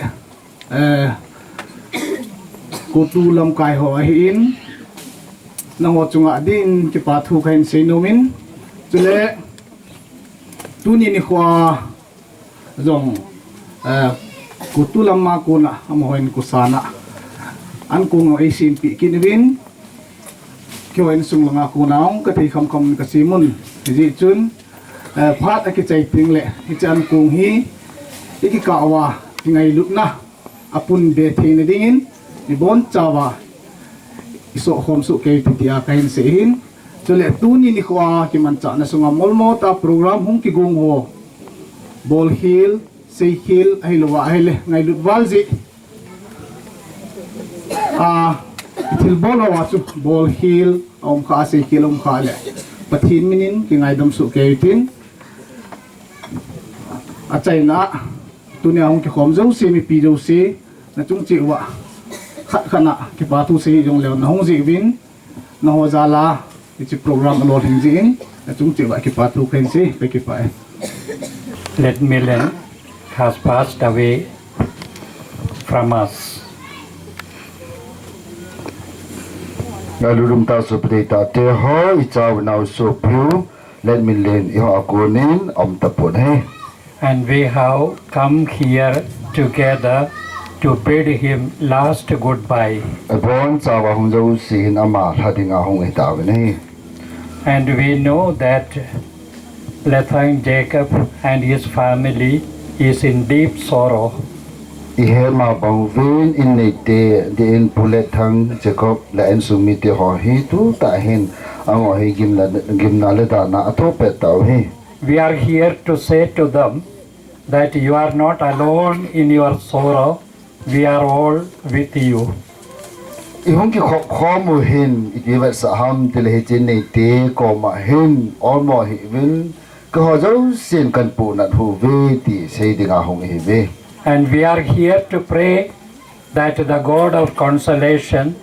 kutu lam kai ho hin na ho chunga din ki pa thu khain seinomin chule tuni ni khwa zong kutulam ma kuna amohin kusana an kung isin pi kinwin kyo en sung langa kunaung ka thei kham kham ka simun ji chun phat aki chai ping le hi chan kung hi iki kawa ngai lutna apun be thein dingin ni bon chawa iso hom su ke pitia kain sein chule tuni ni khwa ki man cha na sunga molmo ta program hung ki gung ho bol hill sei hill ai lowa ai le ngai lut walji til bol wa chu bol hill om kha sei hill om kha le pathin minin ki ngai dam su ke tin a chaina tunia hung ki khom zo se mi pi zo se na chung chi wa khat khana ki pa tu se jong le na hung ji win na ho zala chi program lo thing ji in na chung chi wa ki pa tu khen se pe ki pa Letminlen has passed away from us. Ngalulum ta so pdata te ho ichaw now so pru Letminlen iho akonin om tapon he. And we have come here together to bid him last goodbye. Abon chawa hung zo sin ama thadinga hung itawen he. And we know that Lhahdoh Jacob and his family is in deep sorrow. Ihe ma bang vin in nei te de in pulet thang Jacob la en sumi te ho hi tu ta hin ango hi gimna le da na atopet taw hi. We are here to say to them that you are not alone in your sorrow. We are all with you. Ihong ki khomu hin ikiwa sa ham til he chin nei te ko ma hin almo hi vin ko ho zo sin kan pu na hu ve ti sei dinga hong hi ve. And we are here to pray that the God of consolation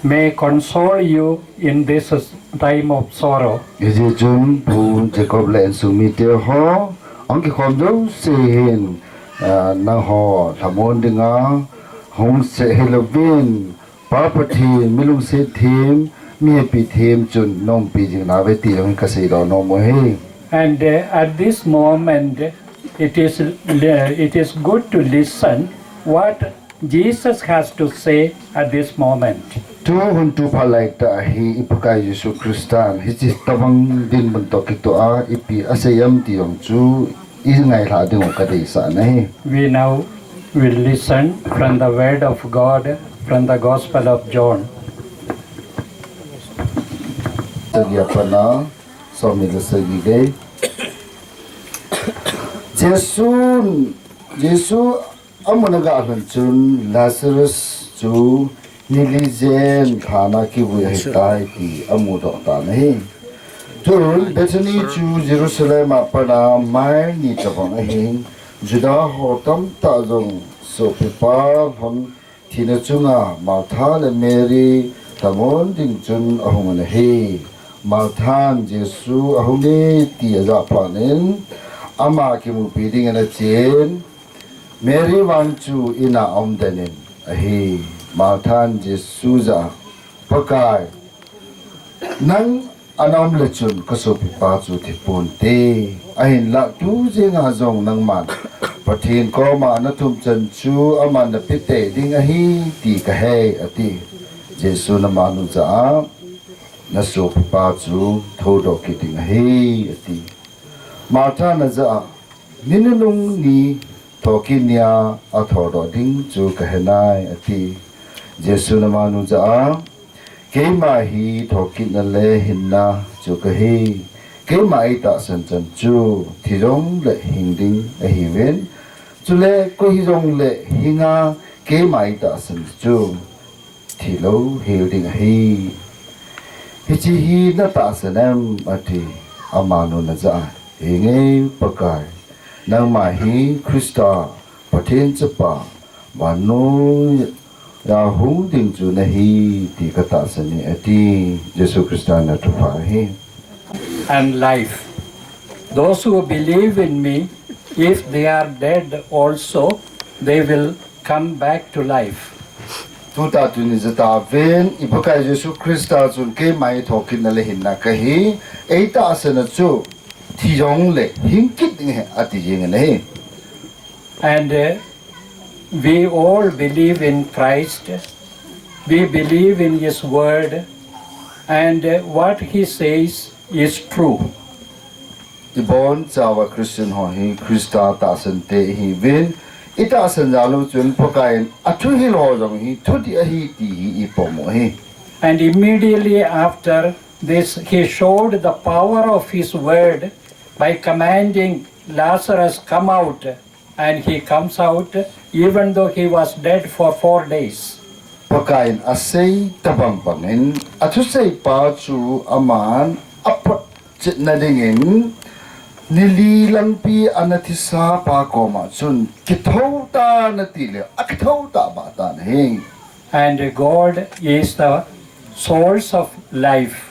may console you in this time of sorrow. Ije jun pu Jacob len sumi te ho ang ki khom zo sin na ho thamon dinga hong se helovin papati milung se thim mi pi thim chun nom pi jing na ve ti long ka sei do no mo he. And at this moment it is good to listen what Jesus has to say at this moment. Tu hun tu phalai ta hi ipakai Yesu Kristan hi chi tawang din mun to ki to a ipi asayam ti yong chu I ngai la ding ka dei sa nei. We now will listen from the word of God from the Gospel of John. Tagia pana so mi le sagi ge. Jesu amuna ga han chun Lazarus chu nilizen khana ki bu hai tai ti amu do ta nei. Turun Bethany chu Jerusalem apana mai ni tabang ahin Judah hotam ta jong so pipa hon thina chunga Martha le Mary tamon ding chun ahung he Marthan Jesu ahungi ti aja panen ama ki mu piding ana chen Mary wan chu ina omdanen ahi Marthan Jesu za pakai nang anam le chun kaso pipa chu thi pon te ahin la tu jenga jong nang man pathin ko ma na thum chan chu aman na pite ding ahi ti ka he ati Jesu na manu za na so pipa chu thodo ki ding ahi ati Martha na za ninulung ni tokinya athodo ding chu ka henai ati Jesu na manu za Kema hi thokin na le hinna chu ka hi kema ita san chan chu thirong le hingding a hi wen chu le ko hi rong le hinga kema ita san chu thilo hilding a hi chi hi na ta sanam ati amanu na za hinge pakai nang ma hi Krista pathen chapa manu ya hung ding chu na hi ti ka ta sani ati Jesu Christa na tu fa hi. And life. Those who believe in me, if they are dead also, they will come back to life. tu ta tu ni zata ven ipakai Yesu Krista chun ke mai thokin na le hin na ka hi eita asana chu thi jong le hin kit ding he ati jing na he. And we all believe in Christ. We believe in His word, and what He says is true. Ibon chawa Christian ho hi Krista ta san te hi ven ita san jalu chun pakain athu hi lo jong hi thudi hi ti hi ipomo hi. And immediately after this, He showed the power of His word by commanding Lazarus come out, and he comes out even though he was dead for 4 days. Pakain asay tabang pangin athu say pa chu aman apat chit na dingin nililang pi anathisa pa koma chun kithau ta na tile akithau ta ba ta nahi. And God is the source of life.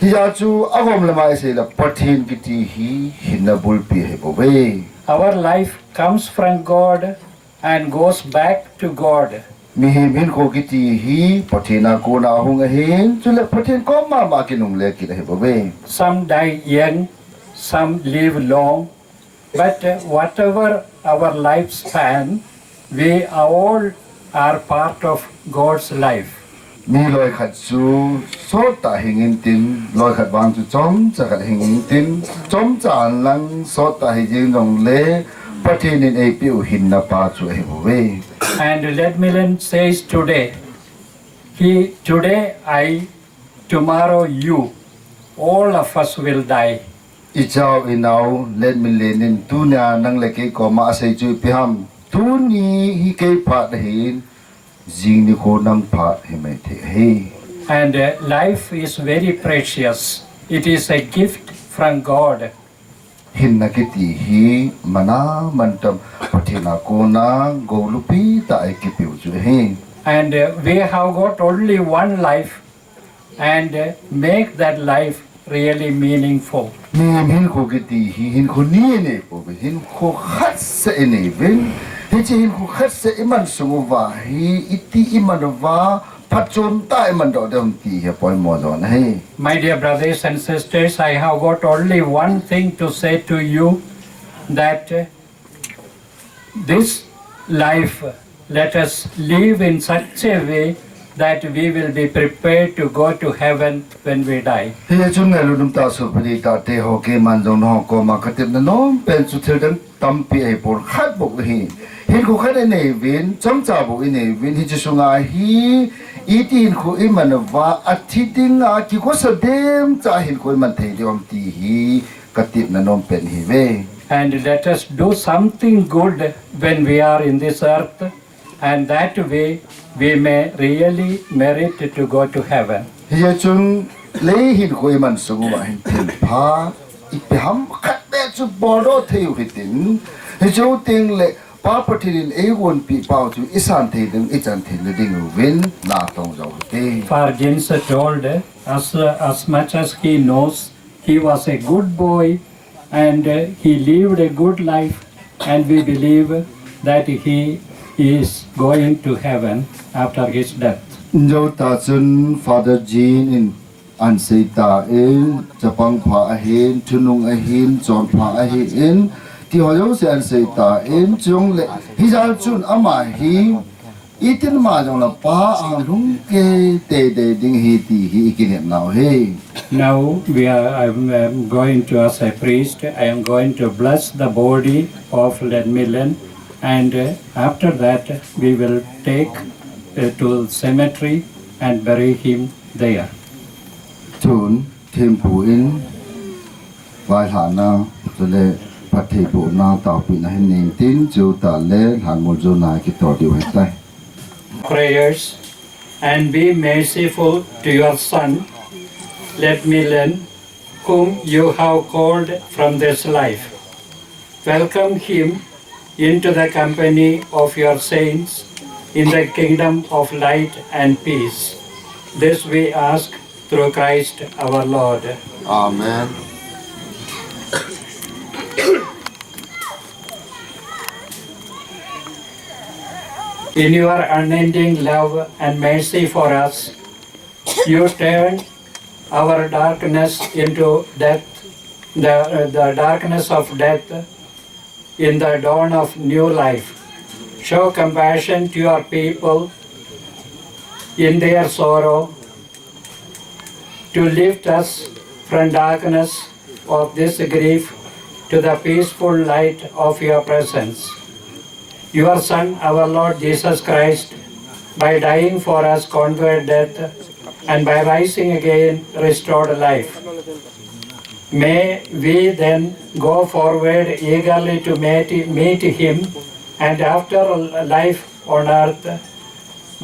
Hiya chu agom lamai se la pathin kiti hi hinabul pi he bobe. Our life comes from God and goes back to God. Mihimin ko kiti hi pathina ko na hung hin chule pathin ko ma kinung le ki he bobe. Some die young, some live long, but whatever our lifespan, we all are part of God's life. Mi loi khat chu so ta hingin tin loi khat bang chu chom cha khat hingin tin chom chan lang so ta hi jing dong le pathin in a piu hin na pa chu he bobe. And Letminlen says today, today I, tomorrow you, all of us will die. Ichao inau Letminlen in tunya nang leke ko ma say chu piham tuni hi ke phat hin jing ni ko nang phat hi mai the he. And life is very precious. It is a gift from God. Hin na kiti hi mana mantam pathina ko na go lupi ta ai ki piu chu he. And we have got only one life, and make that life really meaningful. Min ko kiti hi hin ko ni ne ko hin ko khat se ne ven he che hin ko khat se iman sungu wa hi iti iman wa pachom ta iman do dam ti he poi mo do na he. My dear brothers and sisters, I have got only one thing to say to you, that this life, let us live in such a way that we will be prepared to go to heaven when we die. He chung na lu dum ta su pri ta te ho ke man jong ho ko ma khatip na no pen su thil dang tam pi ai por khat bo hi hin ko khat ne vin chom cha bo ne vin hi chu sunga hi itin khu iman wa athiting a ki ko sa dem cha hin ko man thei de om ti hi katip na nom pen hi ve. And let us do something good when we are in this earth, and that way we may really merit to go to heaven. Hi chung le hin ko iman sungu wa hin tin pha ipe ham khat be chu bodo theu hitin hi chu ting le pa pathin e won pi pau chu isan thei ding ichan thei le ding win na tong zo te. For James told us, as much as he knows, he was a good boy and he lived a good life, and we believe that he is going to heaven after his death. Jo ta chun Father Jean in an sei ta in chapang pha a hin thunung a hin chon pha a hin ti ho jo se an sei ta in chung le hi jal chun ama hi itin ma jong la pa ang lung ke te de ding hi ti hi kin now hey. Now I am going to, as a priest, I am going to bless the body of Letminlen, and after that we will take to cemetery and bury him there. Chun thêm phụ in vai hana to le pathe bu na ta pi na hin ning tin chu ta le han mo jo na ki to diu hai tai. Prayers, and be merciful to your son, Letminlen, whom you have called from this life. Welcome him into the company of your saints in the kingdom of light and peace. This we ask through Christ our Lord. Amen. In your unending love and mercy for us, you turned our darkness into death, the darkness of death in the dawn of new life. Show compassion to your people in their sorrow, to lift us from darkness of this grief to the peaceful light of your presence. Your Son, our Lord Jesus Christ, by dying for us, conquered death, and by rising again, restored life. May we then go forward eagerly to meet Him, and after life on earth,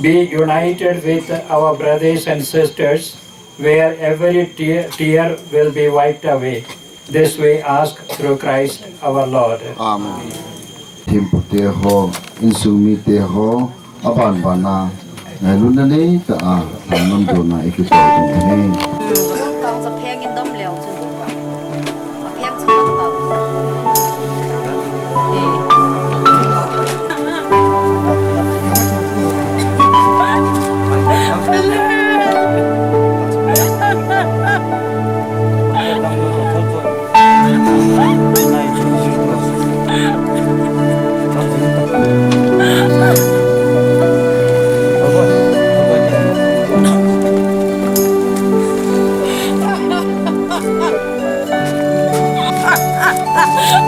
be united with our brothers and sisters, where every tear will be wiped away. This we ask through Christ our Lord. Amen. Tempo te ho, insumi te ho, aban bana, ngaluna ne ta a, tanam dona ikito ne. 講就平見到唔了啫，我平出得到。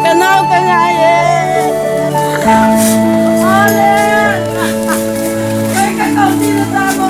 Kenal ka nga eh. Alin! May kakao dito sa mo!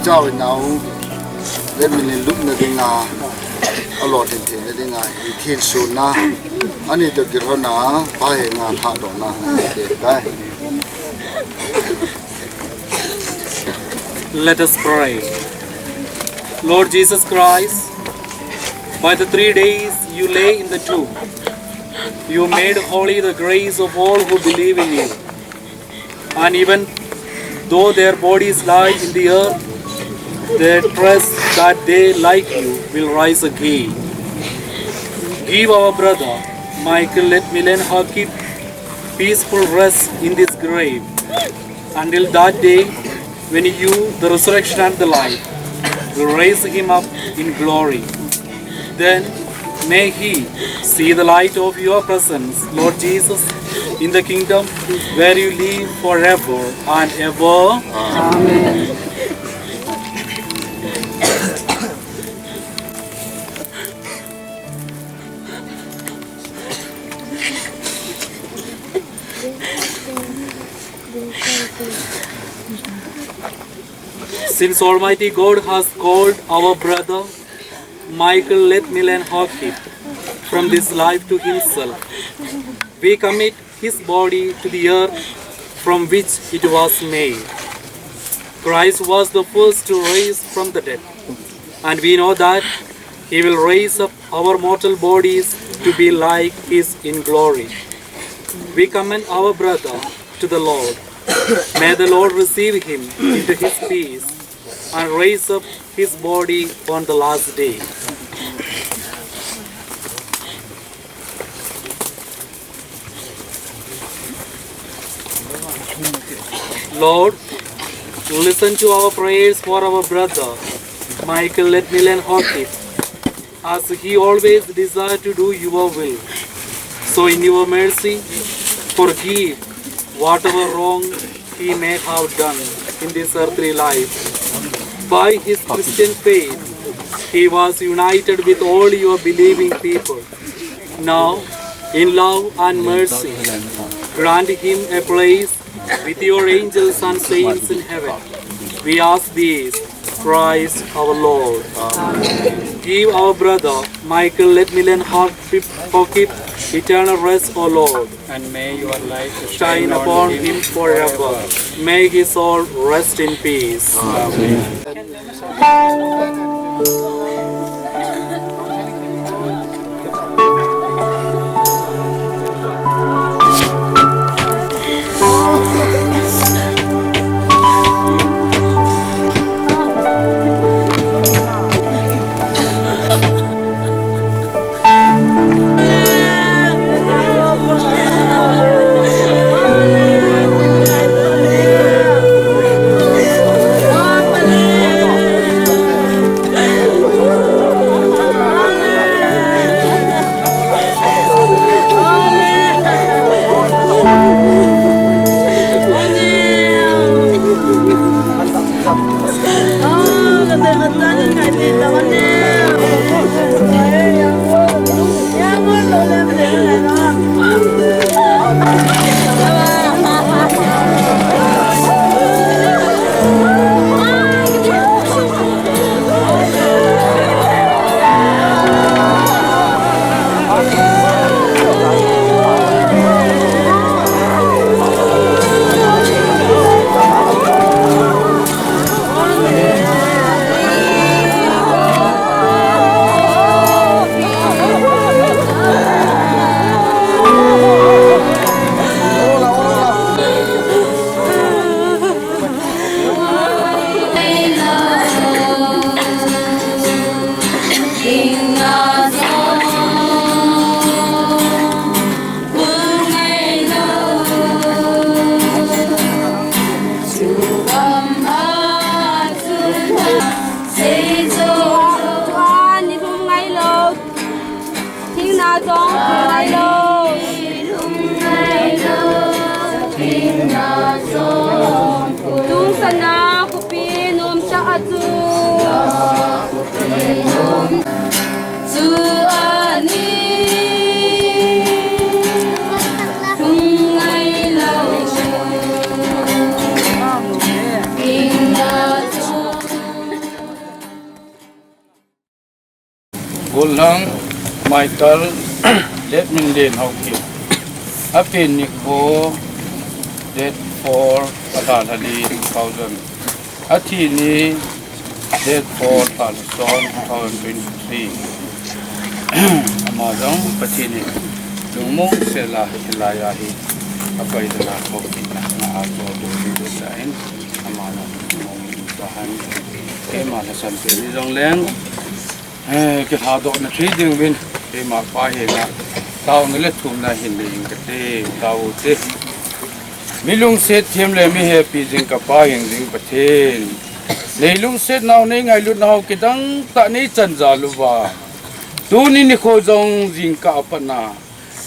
Chào nào Letminlen lúc na dinga alo ten ten na dinga thiên su na ani to kiro na ba he nga Lhahdoh na de dai. Let us pray. Lord Jesus Christ, by the 3 days you lay in the tomb, you made holy the grace of all who believe in you. And even though their bodies lie in the earth, they trust that they, like you, will rise again. Give our brother Michael Letminlen Haokip peaceful rest in this grave until that day when you, the resurrection and the life, will raise him up in glory. Then may he see the light of your presence, Lord Jesus, in the kingdom where you live forever and ever. Amen. Since Almighty God has called our brother Michael Letminlen Haokip from this life to himself, we commit his body to the earth from which it was made. Christ was the first to rise from the dead, and we know that he will raise up our mortal bodies to be like his in glory. We commend our brother to the Lord. May the Lord receive him into his peace and raise up his body on the last day. Lord, listen to our prayers for our brother Michael Letminlen Haokip, as he always desired to do your will. So in your mercy, forgive whatever wrong he may have done in this earthly life. By his Christian faith, he was united with all your believing people. Now, in love and mercy, grant him a place with your angels and saints in heaven. We ask these, Christ our Lord. Give our brother Michael Letminlen Haokip eternal rest, O Lord, and may your light shine upon him forever. May his soul rest in peace. Gl.Michael Letminlen Haokip Apin Niko date 4 Athalhali 2000 Athini date 4 Thalson 2023 Amazon Patini Lungmung Sela Hilayahi Apai Dala Haokip na ato do sign Amana Bahan Kema Hasan Pini Longleng cái Lhahdoh na trading win cái mà phải hiện là tao người lấy thùng na hiện lên cái thế tao thế milung set thêm lên mi happy jing cái phải hiện jing bát thiên lấy lung set nào này ngày lúc nào cái đăng ta này chân giả lu va tu ni khôi dòng jing cái apa na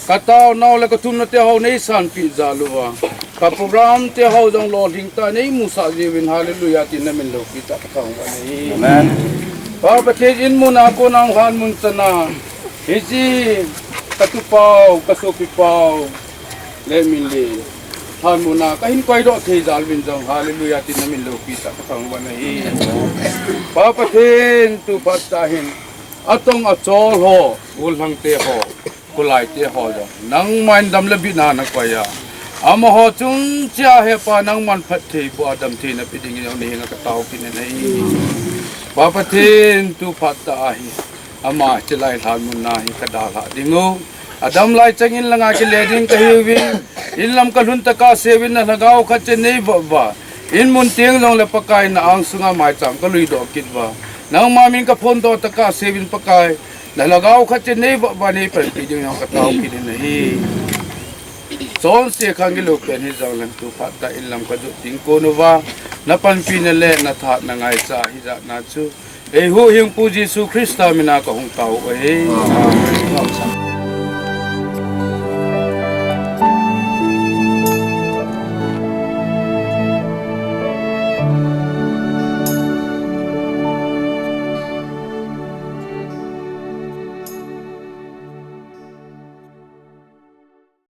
cái tao nào là cái thùng na tao này san pi giả lu va cái program tao dòng lo jing ta này musa jewin hallelujah tin na min lo kita thong ani amen Bapak in muna ako ng hanmun sana. Isi katupaw, kasupipaw, Letminlen. Hanmuna kahin koy do kay dalvin jong hallelujah tin namin lo kita katang wanahi. Papatin tu patahin atong achol ho ulhang te ho kulai te ho jo nang man dam labi na nakwaya. Amo ho chung cha he pa nang man phat the bu adam the na piding yo ni nga kataw kinai. Bapatin tu patahi ama chilai thalmun nahi kadala dingo adam lai changin langa ki leding kahiwin inlam kalhun taka sevin na lagaw khache nei ba in mun tiang long le pakai na ang sunga mai cham ka lui do kit ba nang mamin ka phone do taka sevin pakai na lagaw khache nei ba nei par pi jing ka taw ki nei son se khangilo pen hi janglan tu patta inlam ka du ting ko no wa na pan pinale na tha na ngai cha hi ja na chu e hu hing pu Jesu Krista mina ka hung tau e